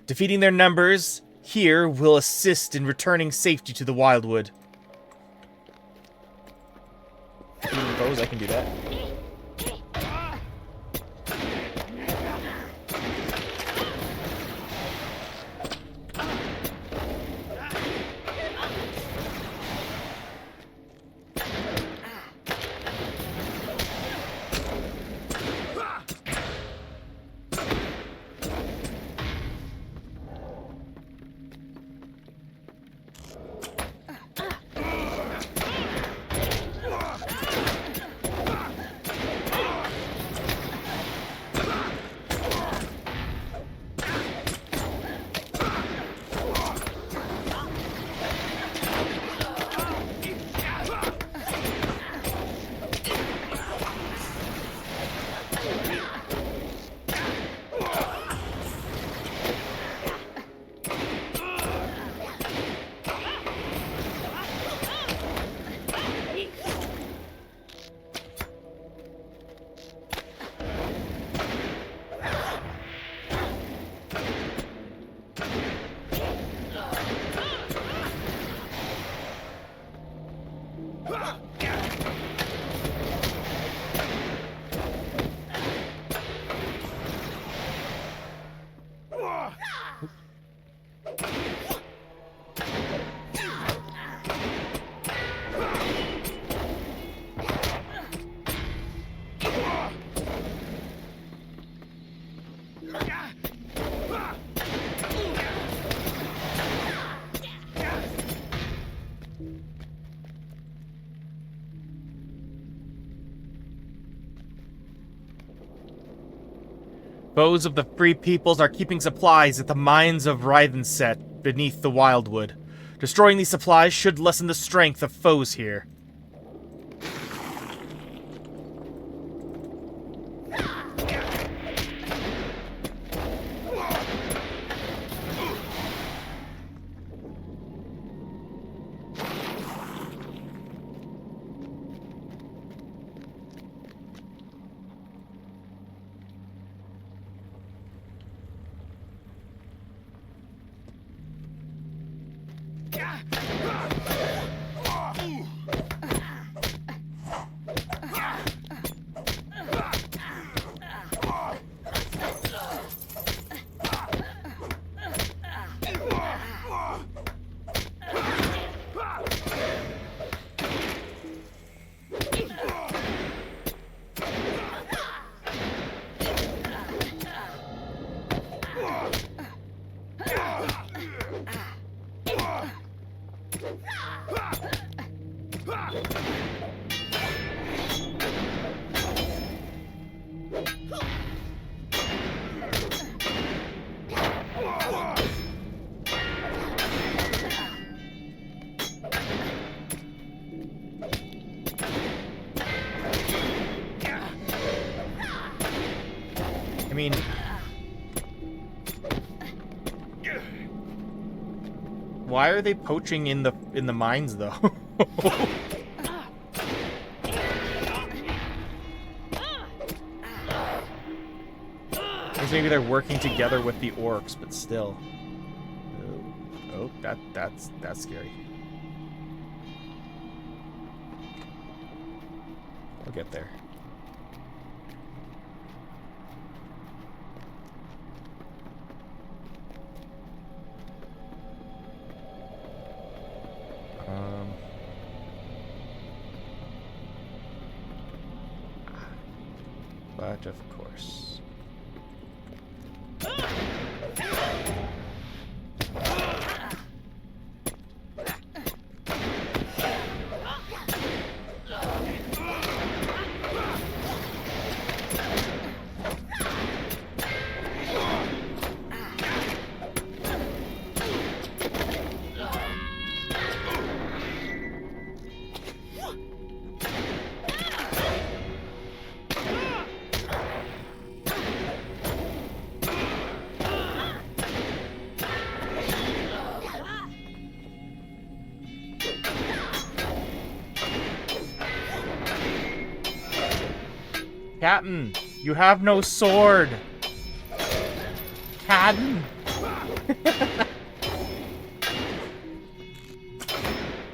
Defeating their numbers here will assist in returning safety to the Wildwood. Defeating foes, I can do that. Foes of the free peoples are keeping supplies at the mines of Rythenset beneath the Wildwood. Destroying these supplies should lessen the strength of foes here. I mean, why are they poaching in the mines though? maybe they're working together with the orcs, but still. Oh, that's scary. We'll get there. But of course. Captain, you have no sword. Captain.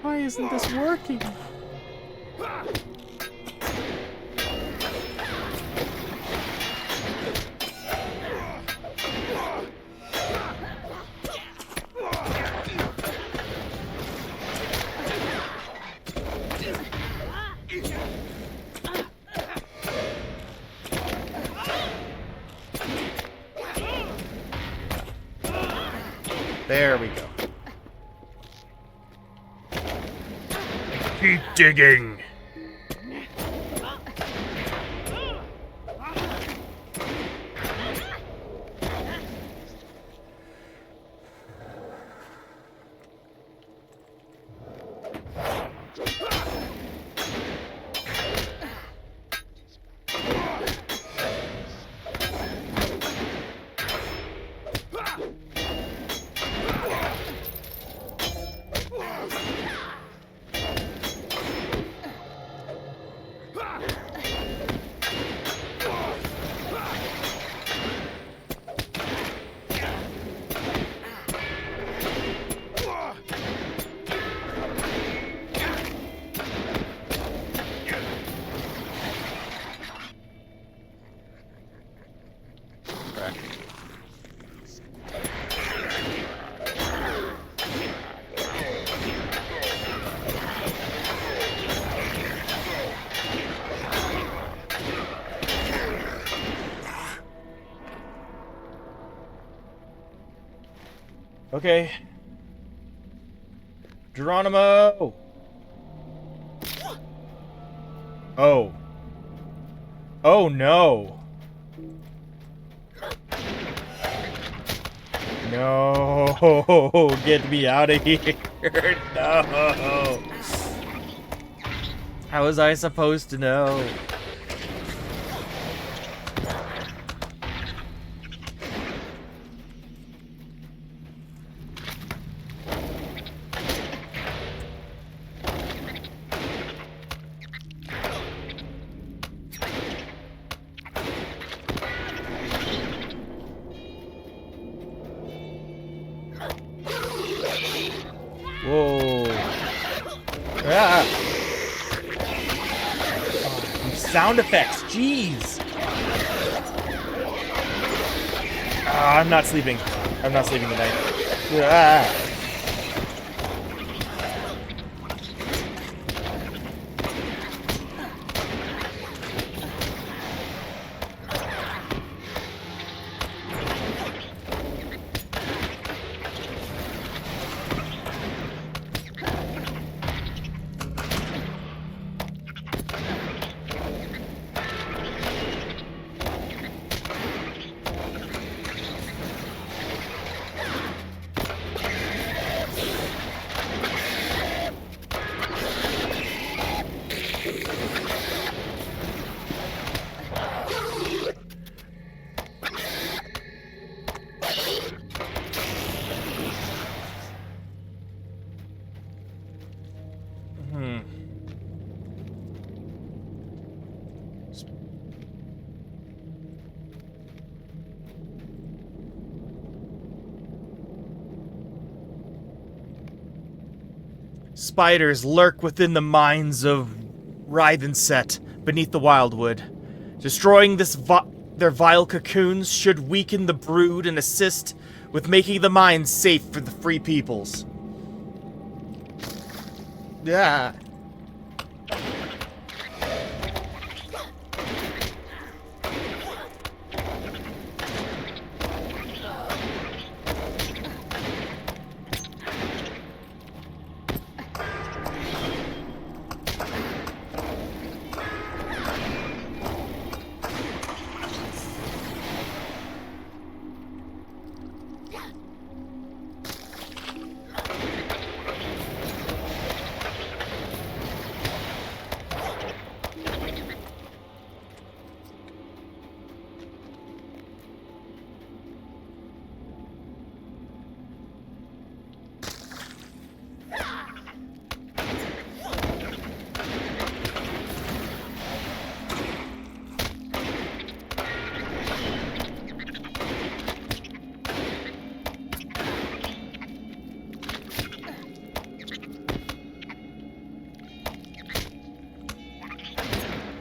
Why isn't this working? There we go. Keep digging. Okay. Geronimo! Oh. Oh no. No, get me out of here. No. How was I supposed to know? Whoa. Ah. Oh, sound effects, jeez. I'm not sleeping. I'm not sleeping tonight. Ah. Spiders lurk within the mines of Rythenset beneath the Wildwood. Destroying their vile cocoons should weaken the brood and assist with making the mines safe for the free peoples. Yeah.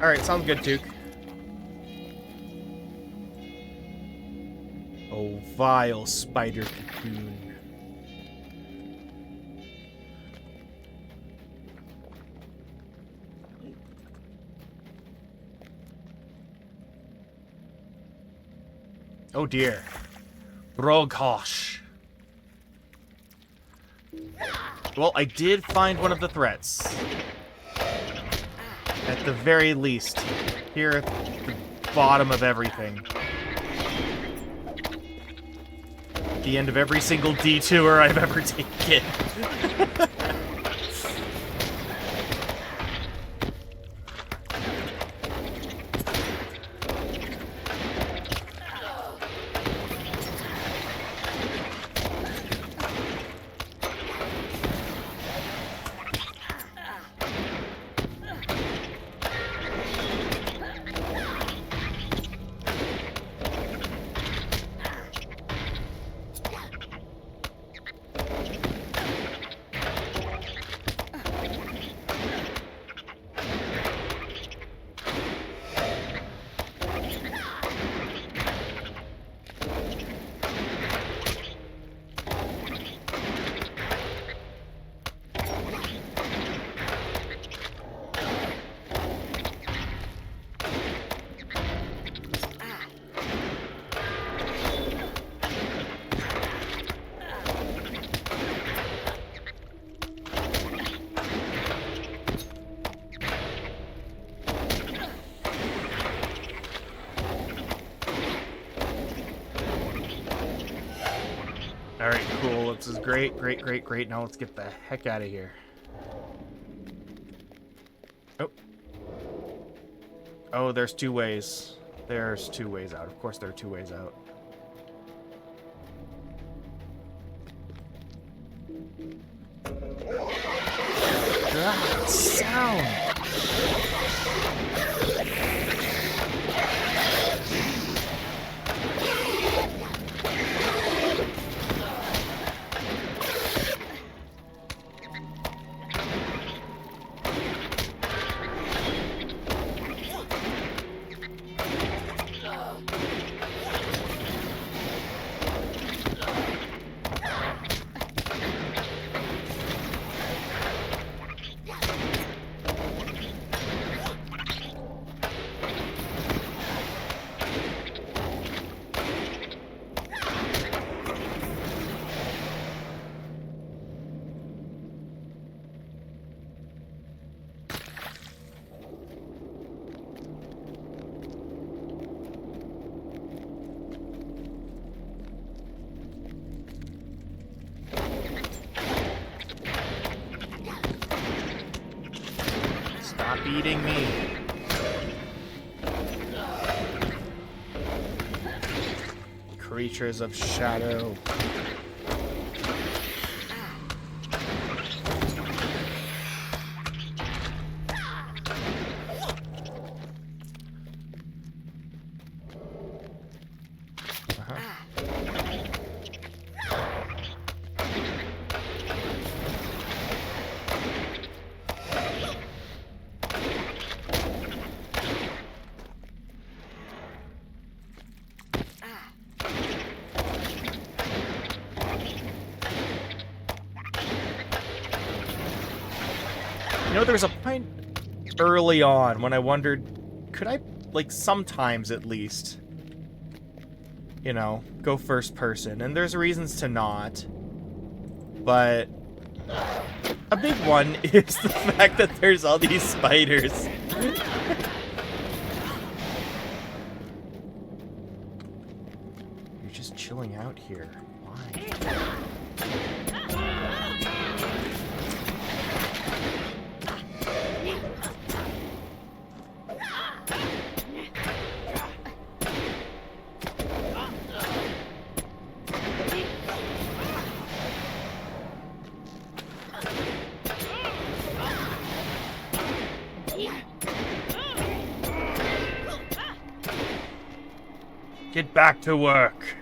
Alright, sounds good, Duke. Oh, vile spider cocoon. Oh dear. Broghosh. Well, I did find one of the threats. At the very least. Here at the bottom of everything. The end of every single detour I've ever taken. Alright, cool. This is great, great, great, great. Now let's get the heck out of here. Oh. Oh, there's two ways. There's two ways out. Of course there are two ways out. God, sound! Stop eating me. Creatures of shadow. You know, there was a point early on when I wondered, could I, like, sometimes at least, you know, go first person? And there's reasons to not. But a big one is the fact that there's all these spiders. You're just chilling out here. Why? Get back to work.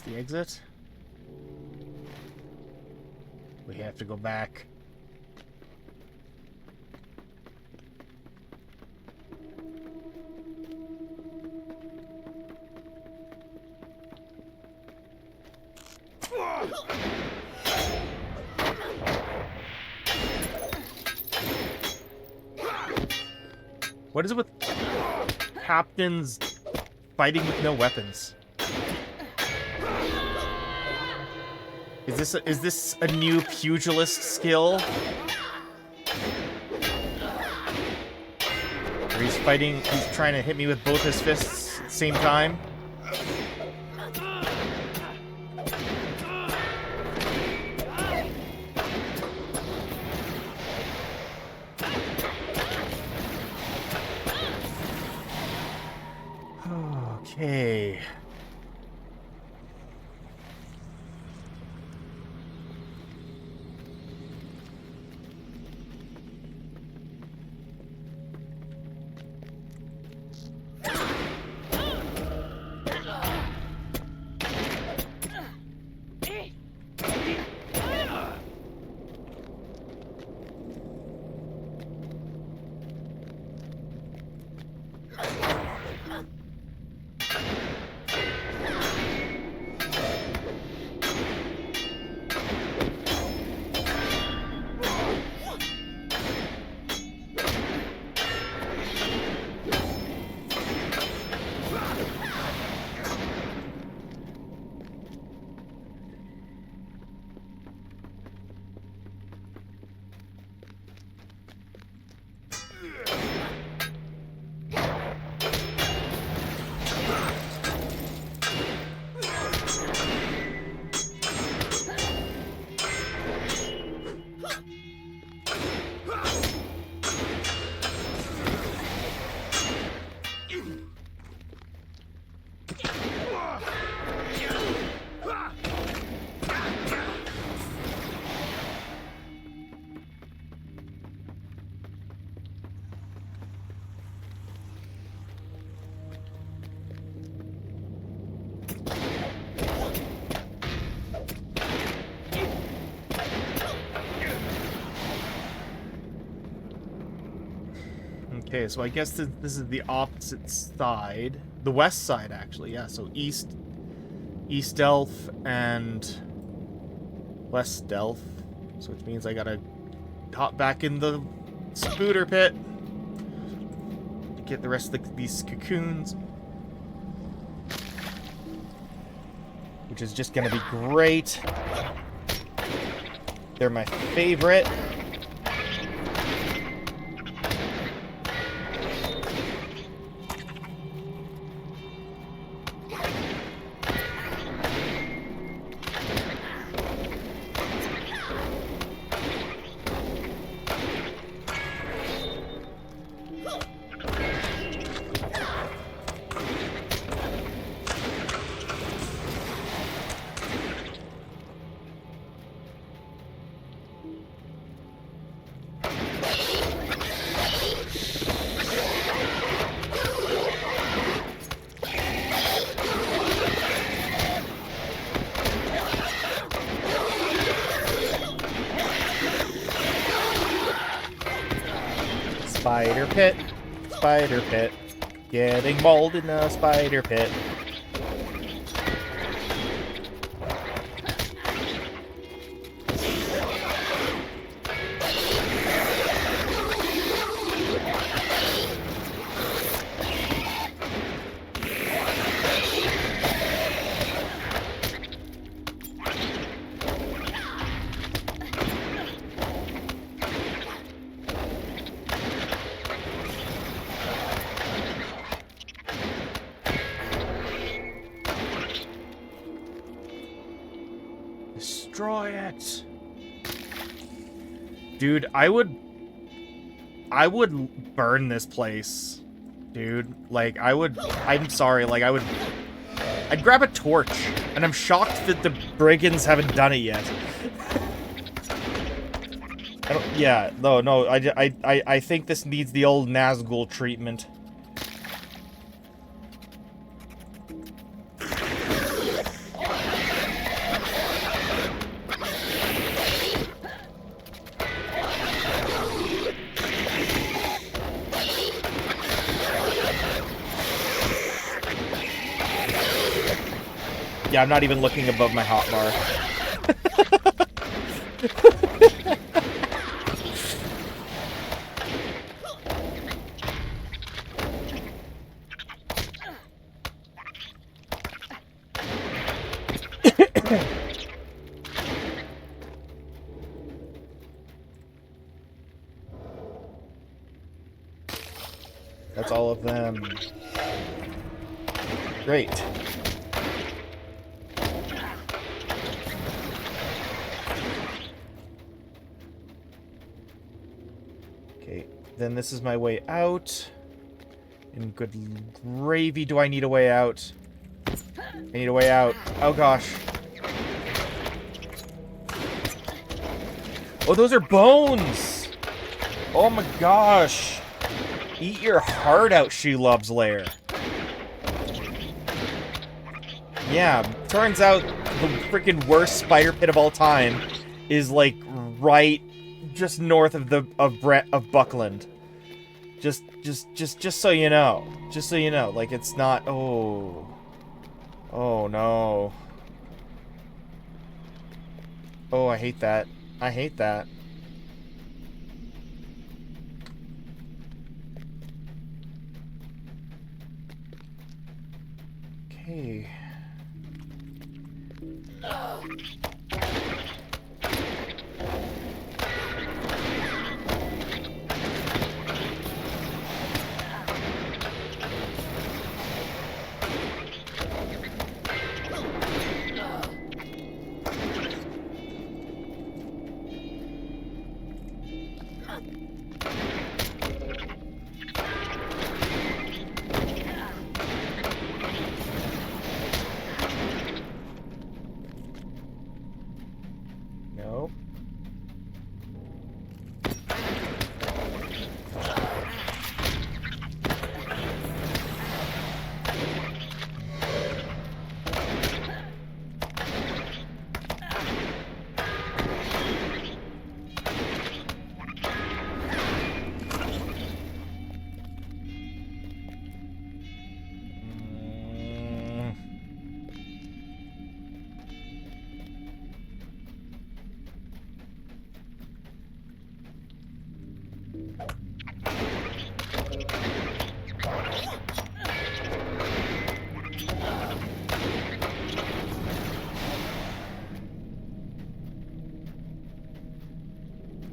The exit? We have to go back. What is it with captains fighting with no weapons? Is this a new pugilist skill? Or he's trying to hit me with both his fists at the same time? Okay. Okay, so I guess this is the opposite side. The west side, actually, yeah. So East Elf and West Elf. So which means I gotta hop back in the spooter pit to get the rest of these cocoons. Which is just gonna be great. They're my favorite. Spider pit, getting mauled in the spider pit. Destroy it. Dude, I would burn this place. Dude, like I'm sorry, like I'd grab a torch, and I'm shocked that the brigands haven't done it yet. I think this needs the old Nazgul treatment. Yeah, I'm not even looking above my hotbar. That's all of them. Great. Okay, then this is my way out. And good gravy, do I need a way out? I need a way out. Oh gosh. Oh, those are bones! Oh my gosh. Eat your heart out, She-Love's Lair. Yeah, turns out the freaking worst spider pit of all time is like right just north of Buckland. Just so you know. Just so you know, like it's not. Oh no. Oh, I hate that. I hate that. Okay.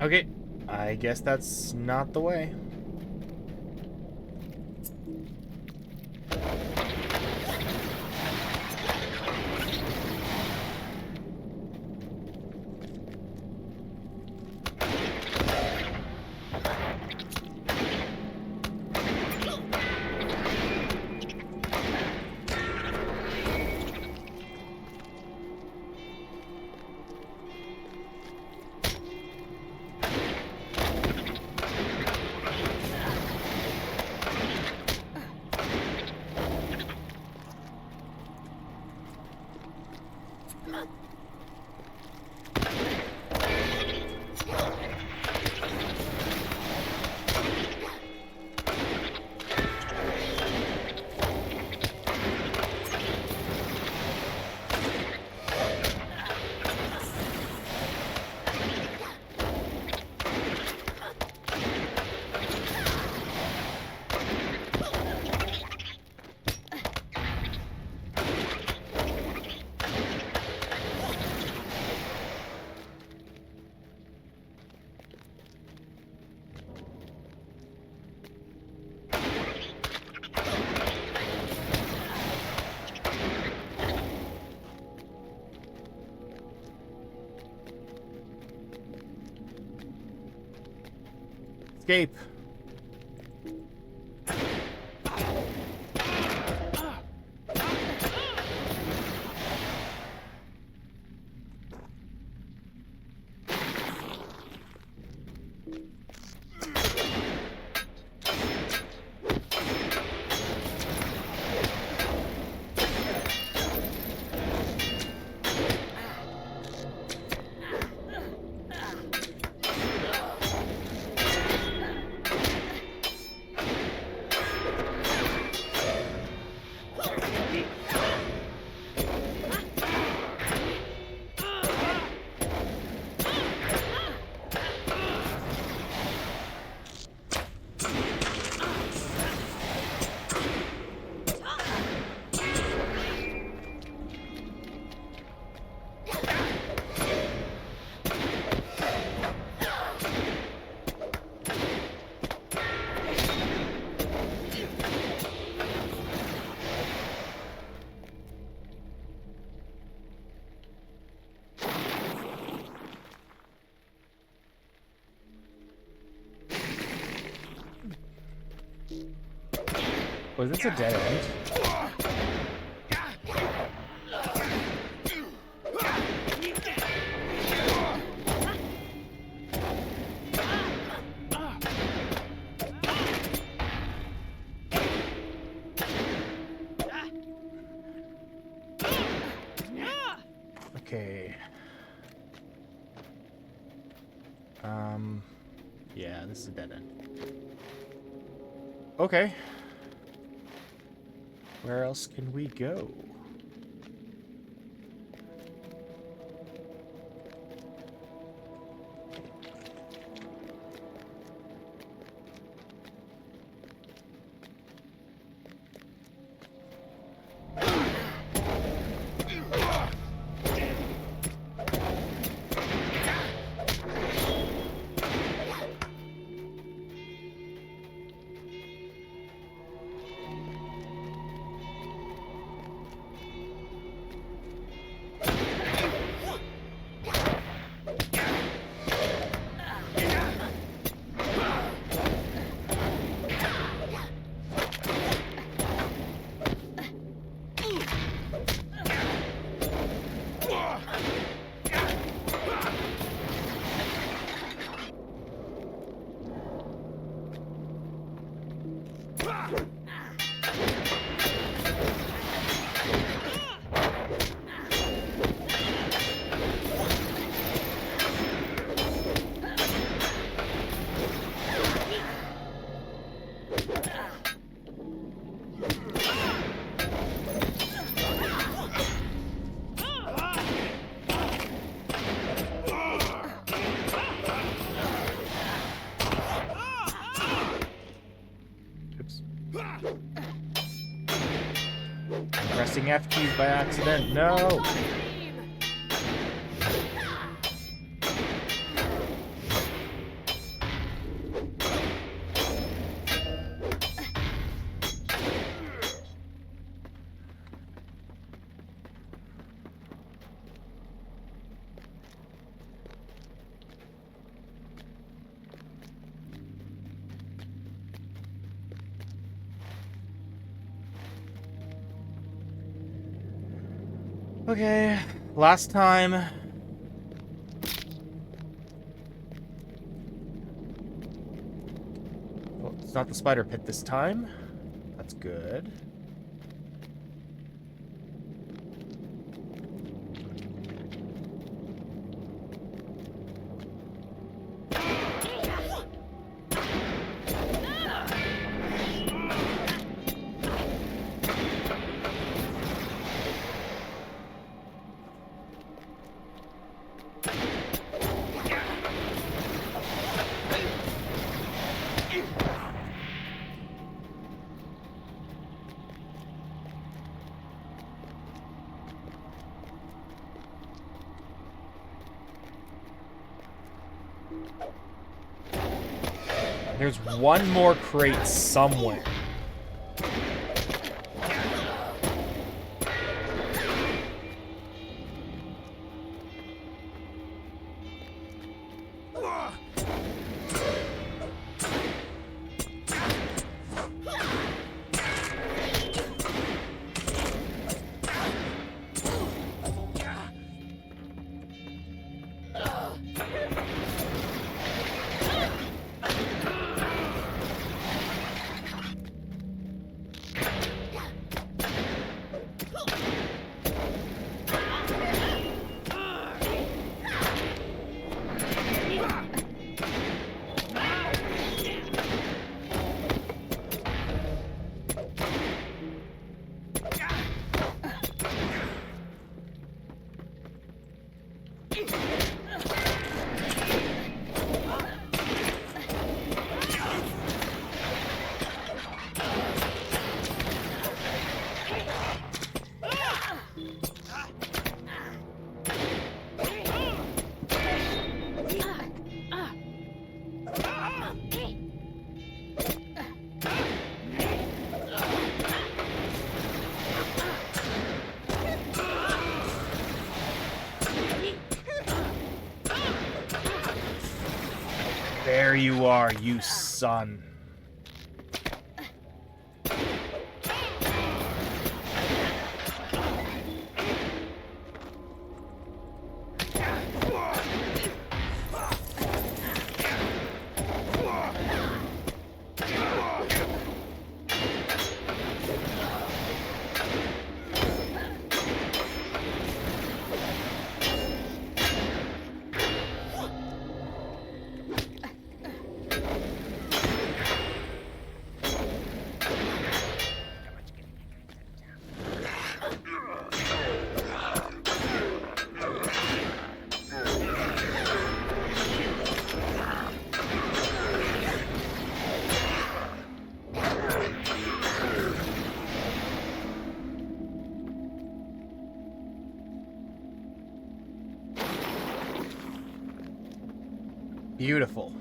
Okay, I guess that's not the way. Escape. Was this a dead end? Okay. Yeah, this is a dead end. Okay. Where else can we go? Pressing F keys by accident. No! Okay, last time. Well, it's not the spider pit this time. That's good. There's one more crate somewhere. There you are, you son. Beautiful.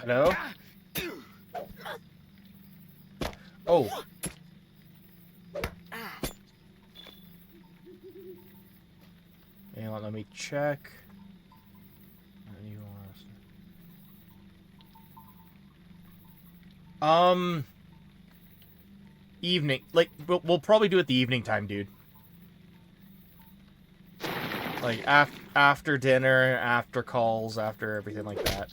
Hello? Oh. Hang on, let me check. Evening. Like, we'll probably do it the evening time, dude. Like, after dinner, after calls, after everything like that.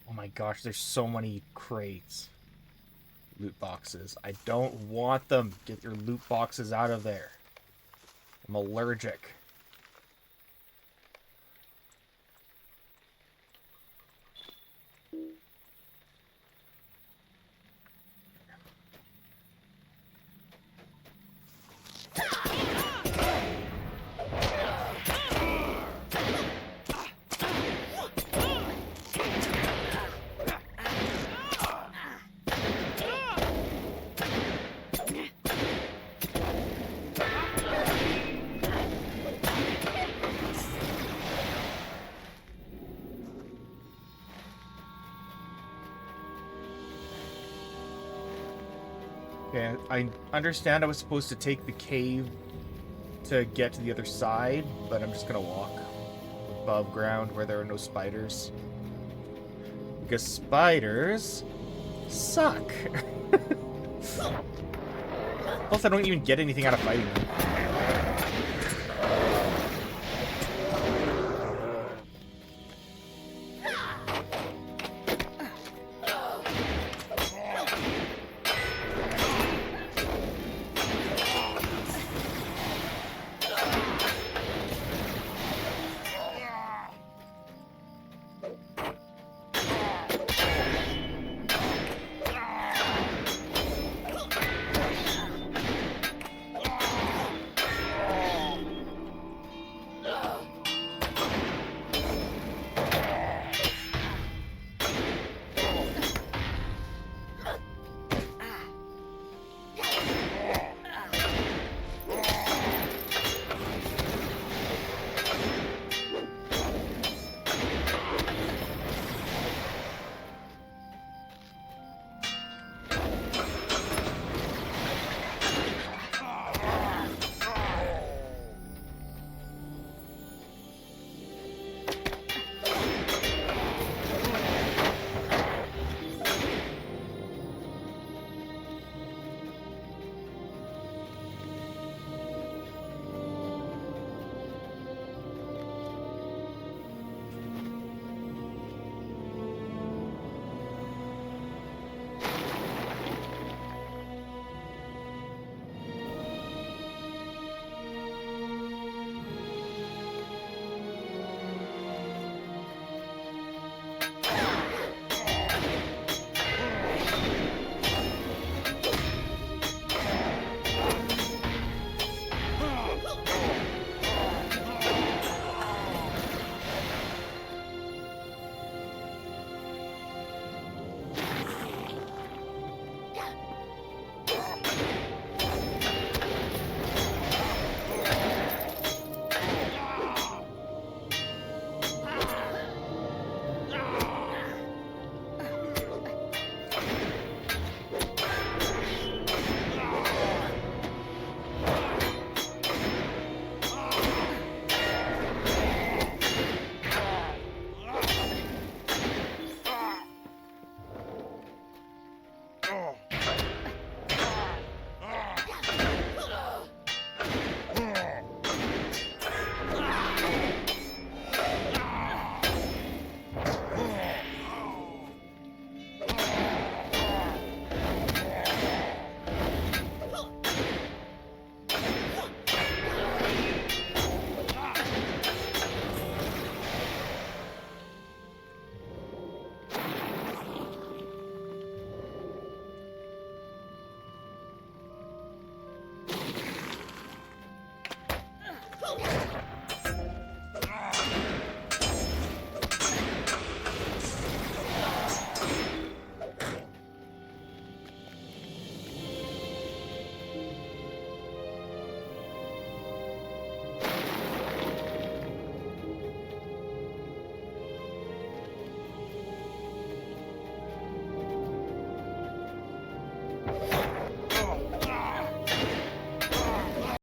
Oh my gosh, there's so many crates. Loot boxes. I don't want them. Get your loot boxes out of there. I'm allergic. Okay, I understand I was supposed to take the cave to get to the other side, but I'm just gonna walk above ground where there are no spiders. Because spiders suck. Plus, I don't even get anything out of fighting them. Hey!